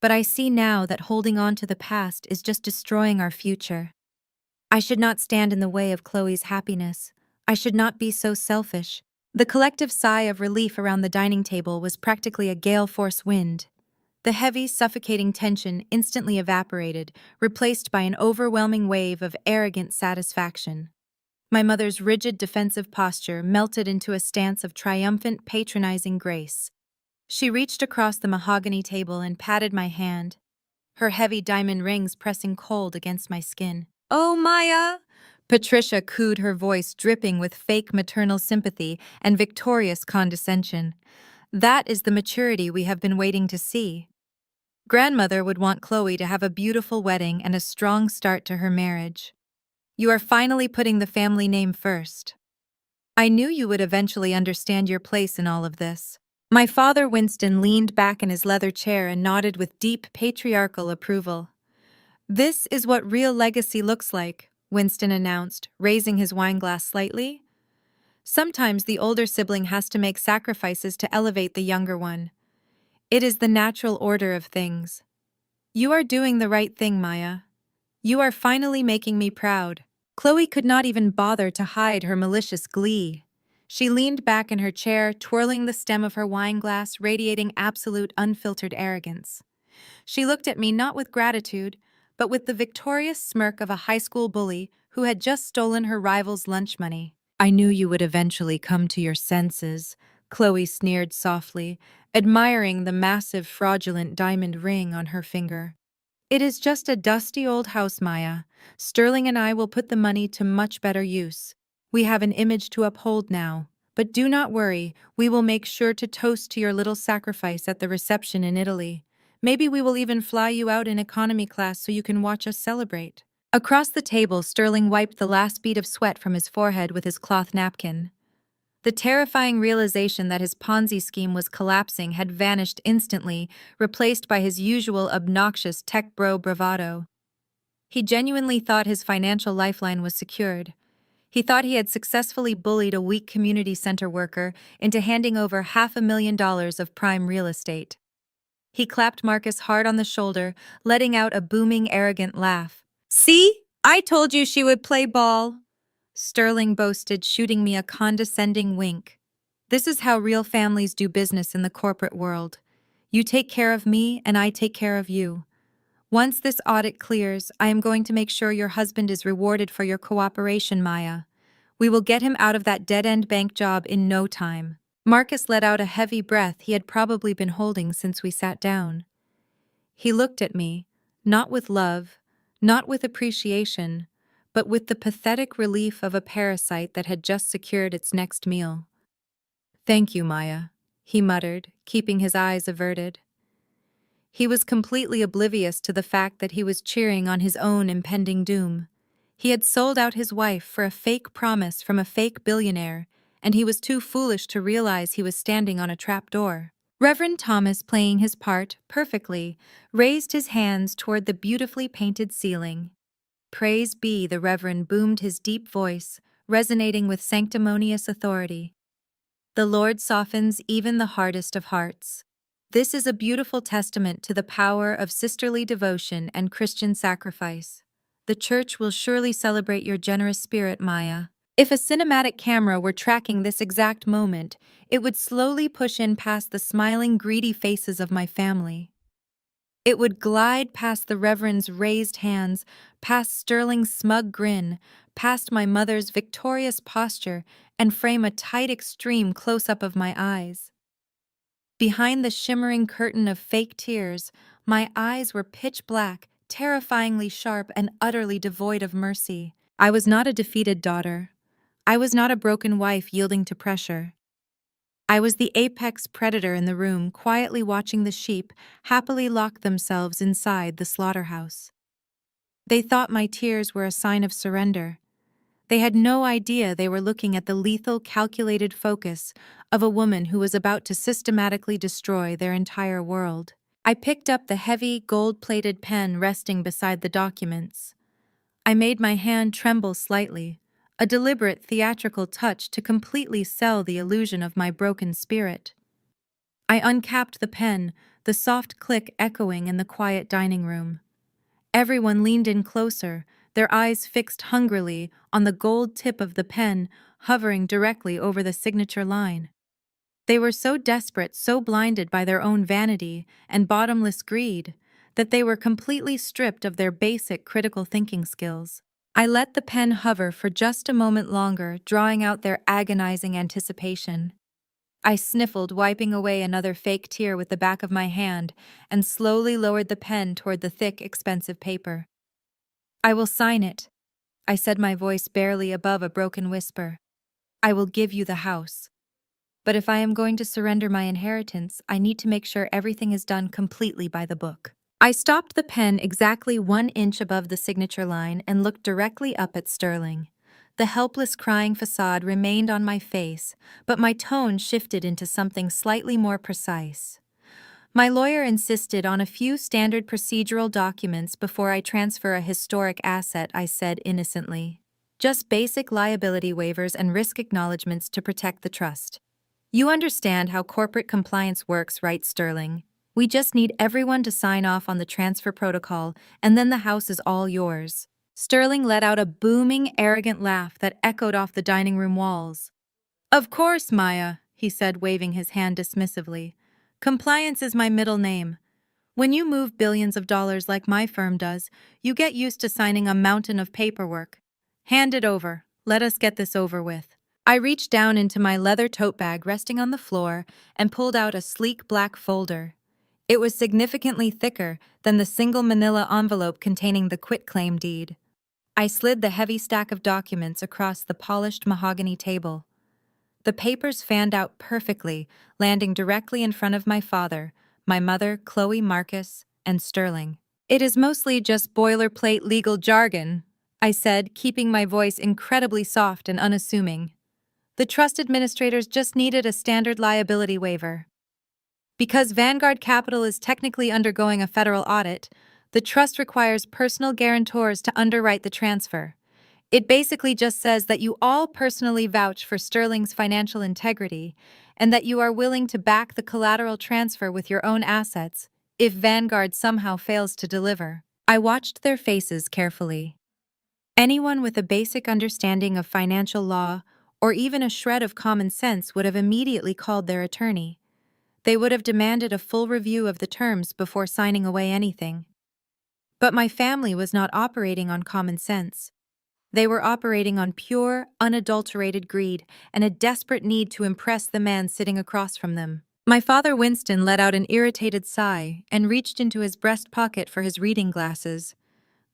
But I see now that holding on to the past is just destroying our future. I should not stand in the way of Chloe's happiness. I should not be so selfish. The collective sigh of relief around the dining table was practically a gale-force wind. The heavy, suffocating tension instantly evaporated, replaced by an overwhelming wave of arrogant satisfaction. My mother's rigid, defensive posture melted into a stance of triumphant, patronizing grace. She reached across the mahogany table and patted my hand, her heavy diamond rings pressing cold against my skin. "Oh, Maya!" Patricia cooed, her voice dripping with fake maternal sympathy and victorious condescension. "That is the maturity we have been waiting to see." Grandmother would want Chloe to have a beautiful wedding and a strong start to her marriage. "You are finally putting the family name first. I knew you would eventually understand your place in all of this." My father, Winston, leaned back in his leather chair and nodded with deep patriarchal approval. "This is what real legacy looks like," Winston announced, raising his wineglass slightly. "Sometimes the older sibling has to make sacrifices to elevate the younger one. It is the natural order of things. You are doing the right thing, Maya. You are finally making me proud." Chloe could not even bother to hide her malicious glee. She leaned back in her chair, twirling the stem of her wineglass, radiating absolute unfiltered arrogance. She looked at me not with gratitude, but with the victorious smirk of a high school bully who had just stolen her rival's lunch money. "I knew you would eventually come to your senses," Chloe sneered softly, admiring the massive fraudulent diamond ring on her finger. "It is just a dusty old house, Maya. Sterling and I will put the money to much better use. We have an image to uphold now. But do not worry, we will make sure to toast to your little sacrifice at the reception in Italy. Maybe we will even fly you out in economy class so you can watch us celebrate." Across the table, Sterling wiped the last bead of sweat from his forehead with his cloth napkin. The terrifying realization that his Ponzi scheme was collapsing had vanished instantly, replaced by his usual obnoxious tech bro bravado. He genuinely thought his financial lifeline was secured. He thought he had successfully bullied a weak community center worker into handing over $500,000 of prime real estate. He clapped Marcus hard on the shoulder, letting out a booming, arrogant laugh. "See? I told you she would play ball," Sterling boasted, shooting me a condescending wink. "This is how real families do business in the corporate world. You take care of me, and I take care of you. Once this audit clears, I am going to make sure your husband is rewarded for your cooperation, Maya. We will get him out of that dead-end bank job in no time." Marcus let out a heavy breath he had probably been holding since we sat down. He looked at me, not with love, not with appreciation, but with the pathetic relief of a parasite that had just secured its next meal. "Thank you, Maya," he muttered, keeping his eyes averted. He was completely oblivious to the fact that he was cheering on his own impending doom. He had sold out his wife for a fake promise from a fake billionaire, and he was too foolish to realize he was standing on a trapdoor. Reverend Thomas, playing his part perfectly, raised his hands toward the beautifully painted ceiling. "Praise be," the Reverend boomed his deep voice, resonating with sanctimonious authority. "The Lord softens even the hardest of hearts." This is a beautiful testament to the power of sisterly devotion and Christian sacrifice. The Church will surely celebrate your generous spirit, Maya. If a cinematic camera were tracking this exact moment, it would slowly push in past the smiling, greedy faces of my family. It would glide past the Reverend's raised hands, past Sterling's smug grin, past my mother's victorious posture, and frame a tight extreme close-up of my eyes. Behind the shimmering curtain of fake tears, my eyes were pitch black, terrifyingly sharp, and utterly devoid of mercy. I was not a defeated daughter. I was not a broken wife yielding to pressure. I was the apex predator in the room, quietly watching the sheep happily lock themselves inside the slaughterhouse. They thought my tears were a sign of surrender. They had no idea they were looking at the lethal, calculated focus of a woman who was about to systematically destroy their entire world. I picked up the heavy, gold-plated pen resting beside the documents. I made my hand tremble slightly, a deliberate theatrical touch to completely sell the illusion of my broken spirit. I uncapped the pen, the soft click echoing in the quiet dining room. Everyone leaned in closer, their eyes fixed hungrily on the gold tip of the pen hovering directly over the signature line. They were so desperate, so blinded by their own vanity and bottomless greed, that they were completely stripped of their basic critical thinking skills. I let the pen hover for just a moment longer, drawing out their agonizing anticipation. I sniffled, wiping away another fake tear with the back of my hand, and slowly lowered the pen toward the thick, expensive paper. "I will sign it," I said, my voice barely above a broken whisper. "I will give you the house. But if I am going to surrender my inheritance, I need to make sure everything is done completely by the book." I stopped the pen exactly 1 inch above the signature line and looked directly up at Sterling. The helpless crying facade remained on my face, but my tone shifted into something slightly more precise. "My lawyer insisted on a few standard procedural documents before I transfer a historic asset," I said innocently. "Just basic liability waivers and risk acknowledgments to protect the trust. You understand how corporate compliance works, right, Sterling? We just need everyone to sign off on the transfer protocol, and then the house is all yours." Sterling let out a booming, arrogant laugh that echoed off the dining room walls. "Of course, Maya," he said, waving his hand dismissively. "Compliance is my middle name. When you move billions of dollars like my firm does, you get used to signing a mountain of paperwork. Hand it over. Let us get this over with." I reached down into my leather tote bag resting on the floor and pulled out a sleek black folder. It was significantly thicker than the single manila envelope containing the quitclaim deed. I slid the heavy stack of documents across the polished mahogany table. The papers fanned out perfectly, landing directly in front of my father, my mother, Chloe, Marcus, and Sterling. "It is mostly just boilerplate legal jargon," I said, keeping my voice incredibly soft and unassuming. "The trust administrators just needed a standard liability waiver. Because Vanguard Capital is technically undergoing a federal audit, the trust requires personal guarantors to underwrite the transfer. It basically just says that you all personally vouch for Sterling's financial integrity and that you are willing to back the collateral transfer with your own assets if Vanguard somehow fails to deliver." I watched their faces carefully. Anyone with a basic understanding of financial law or even a shred of common sense would have immediately called their attorney. They would have demanded a full review of the terms before signing away anything. But my family was not operating on common sense. They were operating on pure, unadulterated greed and a desperate need to impress the man sitting across from them. My father, Winston, let out an irritated sigh and reached into his breast pocket for his reading glasses.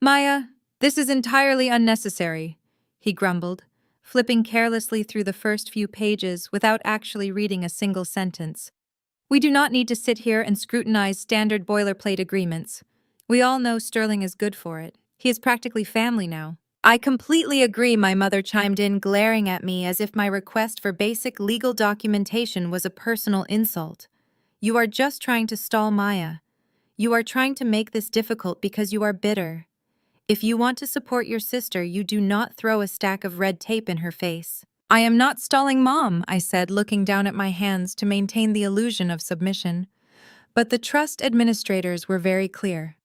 "Maya, this is entirely unnecessary," he grumbled, flipping carelessly through the first few pages without actually reading a single sentence. "We do not need to sit here and scrutinize standard boilerplate agreements. We all know Sterling is good for it. He is practically family now. I completely agree, my mother chimed in, glaring at me as if my request for basic legal documentation was a personal insult. You are just trying to stall Maya. You are trying to make this difficult because you are bitter. If you want to support your sister, you do not throw a stack of red tape in her face. I am not stalling, Mom, I said, looking down at my hands to maintain the illusion of submission. But the trust administrators were very clear.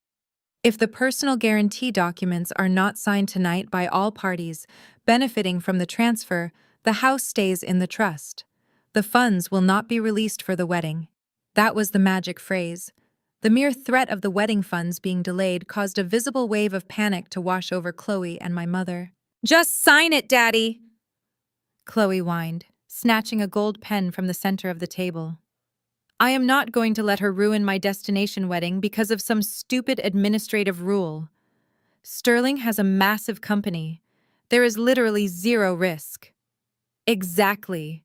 If the personal guarantee documents are not signed tonight by all parties benefiting from the transfer, the house stays in the trust. The funds will not be released for the wedding. That was the magic phrase. The mere threat of the wedding funds being delayed caused a visible wave of panic to wash over Chloe and my mother. Just sign it, Daddy, Chloe whined, snatching a gold pen from the center of the table. I am not going to let her ruin my destination wedding because of some stupid administrative rule. Sterling has a massive company. There is literally zero risk. Exactly.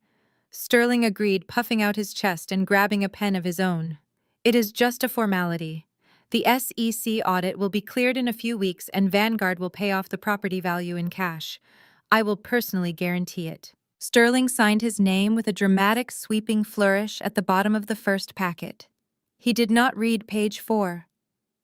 Sterling agreed, puffing out his chest and grabbing a pen of his own. It is just a formality. The SEC audit will be cleared in a few weeks and Vanguard will pay off the property value in cash. I will personally guarantee it. Sterling signed his name with a dramatic sweeping flourish at the bottom of the first packet. He did not read page 4.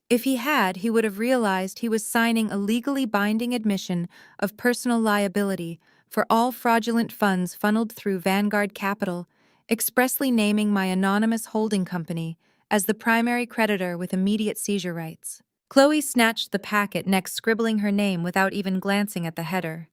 If he had, he would have realized he was signing a legally binding admission of personal liability for all fraudulent funds funneled through Vanguard Capital, expressly naming my anonymous holding company as the primary creditor with immediate seizure rights. Chloe snatched the packet, next scribbling her name without even glancing at the header.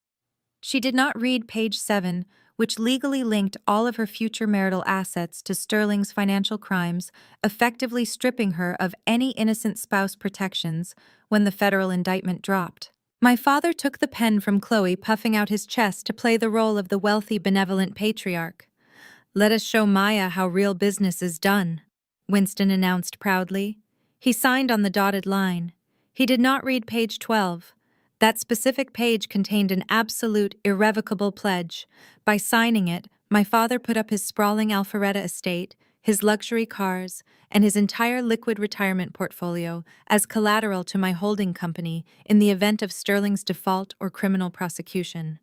She did not read page 7, which legally linked all of her future marital assets to Sterling's financial crimes, effectively stripping her of any innocent spouse protections when the federal indictment dropped. My father took the pen from Chloe, puffing out his chest to play the role of the wealthy, benevolent patriarch. Let us show Maya how real business is done, Winston announced proudly. He signed on the dotted line. He did not read page 12. That specific page contained an absolute, irrevocable pledge. By signing it, my father put up his sprawling Alpharetta estate, his luxury cars, and his entire liquid retirement portfolio as collateral to my holding company in the event of Sterling's default or criminal prosecution.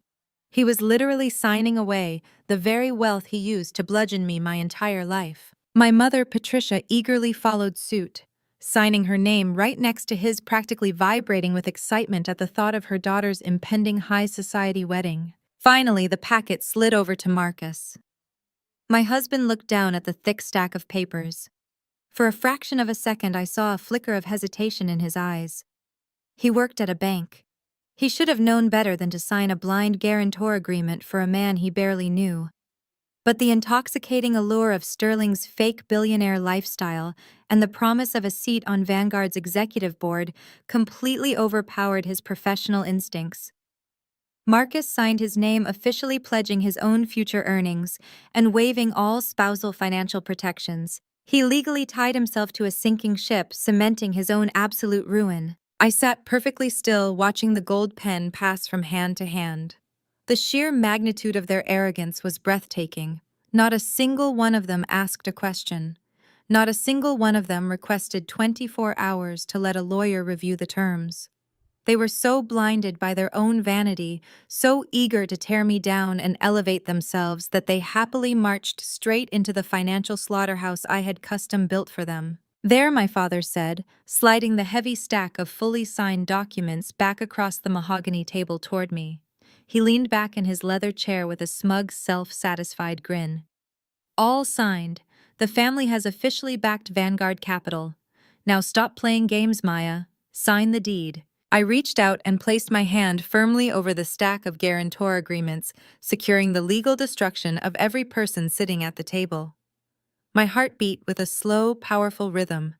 He was literally signing away the very wealth he used to bludgeon me my entire life. My mother, Patricia, eagerly followed suit, signing her name right next to his, practically vibrating with excitement at the thought of her daughter's impending high society wedding. Finally, the packet slid over to Marcus. My husband looked down at the thick stack of papers. For a fraction of a second, I saw a flicker of hesitation in his eyes. He worked at a bank. He should have known better than to sign a blind guarantor agreement for a man he barely knew. But the intoxicating allure of Sterling's fake billionaire lifestyle and the promise of a seat on Vanguard's executive board completely overpowered his professional instincts. Marcus signed his name, officially pledging his own future earnings and waiving all spousal financial protections. He legally tied himself to a sinking ship, cementing his own absolute ruin. I sat perfectly still, watching the gold pen pass from hand to hand. The sheer magnitude of their arrogance was breathtaking. Not a single one of them asked a question. Not a single one of them requested 24 hours to let a lawyer review the terms. They were so blinded by their own vanity, so eager to tear me down and elevate themselves, that they happily marched straight into the financial slaughterhouse I had custom built for them. There, my father said, sliding the heavy stack of fully signed documents back across the mahogany table toward me. He leaned back in his leather chair with a smug, self-satisfied grin. All signed. The family has officially backed Vanguard Capital. Now stop playing games, Maya. Sign the deed. I reached out and placed my hand firmly over the stack of guarantor agreements, securing the legal destruction of every person sitting at the table. My heart beat with a slow, powerful rhythm.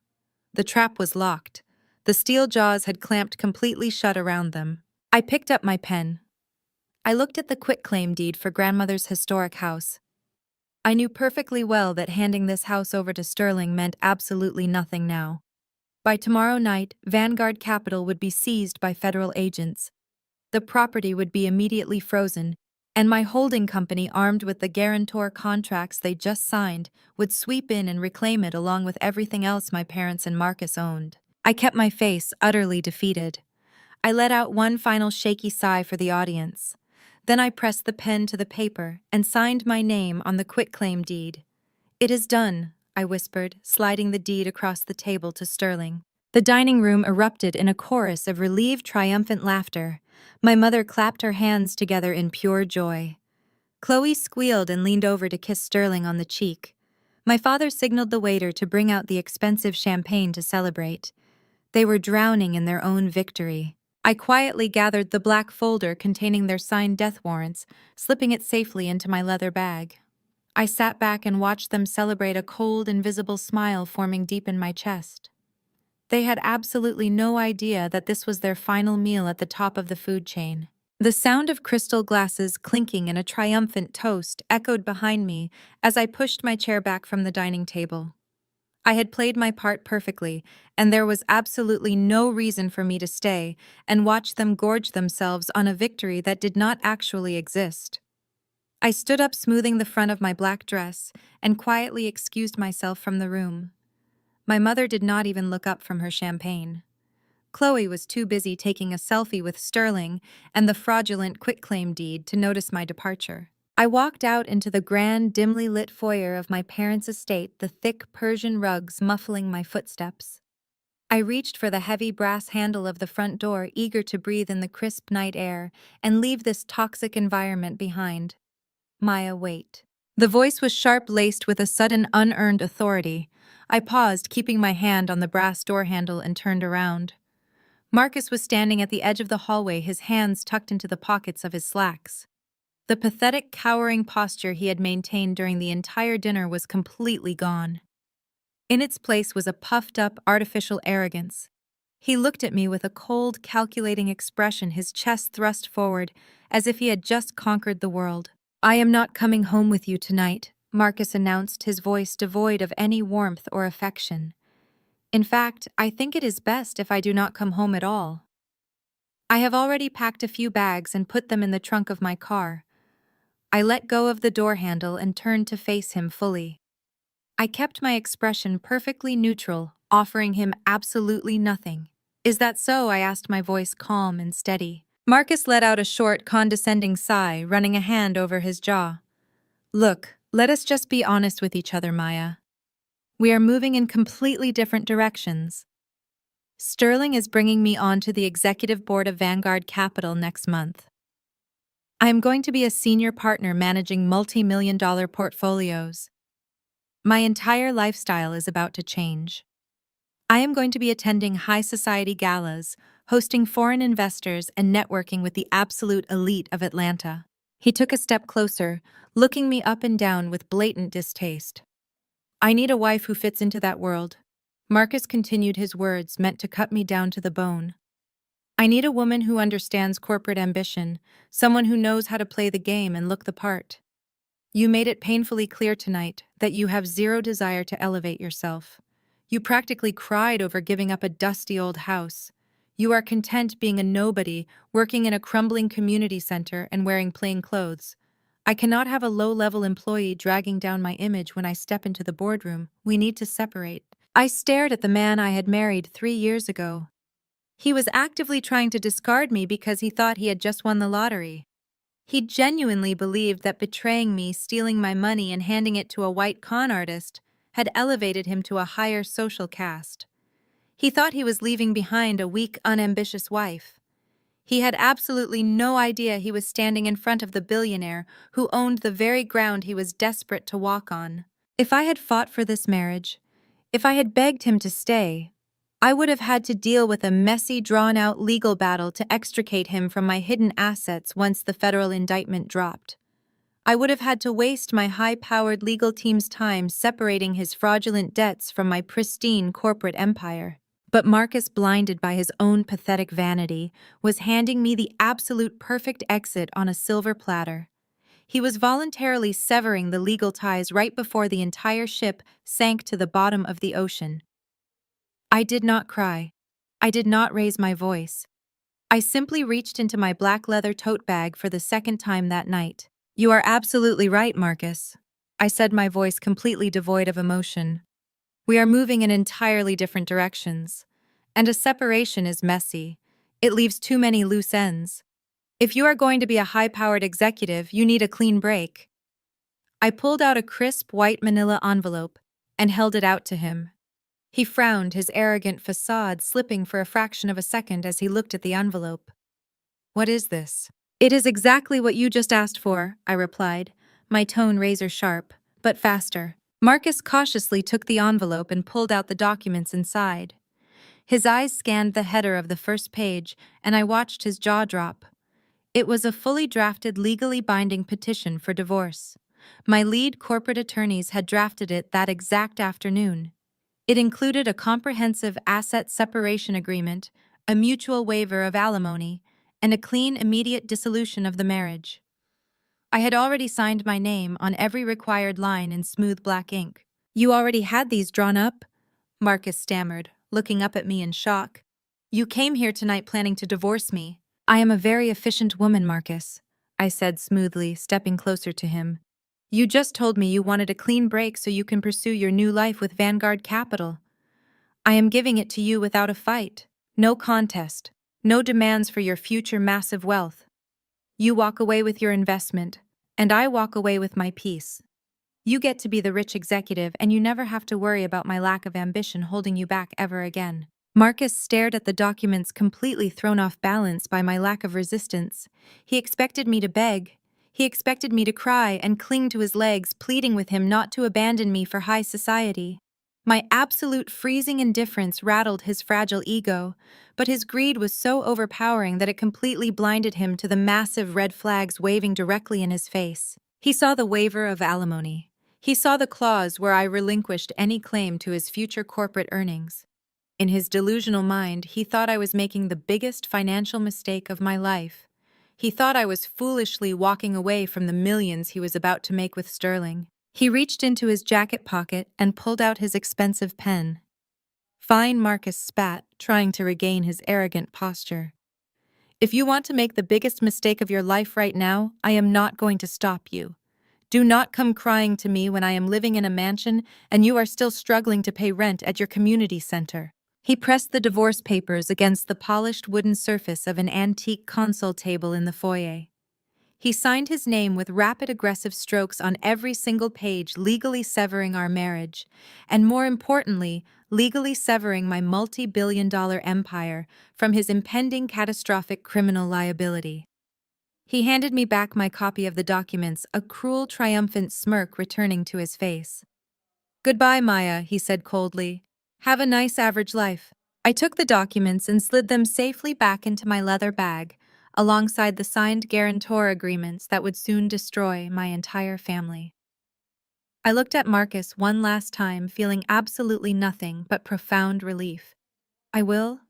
The trap was locked. The steel jaws had clamped completely shut around them. I picked up my pen. I looked at the quitclaim deed for grandmother's historic house. I knew perfectly well that handing this house over to Sterling meant absolutely nothing now. By tomorrow night, Vanguard Capital would be seized by federal agents. The property would be immediately frozen, and my holding company, armed with the guarantor contracts they just signed, would sweep in and reclaim it along with everything else my parents and Marcus owned. I kept my face, utterly defeated. I let out one final shaky sigh for the audience. Then I pressed the pen to the paper and signed my name on the quitclaim deed. "It is done," I whispered, sliding the deed across the table to Sterling. The dining room erupted in a chorus of relieved, triumphant laughter. My mother clapped her hands together in pure joy. Chloe squealed and leaned over to kiss Sterling on the cheek. My father signaled the waiter to bring out the expensive champagne to celebrate. They were drowning in their own victory. I quietly gathered the black folder containing their signed death warrants, slipping it safely into my leather bag. I sat back and watched them celebrate, a cold, invisible smile forming deep in my chest. They had absolutely no idea that this was their final meal at the top of the food chain. The sound of crystal glasses clinking in a triumphant toast echoed behind me as I pushed my chair back from the dining table. I had played my part perfectly, and there was absolutely no reason for me to stay and watch them gorge themselves on a victory that did not actually exist. I stood up, smoothing the front of my black dress, and quietly excused myself from the room. My mother did not even look up from her champagne. Chloe was too busy taking a selfie with Sterling and the fraudulent quitclaim deed to notice my departure. I walked out into the grand, dimly lit foyer of my parents' estate, the thick Persian rugs muffling my footsteps. I reached for the heavy brass handle of the front door, eager to breathe in the crisp night air and leave this toxic environment behind. "Maya, wait." The voice was sharp-laced with a sudden, unearned authority. I paused, keeping my hand on the brass door handle, and turned around. Marcus was standing at the edge of the hallway, his hands tucked into the pockets of his slacks. The pathetic, cowering posture he had maintained during the entire dinner was completely gone. In its place was a puffed-up, artificial arrogance. He looked at me with a cold, calculating expression, his chest thrust forward, as if he had just conquered the world. "I am not coming home with you tonight," Marcus announced, his voice devoid of any warmth or affection. "In fact, I think it is best if I do not come home at all. I have already packed a few bags and put them in the trunk of my car." I let go of the door handle and turned to face him fully. I kept my expression perfectly neutral, offering him absolutely nothing. "Is that so?" I asked, my voice calm and steady. Marcus let out a short, condescending sigh, running a hand over his jaw. "Look, let us just be honest with each other, Maya. We are moving in completely different directions. Sterling is bringing me onto the executive board of Vanguard Capital next month. I am going to be a senior partner managing multi-million-dollar portfolios. My entire lifestyle is about to change. I am going to be attending high society galas, hosting foreign investors, and networking with the absolute elite of Atlanta." He took a step closer, looking me up and down with blatant distaste. "I need a wife who fits into that world." Marcus continued, his words meant to cut me down to the bone. "I need a woman who understands corporate ambition, someone who knows how to play the game and look the part. You made it painfully clear tonight that you have zero desire to elevate yourself. You practically cried over giving up a dusty old house. You are content being a nobody, working in a crumbling community center and wearing plain clothes. I cannot have a low-level employee dragging down my image when I step into the boardroom. We need to separate." I stared at the man I had married 3 years ago. He was actively trying to discard me because he thought he had just won the lottery. He genuinely believed that betraying me, stealing my money, and handing it to a white con artist had elevated him to a higher social caste. He thought he was leaving behind a weak, unambitious wife. He had absolutely no idea he was standing in front of the billionaire who owned the very ground he was desperate to walk on. If I had fought for this marriage, if I had begged him to stay, I would have had to deal with a messy, drawn-out legal battle to extricate him from my hidden assets once the federal indictment dropped. I would have had to waste my high-powered legal team's time separating his fraudulent debts from my pristine corporate empire. But Marcus, blinded by his own pathetic vanity, was handing me the absolute perfect exit on a silver platter. He was voluntarily severing the legal ties right before the entire ship sank to the bottom of the ocean. I did not cry. I did not raise my voice. I simply reached into my black leather tote bag for the second time that night. "You are absolutely right, Marcus," I said, my voice completely devoid of emotion. "We are moving in entirely different directions. And a separation is messy. It leaves too many loose ends. If you are going to be a high-powered executive, you need a clean break. I pulled out a crisp white manila envelope and held it out to him. He frowned, his arrogant facade slipping for a fraction of a second as he looked at the envelope. What is this? It is exactly what you just asked for, I replied, my tone razor-sharp, but faster. Marcus cautiously took the envelope and pulled out the documents inside. His eyes scanned the header of the first page, and I watched his jaw drop. It was a fully drafted, legally binding petition for divorce. My lead corporate attorneys had drafted it that exact afternoon. It included a comprehensive asset separation agreement, a mutual waiver of alimony, and a clean, immediate dissolution of the marriage. I had already signed my name on every required line in smooth black ink. You already had these drawn up? Marcus stammered, looking up at me in shock. You came here tonight planning to divorce me. I am a very efficient woman, Marcus, I said smoothly, stepping closer to him. You just told me you wanted a clean break so you can pursue your new life with Vanguard Capital. I am giving it to you without a fight. No contest. No demands for your future massive wealth. You walk away with your investment, and I walk away with my peace. You get to be the rich executive, and you never have to worry about my lack of ambition holding you back ever again. Marcus stared at the documents, completely thrown off balance by my lack of resistance. He expected me to beg. He expected me to cry and cling to his legs, pleading with him not to abandon me for high society. My absolute freezing indifference rattled his fragile ego, but his greed was so overpowering that it completely blinded him to the massive red flags waving directly in his face. He saw the waiver of alimony. He saw the clause where I relinquished any claim to his future corporate earnings. In his delusional mind, he thought I was making the biggest financial mistake of my life. He thought I was foolishly walking away from the millions he was about to make with Sterling. He reached into his jacket pocket and pulled out his expensive pen. Fine, Marcus spat, trying to regain his arrogant posture. If you want to make the biggest mistake of your life right now, I am not going to stop you. Do not come crying to me when I am living in a mansion and you are still struggling to pay rent at your community center. He pressed the divorce papers against the polished wooden surface of an antique console table in the foyer. He signed his name with rapid, aggressive strokes on every single page, legally severing our marriage, and more importantly, legally severing my multi-billion-dollar empire from his impending catastrophic criminal liability. He handed me back my copy of the documents, a cruel, triumphant smirk returning to his face. Goodbye, Maya, he said coldly. Have a nice average life. I took the documents and slid them safely back into my leather bag, alongside the signed guarantor agreements that would soon destroy my entire family. I looked at Marcus one last time, feeling absolutely nothing but profound relief. I will,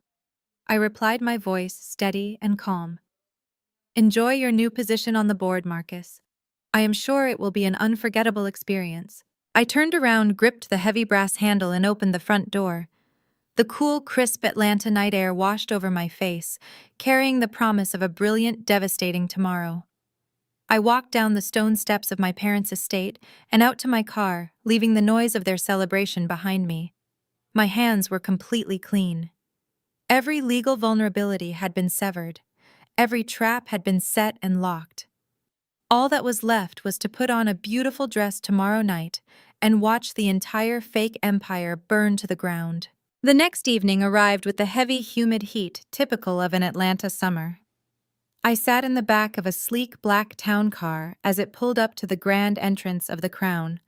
I replied, my voice steady and calm. Enjoy your new position on the board, Marcus. I am sure it will be an unforgettable experience. I turned around, gripped the heavy brass handle, and opened the front door. The cool, crisp Atlanta night air washed over my face, carrying the promise of a brilliant, devastating tomorrow. I walked down the stone steps of my parents' estate and out to my car, leaving the noise of their celebration behind me. My hands were completely clean. Every legal vulnerability had been severed. Every trap had been set and locked. All that was left was to put on a beautiful dress tomorrow night and watch the entire fake empire burn to the ground. The next evening arrived with the heavy, humid heat typical of an Atlanta summer. I sat in the back of a sleek black town car as it pulled up to the grand entrance of the Crown.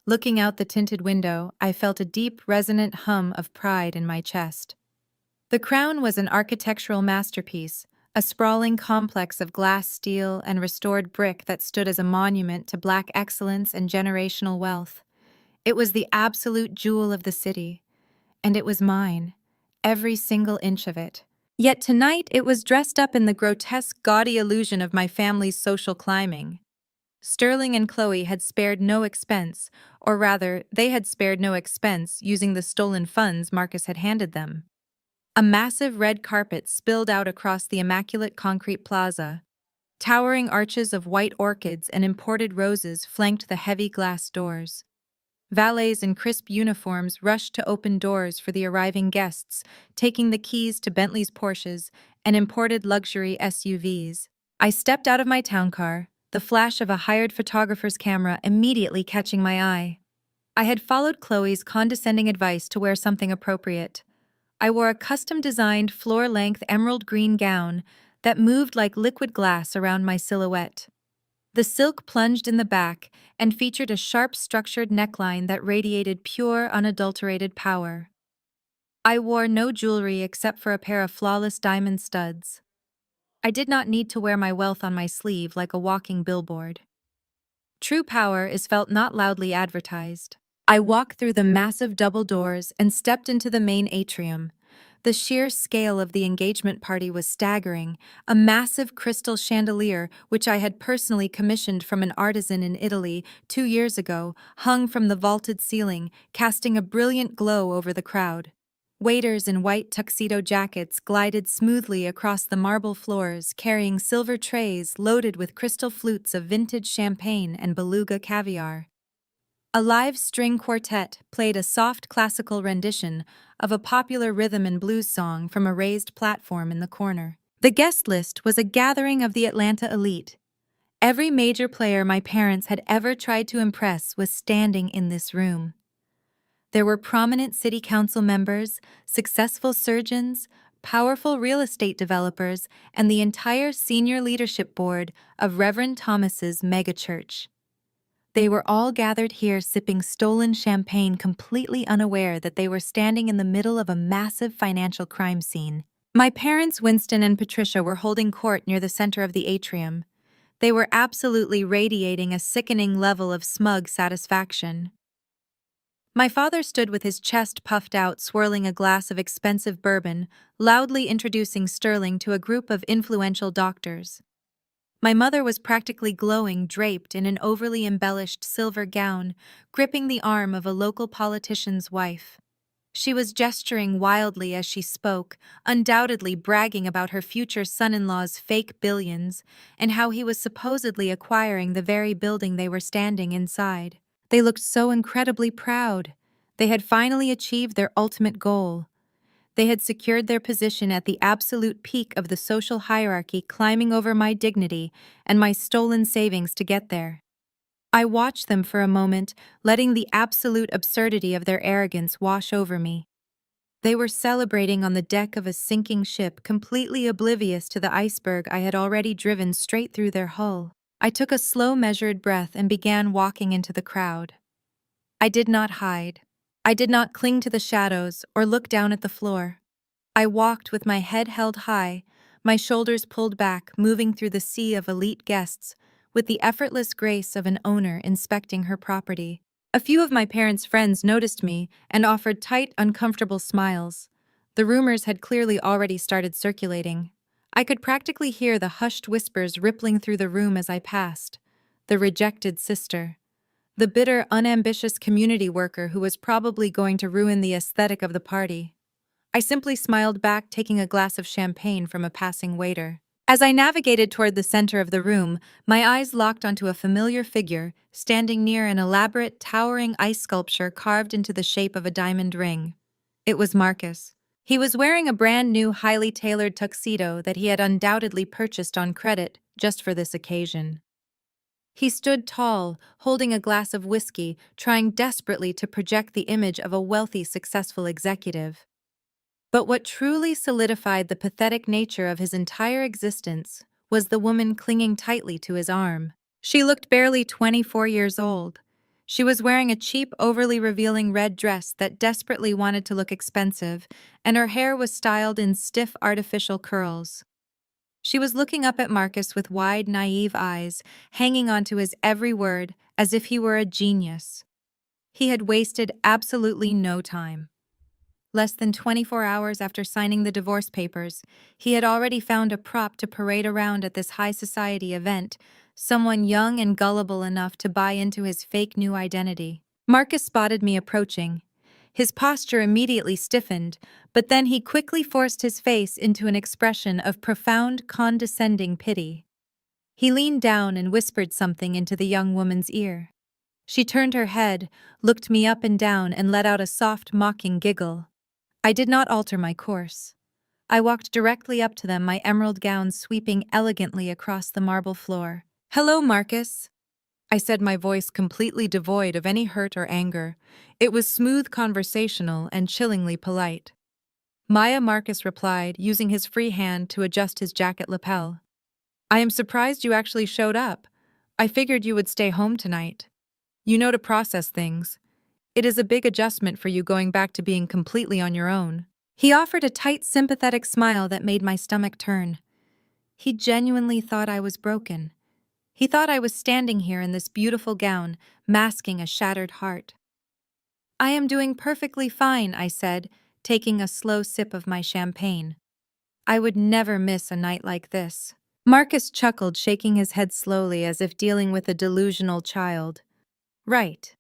Looking out the tinted window, I felt a deep, resonant hum of pride in my chest. The Crown was an architectural masterpiece, a sprawling complex of glass, steel, and restored brick that stood as a monument to Black excellence and generational wealth. It was the absolute jewel of the city, and it was mine, every single inch of it. Yet tonight it was dressed up in the grotesque, gaudy illusion of my family's social climbing. Sterling and Chloe had spared no expense, or rather, they had spared no expense using the stolen funds Marcus had handed them. A massive red carpet spilled out across the immaculate concrete plaza. Towering arches of white orchids and imported roses flanked the heavy glass doors. Valets in crisp uniforms rushed to open doors for the arriving guests, taking the keys to Bentley's Porsches and imported luxury SUVs. I stepped out of my town car, the flash of a hired photographer's camera immediately catching my eye. I had followed Chloe's condescending advice to wear something appropriate. I wore a custom-designed floor-length emerald green gown that moved like liquid glass around my silhouette. The silk plunged in the back and featured a sharp structured neckline that radiated pure, unadulterated power. I wore no jewelry except for a pair of flawless diamond studs. I did not need to wear my wealth on my sleeve like a walking billboard. True power is felt not loudly advertised. I walked through the massive double doors and stepped into the main atrium. The sheer scale of the engagement party was staggering. A massive crystal chandelier, which I had personally commissioned from an artisan in Italy 2 years ago, hung from the vaulted ceiling, casting a brilliant glow over the crowd. Waiters in white tuxedo jackets glided smoothly across the marble floors, carrying silver trays loaded with crystal flutes of vintage champagne and beluga caviar. A live string quartet played a soft classical rendition of a popular rhythm and blues song from a raised platform in the corner. The guest list was a gathering of the Atlanta elite. Every major player my parents had ever tried to impress was standing in this room. There were prominent city council members, successful surgeons, powerful real estate developers, and the entire senior leadership board of Reverend Thomas's megachurch. They were all gathered here sipping stolen champagne, completely unaware that they were standing in the middle of a massive financial crime scene. My parents, Winston and Patricia, were holding court near the center of the atrium. They were absolutely radiating a sickening level of smug satisfaction. My father stood with his chest puffed out, swirling a glass of expensive bourbon, loudly introducing Sterling to a group of influential doctors. My mother was practically glowing, draped in an overly embellished silver gown, gripping the arm of a local politician's wife. She was gesturing wildly as she spoke, undoubtedly bragging about her future son-in-law's fake billions and how he was supposedly acquiring the very building they were standing inside. They looked so incredibly proud. They had finally achieved their ultimate goal. They had secured their position at the absolute peak of the social hierarchy, climbing over my dignity and my stolen savings to get there. I watched them for a moment, letting the absolute absurdity of their arrogance wash over me. They were celebrating on the deck of a sinking ship, completely oblivious to the iceberg I had already driven straight through their hull. I took a slow, measured breath and began walking into the crowd. I did not hide. I did not cling to the shadows or look down at the floor. I walked with my head held high, my shoulders pulled back, moving through the sea of elite guests, with the effortless grace of an owner inspecting her property. A few of my parents' friends noticed me and offered tight, uncomfortable smiles. The rumors had clearly already started circulating. I could practically hear the hushed whispers rippling through the room as I passed. The rejected sister. The bitter, unambitious community worker who was probably going to ruin the aesthetic of the party. I simply smiled back, taking a glass of champagne from a passing waiter. As I navigated toward the center of the room, my eyes locked onto a familiar figure standing near an elaborate, towering ice sculpture carved into the shape of a diamond ring. It was Marcus. He was wearing a brand new, highly tailored tuxedo that he had undoubtedly purchased on credit just for this occasion. He stood tall, holding a glass of whiskey, trying desperately to project the image of a wealthy, successful executive. But what truly solidified the pathetic nature of his entire existence was the woman clinging tightly to his arm. She looked barely 24 years old. She was wearing a cheap, overly revealing red dress that desperately wanted to look expensive, and her hair was styled in stiff, artificial curls. She was looking up at Marcus with wide, naive eyes, hanging onto his every word as if he were a genius. He had wasted absolutely no time. Less than 24 hours after signing the divorce papers, he had already found a prop to parade around at this high society event, someone young and gullible enough to buy into his fake new identity. Marcus spotted me approaching. His posture immediately stiffened, but then he quickly forced his face into an expression of profound, condescending pity. He leaned down and whispered something into the young woman's ear. She turned her head, looked me up and down, and let out a soft, mocking giggle. I did not alter my course. I walked directly up to them, my emerald gown sweeping elegantly across the marble floor. "Hello, Marcus," I said, my voice completely devoid of any hurt or anger. It was smooth, conversational, and chillingly polite. Marcus replied, using his free hand to adjust his jacket lapel. "I am surprised you actually showed up. I figured you would stay home tonight. You know to process things. It is a big adjustment for you going back to being completely on your own." He offered a tight, sympathetic smile that made my stomach turn. He genuinely thought I was broken. He thought I was standing here in this beautiful gown, masking a shattered heart. "I am doing perfectly fine," I said, taking a slow sip of my champagne. "I would never miss a night like this." Marcus chuckled, shaking his head slowly as if dealing with a delusional child. "Right.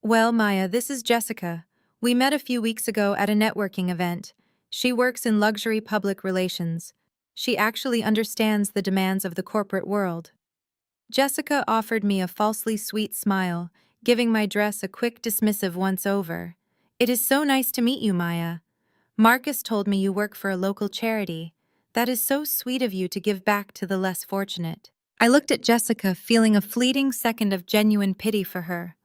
Well, Maya, this is Jessica. We met a few weeks ago at a networking event. She works in luxury public relations. She actually understands the demands of the corporate world." Jessica offered me a falsely sweet smile, giving my dress a quick dismissive once-over. "It is so nice to meet you, Maya. Marcus told me you work for a local charity. That is so sweet of you to give back to the less fortunate." I looked at Jessica, feeling a fleeting second of genuine pity for her.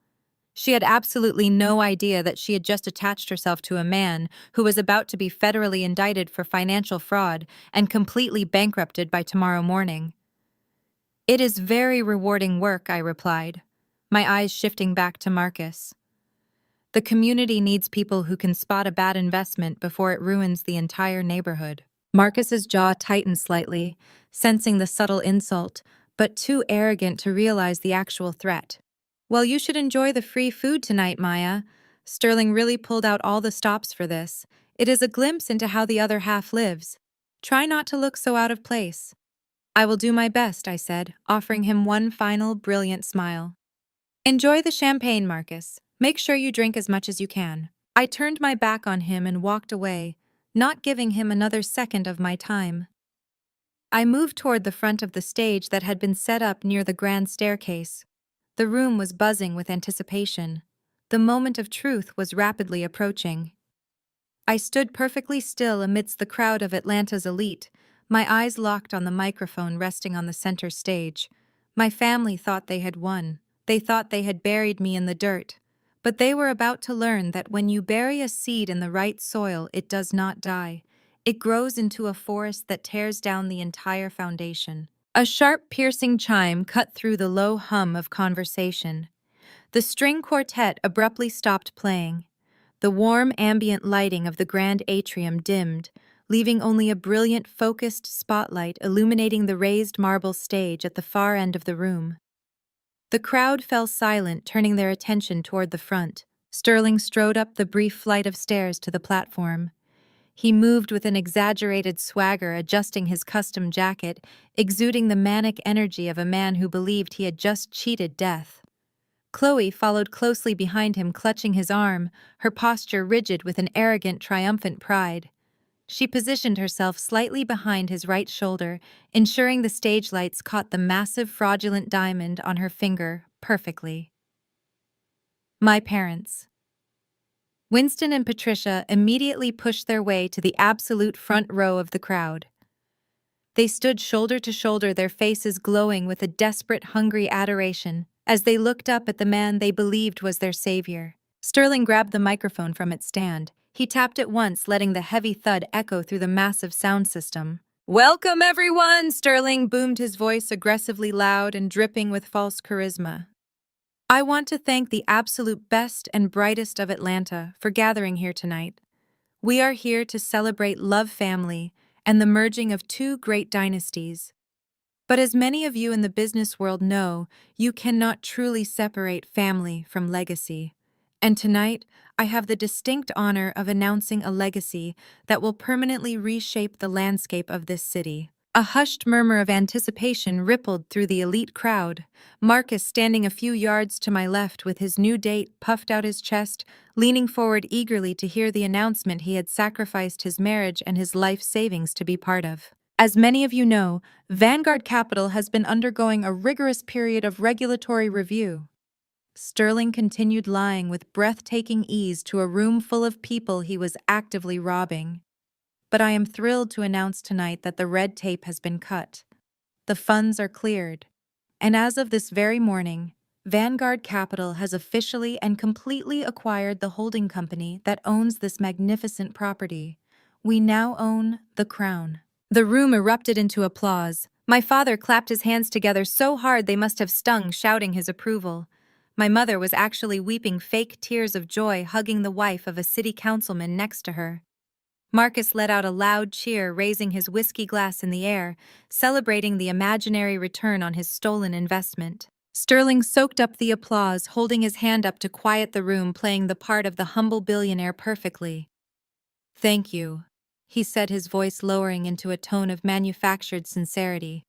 She had absolutely no idea that she had just attached herself to a man who was about to be federally indicted for financial fraud and completely bankrupted by tomorrow morning. "It is very rewarding work," I replied, my eyes shifting back to Marcus. "The community needs people who can spot a bad investment before it ruins the entire neighborhood." Marcus's jaw tightened slightly, sensing the subtle insult, but too arrogant to realize the actual threat. "Well, you should enjoy the free food tonight, Maya. Sterling really pulled out all the stops for this. It is a glimpse into how the other half lives. Try not to look so out of place." "I will do my best," I said, offering him one final, brilliant smile. "Enjoy the champagne, Marcus. Make sure you drink as much as you can." I turned my back on him and walked away, not giving him another second of my time. I moved toward the front of the stage that had been set up near the grand staircase. The room was buzzing with anticipation. The moment of truth was rapidly approaching. I stood perfectly still amidst the crowd of Atlanta's elite, my eyes locked on the microphone resting on the center stage. My family thought they had won. They thought they had buried me in the dirt. But they were about to learn that when you bury a seed in the right soil, it does not die. It grows into a forest that tears down the entire foundation. A sharp, piercing chime cut through the low hum of conversation. The string quartet abruptly stopped playing. The warm, ambient lighting of the grand atrium dimmed, leaving only a brilliant, focused spotlight illuminating the raised marble stage at the far end of the room. The crowd fell silent, turning their attention toward the front. Sterling strode up the brief flight of stairs to the platform. He moved with an exaggerated swagger, adjusting his custom jacket, exuding the manic energy of a man who believed he had just cheated death. Chloe followed closely behind him, clutching his arm, her posture rigid with an arrogant, triumphant pride. She positioned herself slightly behind his right shoulder, ensuring the stage lights caught the massive, fraudulent diamond on her finger perfectly. My parents. Winston and Patricia immediately pushed their way to the absolute front row of the crowd. They stood shoulder to shoulder, their faces glowing with a desperate, hungry adoration, as they looked up at the man they believed was their savior. Sterling grabbed the microphone from its stand. He tapped it once, letting the heavy thud echo through the massive sound system. "Welcome, everyone!" Sterling boomed, his voice aggressively loud and dripping with false charisma. "I want to thank the absolute best and brightest of Atlanta for gathering here tonight. We are here to celebrate love, family, and the merging of two great dynasties. But as many of you in the business world know, you cannot truly separate family from legacy. And tonight, I have the distinct honor of announcing a legacy that will permanently reshape the landscape of this city." A hushed murmur of anticipation rippled through the elite crowd. Marcus, standing a few yards to my left with his new date, puffed out his chest, leaning forward eagerly to hear the announcement he had sacrificed his marriage and his life savings to be part of. As many of you know, Vanguard Capital has been undergoing a rigorous period of regulatory review. Sterling continued lying with breathtaking ease to a room full of people he was actively robbing. But I am thrilled to announce tonight that the red tape has been cut. The funds are cleared. And as of this very morning, Vanguard Capital has officially and completely acquired the holding company that owns this magnificent property. We now own the crown. The room erupted into applause. My father clapped his hands together so hard they must have stung, shouting his approval. My mother was actually weeping fake tears of joy, hugging the wife of a city councilman next to her. Marcus let out a loud cheer, raising his whiskey glass in the air, celebrating the imaginary return on his stolen investment. Sterling soaked up the applause, holding his hand up to quiet the room, playing the part of the humble billionaire perfectly. "Thank you," he said, his voice lowering into a tone of manufactured sincerity.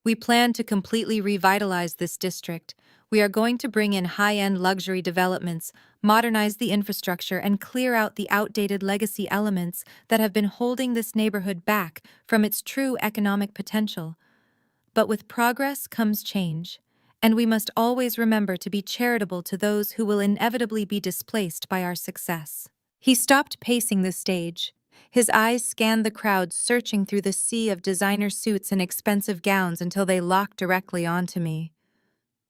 "We plan to completely revitalize this district. We are going to bring in high-end luxury developments, modernize the infrastructure, and clear out the outdated legacy elements that have been holding this neighborhood back from its true economic potential. But with progress comes change, and we must always remember to be charitable to those who will inevitably be displaced by our success." He stopped pacing the stage. His eyes scanned the crowd, searching through the sea of designer suits and expensive gowns until they locked directly onto me.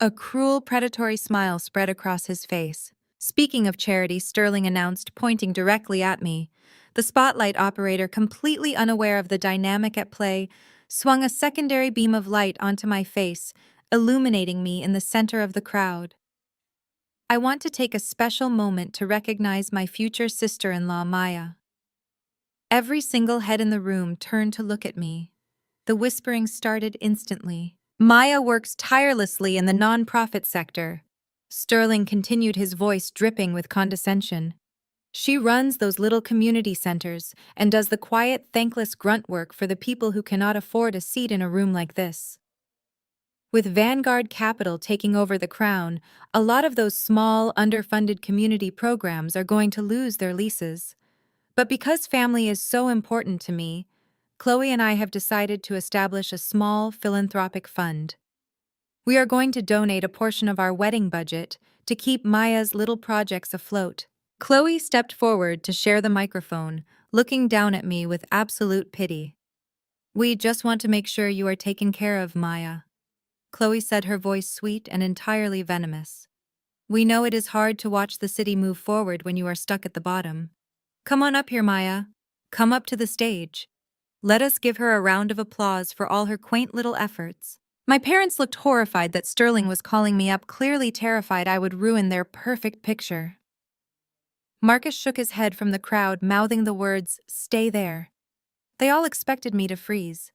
A cruel, predatory smile spread across his face. "Speaking of charity," Sterling announced, pointing directly at me. The spotlight operator, completely unaware of the dynamic at play, swung a secondary beam of light onto my face, illuminating me in the center of the crowd. "I want to take a special moment to recognize my future sister-in-law, Maya." Every single head in the room turned to look at me. The whispering started instantly. "Maya works tirelessly in the nonprofit sector." Sterling continued, his voice dripping with condescension. "She runs those little community centers and does the quiet, thankless grunt work for the people who cannot afford a seat in a room like this." With Vanguard Capital taking over the crown, a lot of those small, underfunded community programs are going to lose their leases. But because family is so important to me, Chloe and I have decided to establish a small philanthropic fund. We are going to donate a portion of our wedding budget to keep Maya's little projects afloat. Chloe stepped forward to share the microphone, looking down at me with absolute pity. "We just want to make sure you are taken care of, Maya," Chloe said, her voice sweet and entirely venomous. "We know it is hard to watch the city move forward when you are stuck at the bottom. Come on up here, Maya. Come up to the stage. Let us give her a round of applause for all her quaint little efforts." My parents looked horrified that Sterling was calling me up, clearly terrified I would ruin their perfect picture. Marcus shook his head from the crowd, mouthing the words, "Stay there." They all expected me to freeze.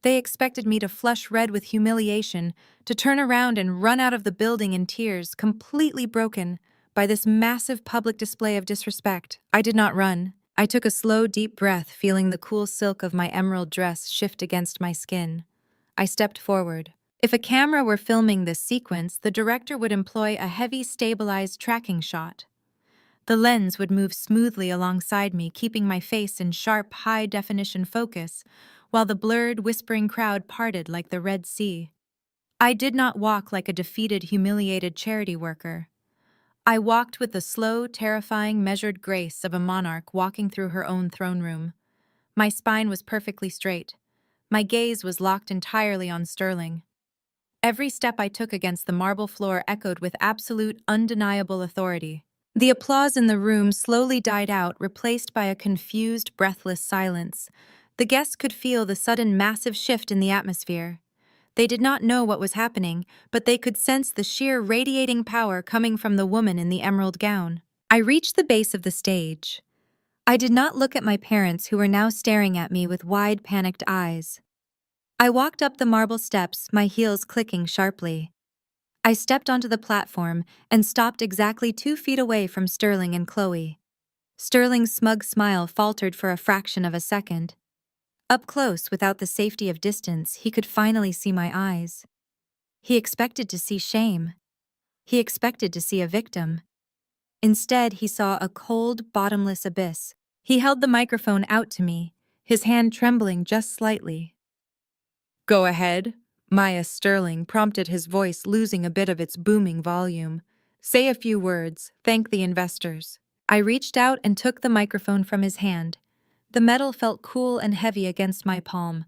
They expected me to flush red with humiliation, to turn around and run out of the building in tears, completely broken by this massive public display of disrespect. I did not run. I took a slow, deep breath, feeling the cool silk of my emerald dress shift against my skin. I stepped forward. If a camera were filming this sequence, the director would employ a heavy, stabilized tracking shot. The lens would move smoothly alongside me, keeping my face in sharp, high-definition focus, while the blurred, whispering crowd parted like the Red Sea. I did not walk like a defeated, humiliated charity worker. I walked with the slow, terrifying, measured grace of a monarch walking through her own throne room. My spine was perfectly straight. My gaze was locked entirely on Sterling. Every step I took against the marble floor echoed with absolute, undeniable authority. The applause in the room slowly died out, replaced by a confused, breathless silence. The guests could feel the sudden massive shift in the atmosphere. They did not know what was happening, but they could sense the sheer radiating power coming from the woman in the emerald gown. I reached the base of the stage. I did not look at my parents, who were now staring at me with wide, panicked eyes. I walked up the marble steps, my heels clicking sharply. I stepped onto the platform and stopped exactly 2 feet away from Sterling and Chloe. Sterling's smug smile faltered for a fraction of a second. Up close, without the safety of distance, he could finally see my eyes. He expected to see shame. He expected to see a victim. Instead, he saw a cold, bottomless abyss. He held the microphone out to me, his hand trembling just slightly. "Go ahead," Maya Sterling prompted, his voice losing a bit of its booming volume. Say a few words, thank the investors. I reached out and took the microphone from his hand. The metal felt cool and heavy against my palm.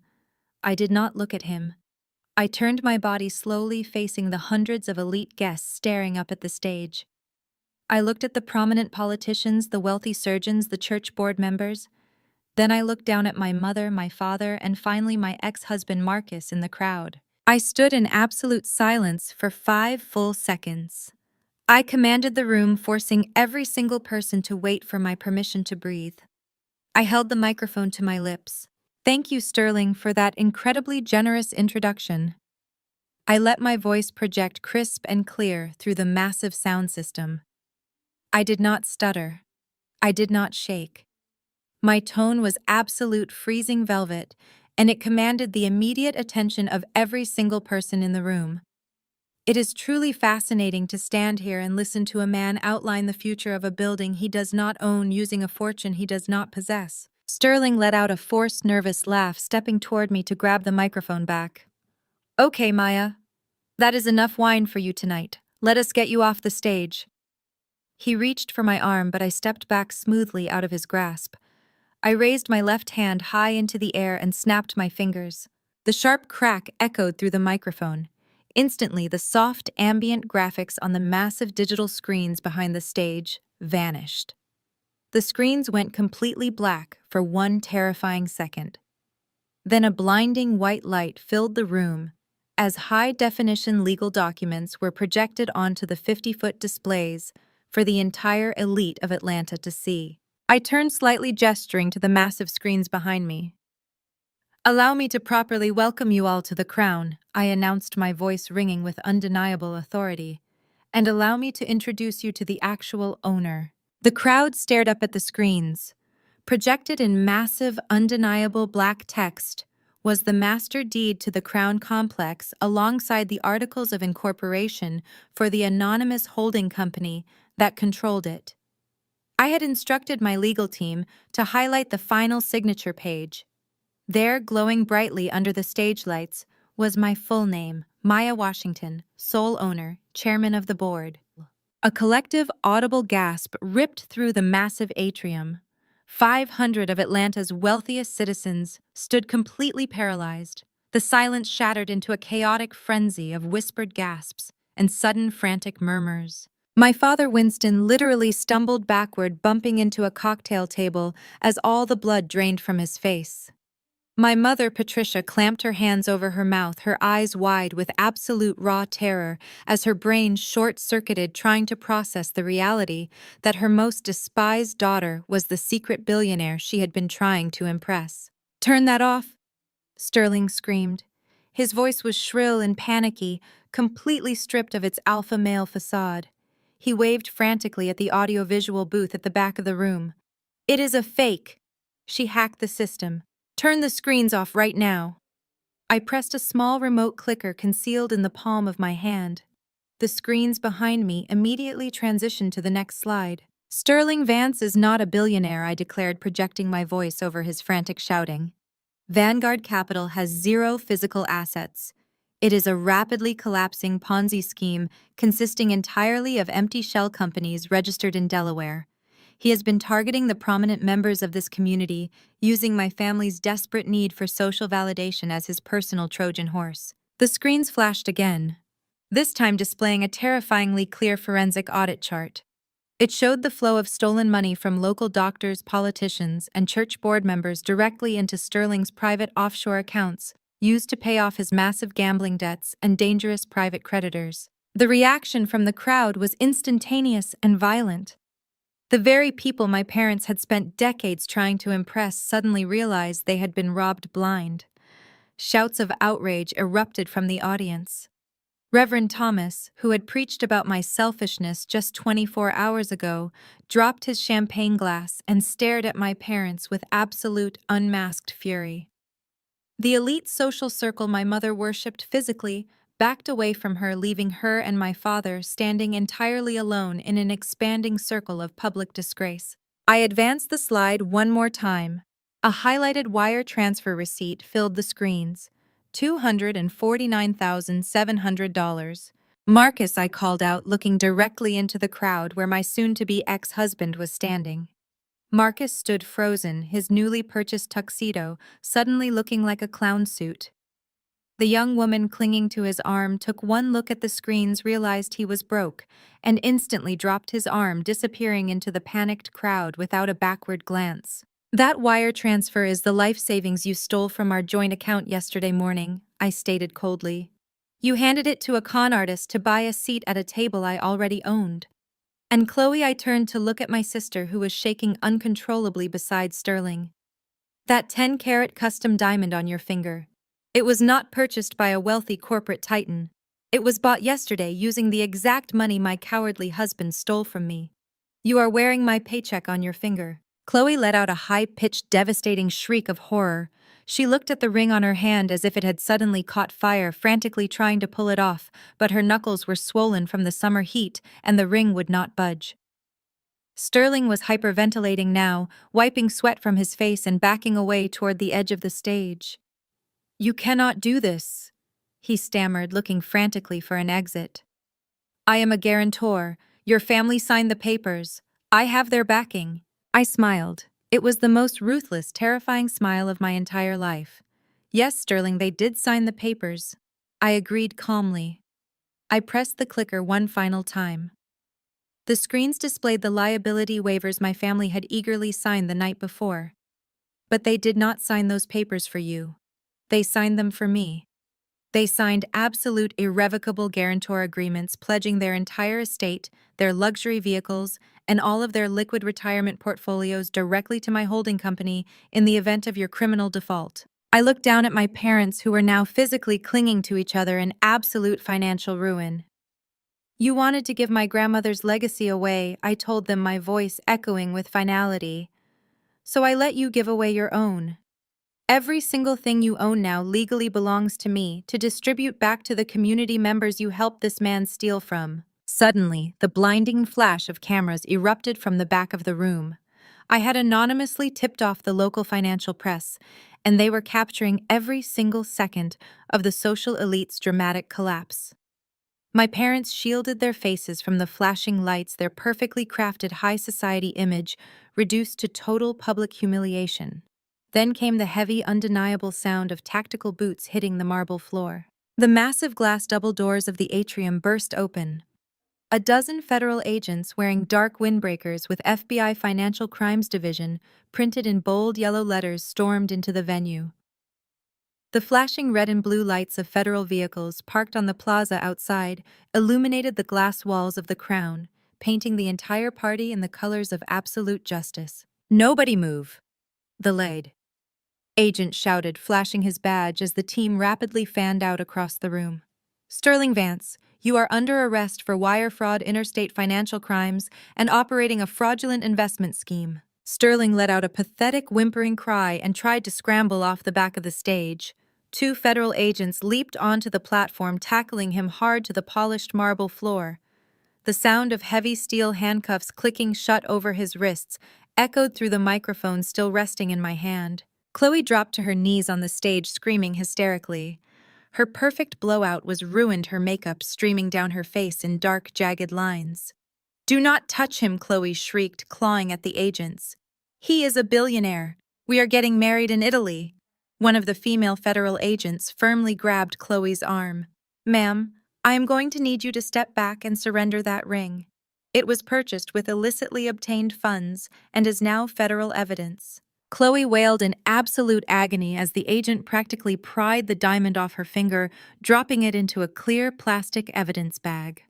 I did not look at him. I turned my body slowly, facing the hundreds of elite guests staring up at the stage. I looked at the prominent politicians, the wealthy surgeons, the church board members. Then I looked down at my mother, my father, and finally my ex-husband Marcus in the crowd. I stood in absolute silence for 5 full seconds. I commanded the room, forcing every single person to wait for my permission to breathe. I held the microphone to my lips. Thank you, Sterling, for that incredibly generous introduction. I let my voice project crisp and clear through the massive sound system. I did not stutter. I did not shake. My tone was absolute freezing velvet, and it commanded the immediate attention of every single person in the room. It is truly fascinating to stand here and listen to a man outline the future of a building he does not own using a fortune he does not possess. Sterling let out a forced, nervous laugh, stepping toward me to grab the microphone back. Okay, Maya. That is enough wine for you tonight. Let us get you off the stage. He reached for my arm, but I stepped back smoothly out of his grasp. I raised my left hand high into the air and snapped my fingers. The sharp crack echoed through the microphone. Instantly, the soft, ambient graphics on the massive digital screens behind the stage vanished. The screens went completely black for one terrifying second. Then a blinding white light filled the room as high-definition legal documents were projected onto the 50-foot displays for the entire elite of Atlanta to see. I turned slightly, gesturing to the massive screens behind me. Allow me to properly welcome you all to the crown, I announced, my voice ringing with undeniable authority. And allow me to introduce you to the actual owner. The crowd stared up at the screens. Projected in massive, undeniable black text was the master deed to the Crown Complex alongside the Articles of Incorporation for the anonymous holding company that controlled it. I had instructed my legal team to highlight the final signature page. There, glowing brightly under the stage lights, was my full name, Maya Washington, sole owner, chairman of the board. A collective, audible gasp ripped through the massive atrium. 500 of Atlanta's wealthiest citizens stood completely paralyzed. The silence shattered into a chaotic frenzy of whispered gasps and sudden frantic murmurs. My father, Winston, literally stumbled backward, bumping into a cocktail table as all the blood drained from his face. My mother, Patricia, clamped her hands over her mouth, her eyes wide with absolute raw terror as her brain short-circuited, trying to process the reality that her most despised daughter was the secret billionaire she had been trying to impress. "Turn that off!" Sterling screamed. His voice was shrill and panicky, completely stripped of its alpha male facade. He waved frantically at the audiovisual booth at the back of the room. "It is a fake. She hacked the system. Turn the screens off right now." I pressed a small remote clicker concealed in the palm of my hand. The screens behind me immediately transitioned to the next slide. "Sterling Vance is not a billionaire," I declared, projecting my voice over his frantic shouting. "Vanguard Capital has 0 physical assets. It is a rapidly collapsing Ponzi scheme consisting entirely of empty shell companies registered in Delaware. He has been targeting the prominent members of this community, using my family's desperate need for social validation as his personal Trojan horse." The screens flashed again, this time displaying a terrifyingly clear forensic audit chart. It showed the flow of stolen money from local doctors, politicians, and church board members directly into Sterling's private offshore accounts, used to pay off his massive gambling debts and dangerous private creditors. The reaction from the crowd was instantaneous and violent. The very people my parents had spent decades trying to impress suddenly realized they had been robbed blind. Shouts of outrage erupted from the audience. Reverend Thomas, who had preached about my selfishness just 24 hours ago, dropped his champagne glass and stared at my parents with absolute, unmasked fury. The elite social circle my mother worshipped physically backed away from her, leaving her and my father standing entirely alone in an expanding circle of public disgrace. I advanced the slide one more time. A highlighted wire transfer receipt filled the screens. $249,700. Marcus, I called out, looking directly into the crowd where my soon-to-be ex-husband was standing. Marcus stood frozen, his newly purchased tuxedo suddenly looking like a clown suit. The young woman clinging to his arm took one look at the screens, realized he was broke, and instantly dropped his arm, disappearing into the panicked crowd without a backward glance. That wire transfer is the life savings you stole from our joint account yesterday morning, I stated coldly. You handed it to a con artist to buy a seat at a table I already owned. And Chloe, I turned to look at my sister, who was shaking uncontrollably beside Sterling. That 10-carat custom diamond on your finger. It was not purchased by a wealthy corporate titan. It was bought yesterday using the exact money my cowardly husband stole from me. You are wearing my paycheck on your finger. Chloe let out a high-pitched, devastating shriek of horror. She looked at the ring on her hand as if it had suddenly caught fire, frantically trying to pull it off, but her knuckles were swollen from the summer heat and the ring would not budge. Sterling was hyperventilating now, wiping sweat from his face and backing away toward the edge of the stage. You cannot do this, he stammered, looking frantically for an exit. I am a guarantor. Your family signed the papers. I have their backing. I smiled. It was the most ruthless, terrifying smile of my entire life. Yes, Sterling, they did sign the papers. I agreed calmly. I pressed the clicker one final time. The screens displayed the liability waivers my family had eagerly signed the night before. But they did not sign those papers for you. They signed them for me. They signed absolute irrevocable guarantor agreements pledging their entire estate, their luxury vehicles, and all of their liquid retirement portfolios directly to my holding company in the event of your criminal default. I looked down at my parents, who were now physically clinging to each other in absolute financial ruin. You wanted to give my grandmother's legacy away, I told them, my voice echoing with finality. So I let you give away your own. Every single thing you own now legally belongs to me, to distribute back to the community members you helped this man steal from. Suddenly, the blinding flash of cameras erupted from the back of the room. I had anonymously tipped off the local financial press, and they were capturing every single second of the social elite's dramatic collapse. My parents shielded their faces from the flashing lights, their perfectly crafted high society image reduced to total public humiliation. Then came the heavy, undeniable sound of tactical boots hitting the marble floor. The massive glass double doors of the atrium burst open. A dozen federal agents wearing dark windbreakers with FBI Financial Crimes Division printed in bold yellow letters stormed into the venue. The flashing red and blue lights of federal vehicles parked on the plaza outside illuminated the glass walls of the Crown, painting the entire party in the colors of absolute justice. Nobody move, the lead agent shouted, flashing his badge as the team rapidly fanned out across the room. Sterling Vance, you are under arrest for wire fraud, interstate financial crimes, and operating a fraudulent investment scheme. Sterling let out a pathetic, whimpering cry and tried to scramble off the back of the stage. Two federal agents leaped onto the platform, tackling him hard to the polished marble floor. The sound of heavy steel handcuffs clicking shut over his wrists echoed through the microphone still resting in my hand. Chloe dropped to her knees on the stage, screaming hysterically. Her perfect blowout was ruined, her makeup streaming down her face in dark, jagged lines. Do not touch him, Chloe shrieked, clawing at the agents. He is a billionaire. We are getting married in Italy. One of the female federal agents firmly grabbed Chloe's arm. Ma'am, I am going to need you to step back and surrender that ring. It was purchased with illicitly obtained funds and is now federal evidence. Chloe wailed in absolute agony as the agent practically pried the diamond off her finger, dropping it into a clear plastic evidence bag.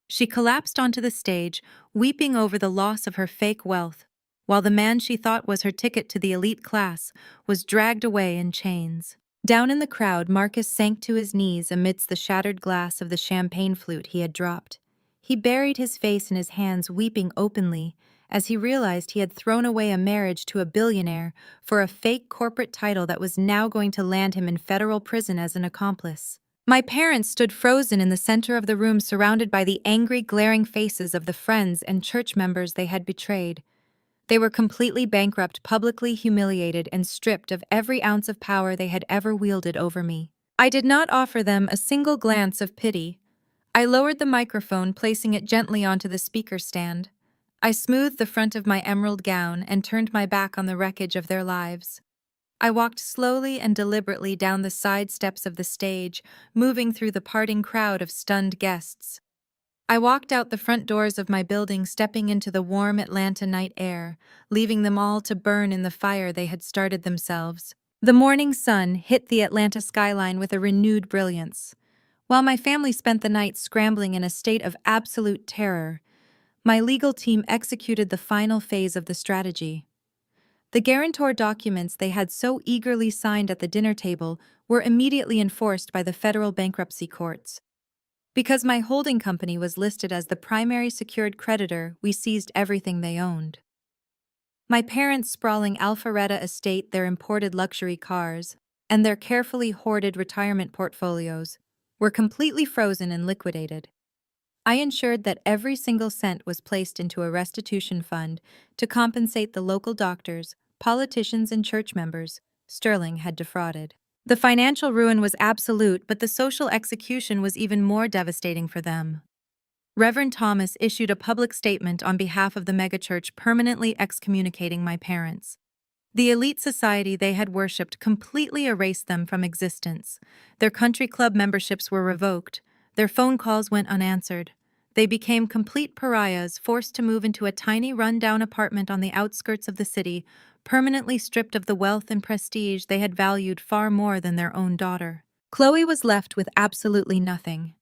She collapsed onto the stage, weeping over the loss of her fake wealth, while the man she thought was her ticket to the elite class was dragged away in chains. Down in the crowd, Marcus sank to his knees amidst the shattered glass of the champagne flute he had dropped. He buried his face in his hands, weeping openly, as he realized he had thrown away a marriage to a billionaire for a fake corporate title that was now going to land him in federal prison as an accomplice. My parents stood frozen in the center of the room, surrounded by the angry, glaring faces of the friends and church members they had betrayed. They were completely bankrupt, publicly humiliated, and stripped of every ounce of power they had ever wielded over me. I did not offer them a single glance of pity. I lowered the microphone, placing it gently onto the speaker stand. I smoothed the front of my emerald gown and turned my back on the wreckage of their lives. I walked slowly and deliberately down the side steps of the stage, moving through the parting crowd of stunned guests. I walked out the front doors of my building, stepping into the warm Atlanta night air, leaving them all to burn in the fire they had started themselves. The morning sun hit the Atlanta skyline with a renewed brilliance. While my family spent the night scrambling in a state of absolute terror, my legal team executed the final phase of the strategy. The guarantor documents they had so eagerly signed at the dinner table were immediately enforced by the federal bankruptcy courts. Because my holding company was listed as the primary secured creditor, we seized everything they owned. My parents' sprawling Alpharetta estate, their imported luxury cars, and their carefully hoarded retirement portfolios were completely frozen and liquidated. I ensured that every single cent was placed into a restitution fund to compensate the local doctors, politicians, and church members Sterling had defrauded. The financial ruin was absolute, but the social execution was even more devastating for them. Reverend Thomas issued a public statement on behalf of the megachurch permanently excommunicating my parents. The elite society they had worshipped completely erased them from existence. Their country club memberships were revoked. Their phone calls went unanswered. They became complete pariahs, forced to move into a tiny run-down apartment on the outskirts of the city, permanently stripped of the wealth and prestige they had valued far more than their own daughter. Chloe was left with absolutely nothing.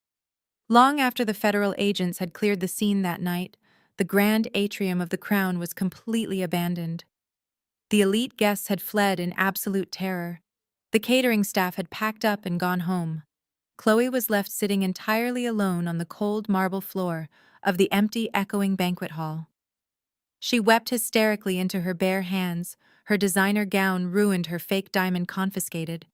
Long after the federal agents had cleared the scene that night, the grand atrium of the Crown was completely abandoned. The elite guests had fled in absolute terror. The catering staff had packed up and gone home. Chloe was left sitting entirely alone on the cold marble floor of the empty, echoing banquet hall. She wept hysterically into her bare hands, her designer gown ruined, her fake diamond confiscated.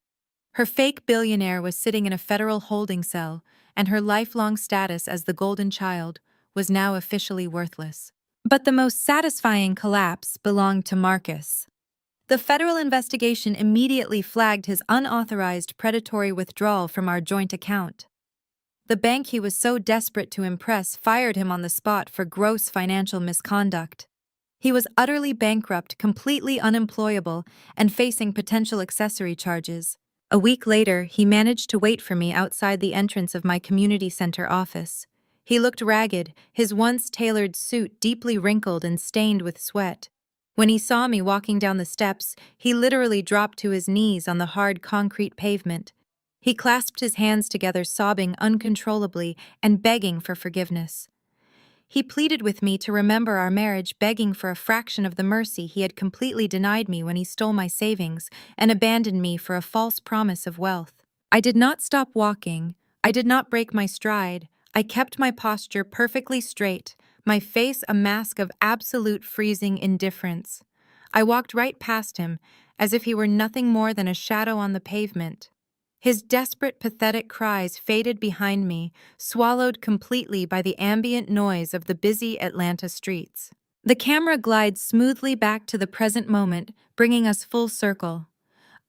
Her fake billionaire was sitting in a federal holding cell, and her lifelong status as the golden child was now officially worthless. But the most satisfying collapse belonged to Marcus. The federal investigation immediately flagged his unauthorized predatory withdrawal from our joint account. The bank he was so desperate to impress fired him on the spot for gross financial misconduct. He was utterly bankrupt, completely unemployable, and facing potential accessory charges. A week later, he managed to wait for me outside the entrance of my community center office. He looked ragged, his once tailored suit deeply wrinkled and stained with sweat. When he saw me walking down the steps, he literally dropped to his knees on the hard concrete pavement. He clasped his hands together, sobbing uncontrollably and begging for forgiveness. He pleaded with me to remember our marriage, begging for a fraction of the mercy he had completely denied me when he stole my savings and abandoned me for a false promise of wealth. I did not stop walking. I did not break my stride. I kept my posture perfectly straight, my face a mask of absolute freezing indifference. I walked right past him, as if he were nothing more than a shadow on the pavement. His desperate, pathetic cries faded behind me, swallowed completely by the ambient noise of the busy Atlanta streets. The camera glides smoothly back to the present moment, bringing us full circle.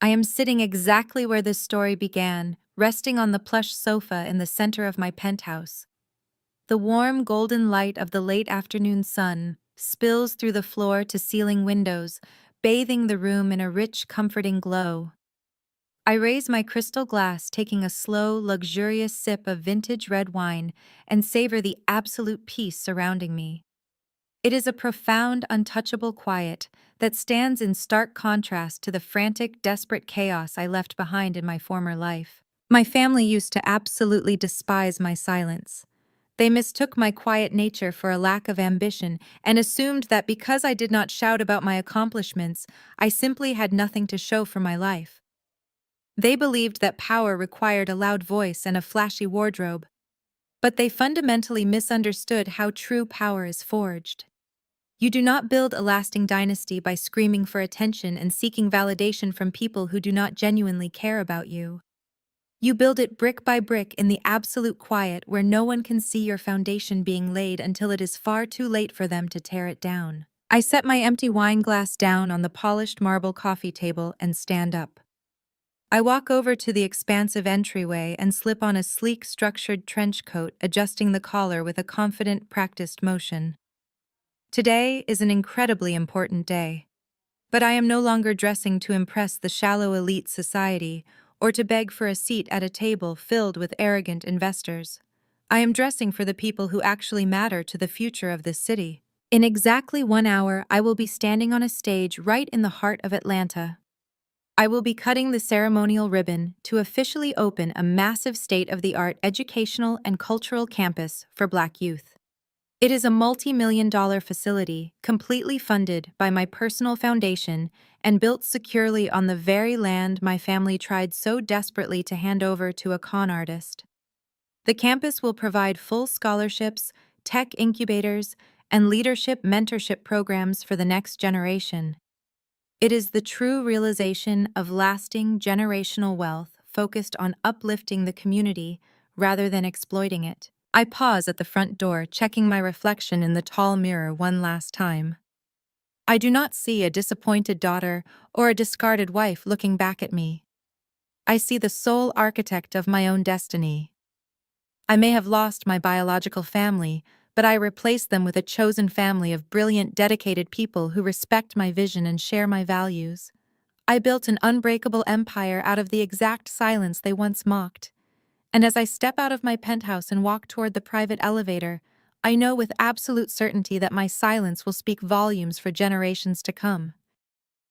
I am sitting exactly where this story began, resting on the plush sofa in the center of my penthouse. The warm golden light of the late afternoon sun spills through the floor to ceiling windows, bathing the room in a rich, comforting glow. I raise my crystal glass, taking a slow, luxurious sip of vintage red wine, and savor the absolute peace surrounding me. It is a profound, untouchable quiet that stands in stark contrast to the frantic, desperate chaos I left behind in my former life. My family used to absolutely despise my silence. They mistook my quiet nature for a lack of ambition and assumed that because I did not shout about my accomplishments, I simply had nothing to show for my life. They believed that power required a loud voice and a flashy wardrobe, but they fundamentally misunderstood how true power is forged. You do not build a lasting dynasty by screaming for attention and seeking validation from people who do not genuinely care about you. You build it brick by brick in the absolute quiet where no one can see your foundation being laid until it is far too late for them to tear it down. I set my empty wine glass down on the polished marble coffee table and stand up. I walk over to the expansive entryway and slip on a sleek, structured trench coat, adjusting the collar with a confident, practiced motion. Today is an incredibly important day. But I am no longer dressing to impress the shallow elite society or to beg for a seat at a table filled with arrogant investors. I am dressing for the people who actually matter to the future of this city. In exactly 1 hour, I will be standing on a stage right in the heart of Atlanta. I will be cutting the ceremonial ribbon to officially open a massive state-of-the-art educational and cultural campus for Black youth. It is a multi-million-dollar facility, completely funded by my personal foundation and built securely on the very land my family tried so desperately to hand over to a con artist. The campus will provide full scholarships, tech incubators, and leadership mentorship programs for the next generation. It is the true realization of lasting generational wealth focused on uplifting the community rather than exploiting it. I pause at the front door, checking my reflection in the tall mirror one last time. I do not see a disappointed daughter or a discarded wife looking back at me. I see the sole architect of my own destiny. I may have lost my biological family, but I replace them with a chosen family of brilliant, dedicated people who respect my vision and share my values. I built an unbreakable empire out of the exact silence they once mocked. And as I step out of my penthouse and walk toward the private elevator, I know with absolute certainty that my silence will speak volumes for generations to come.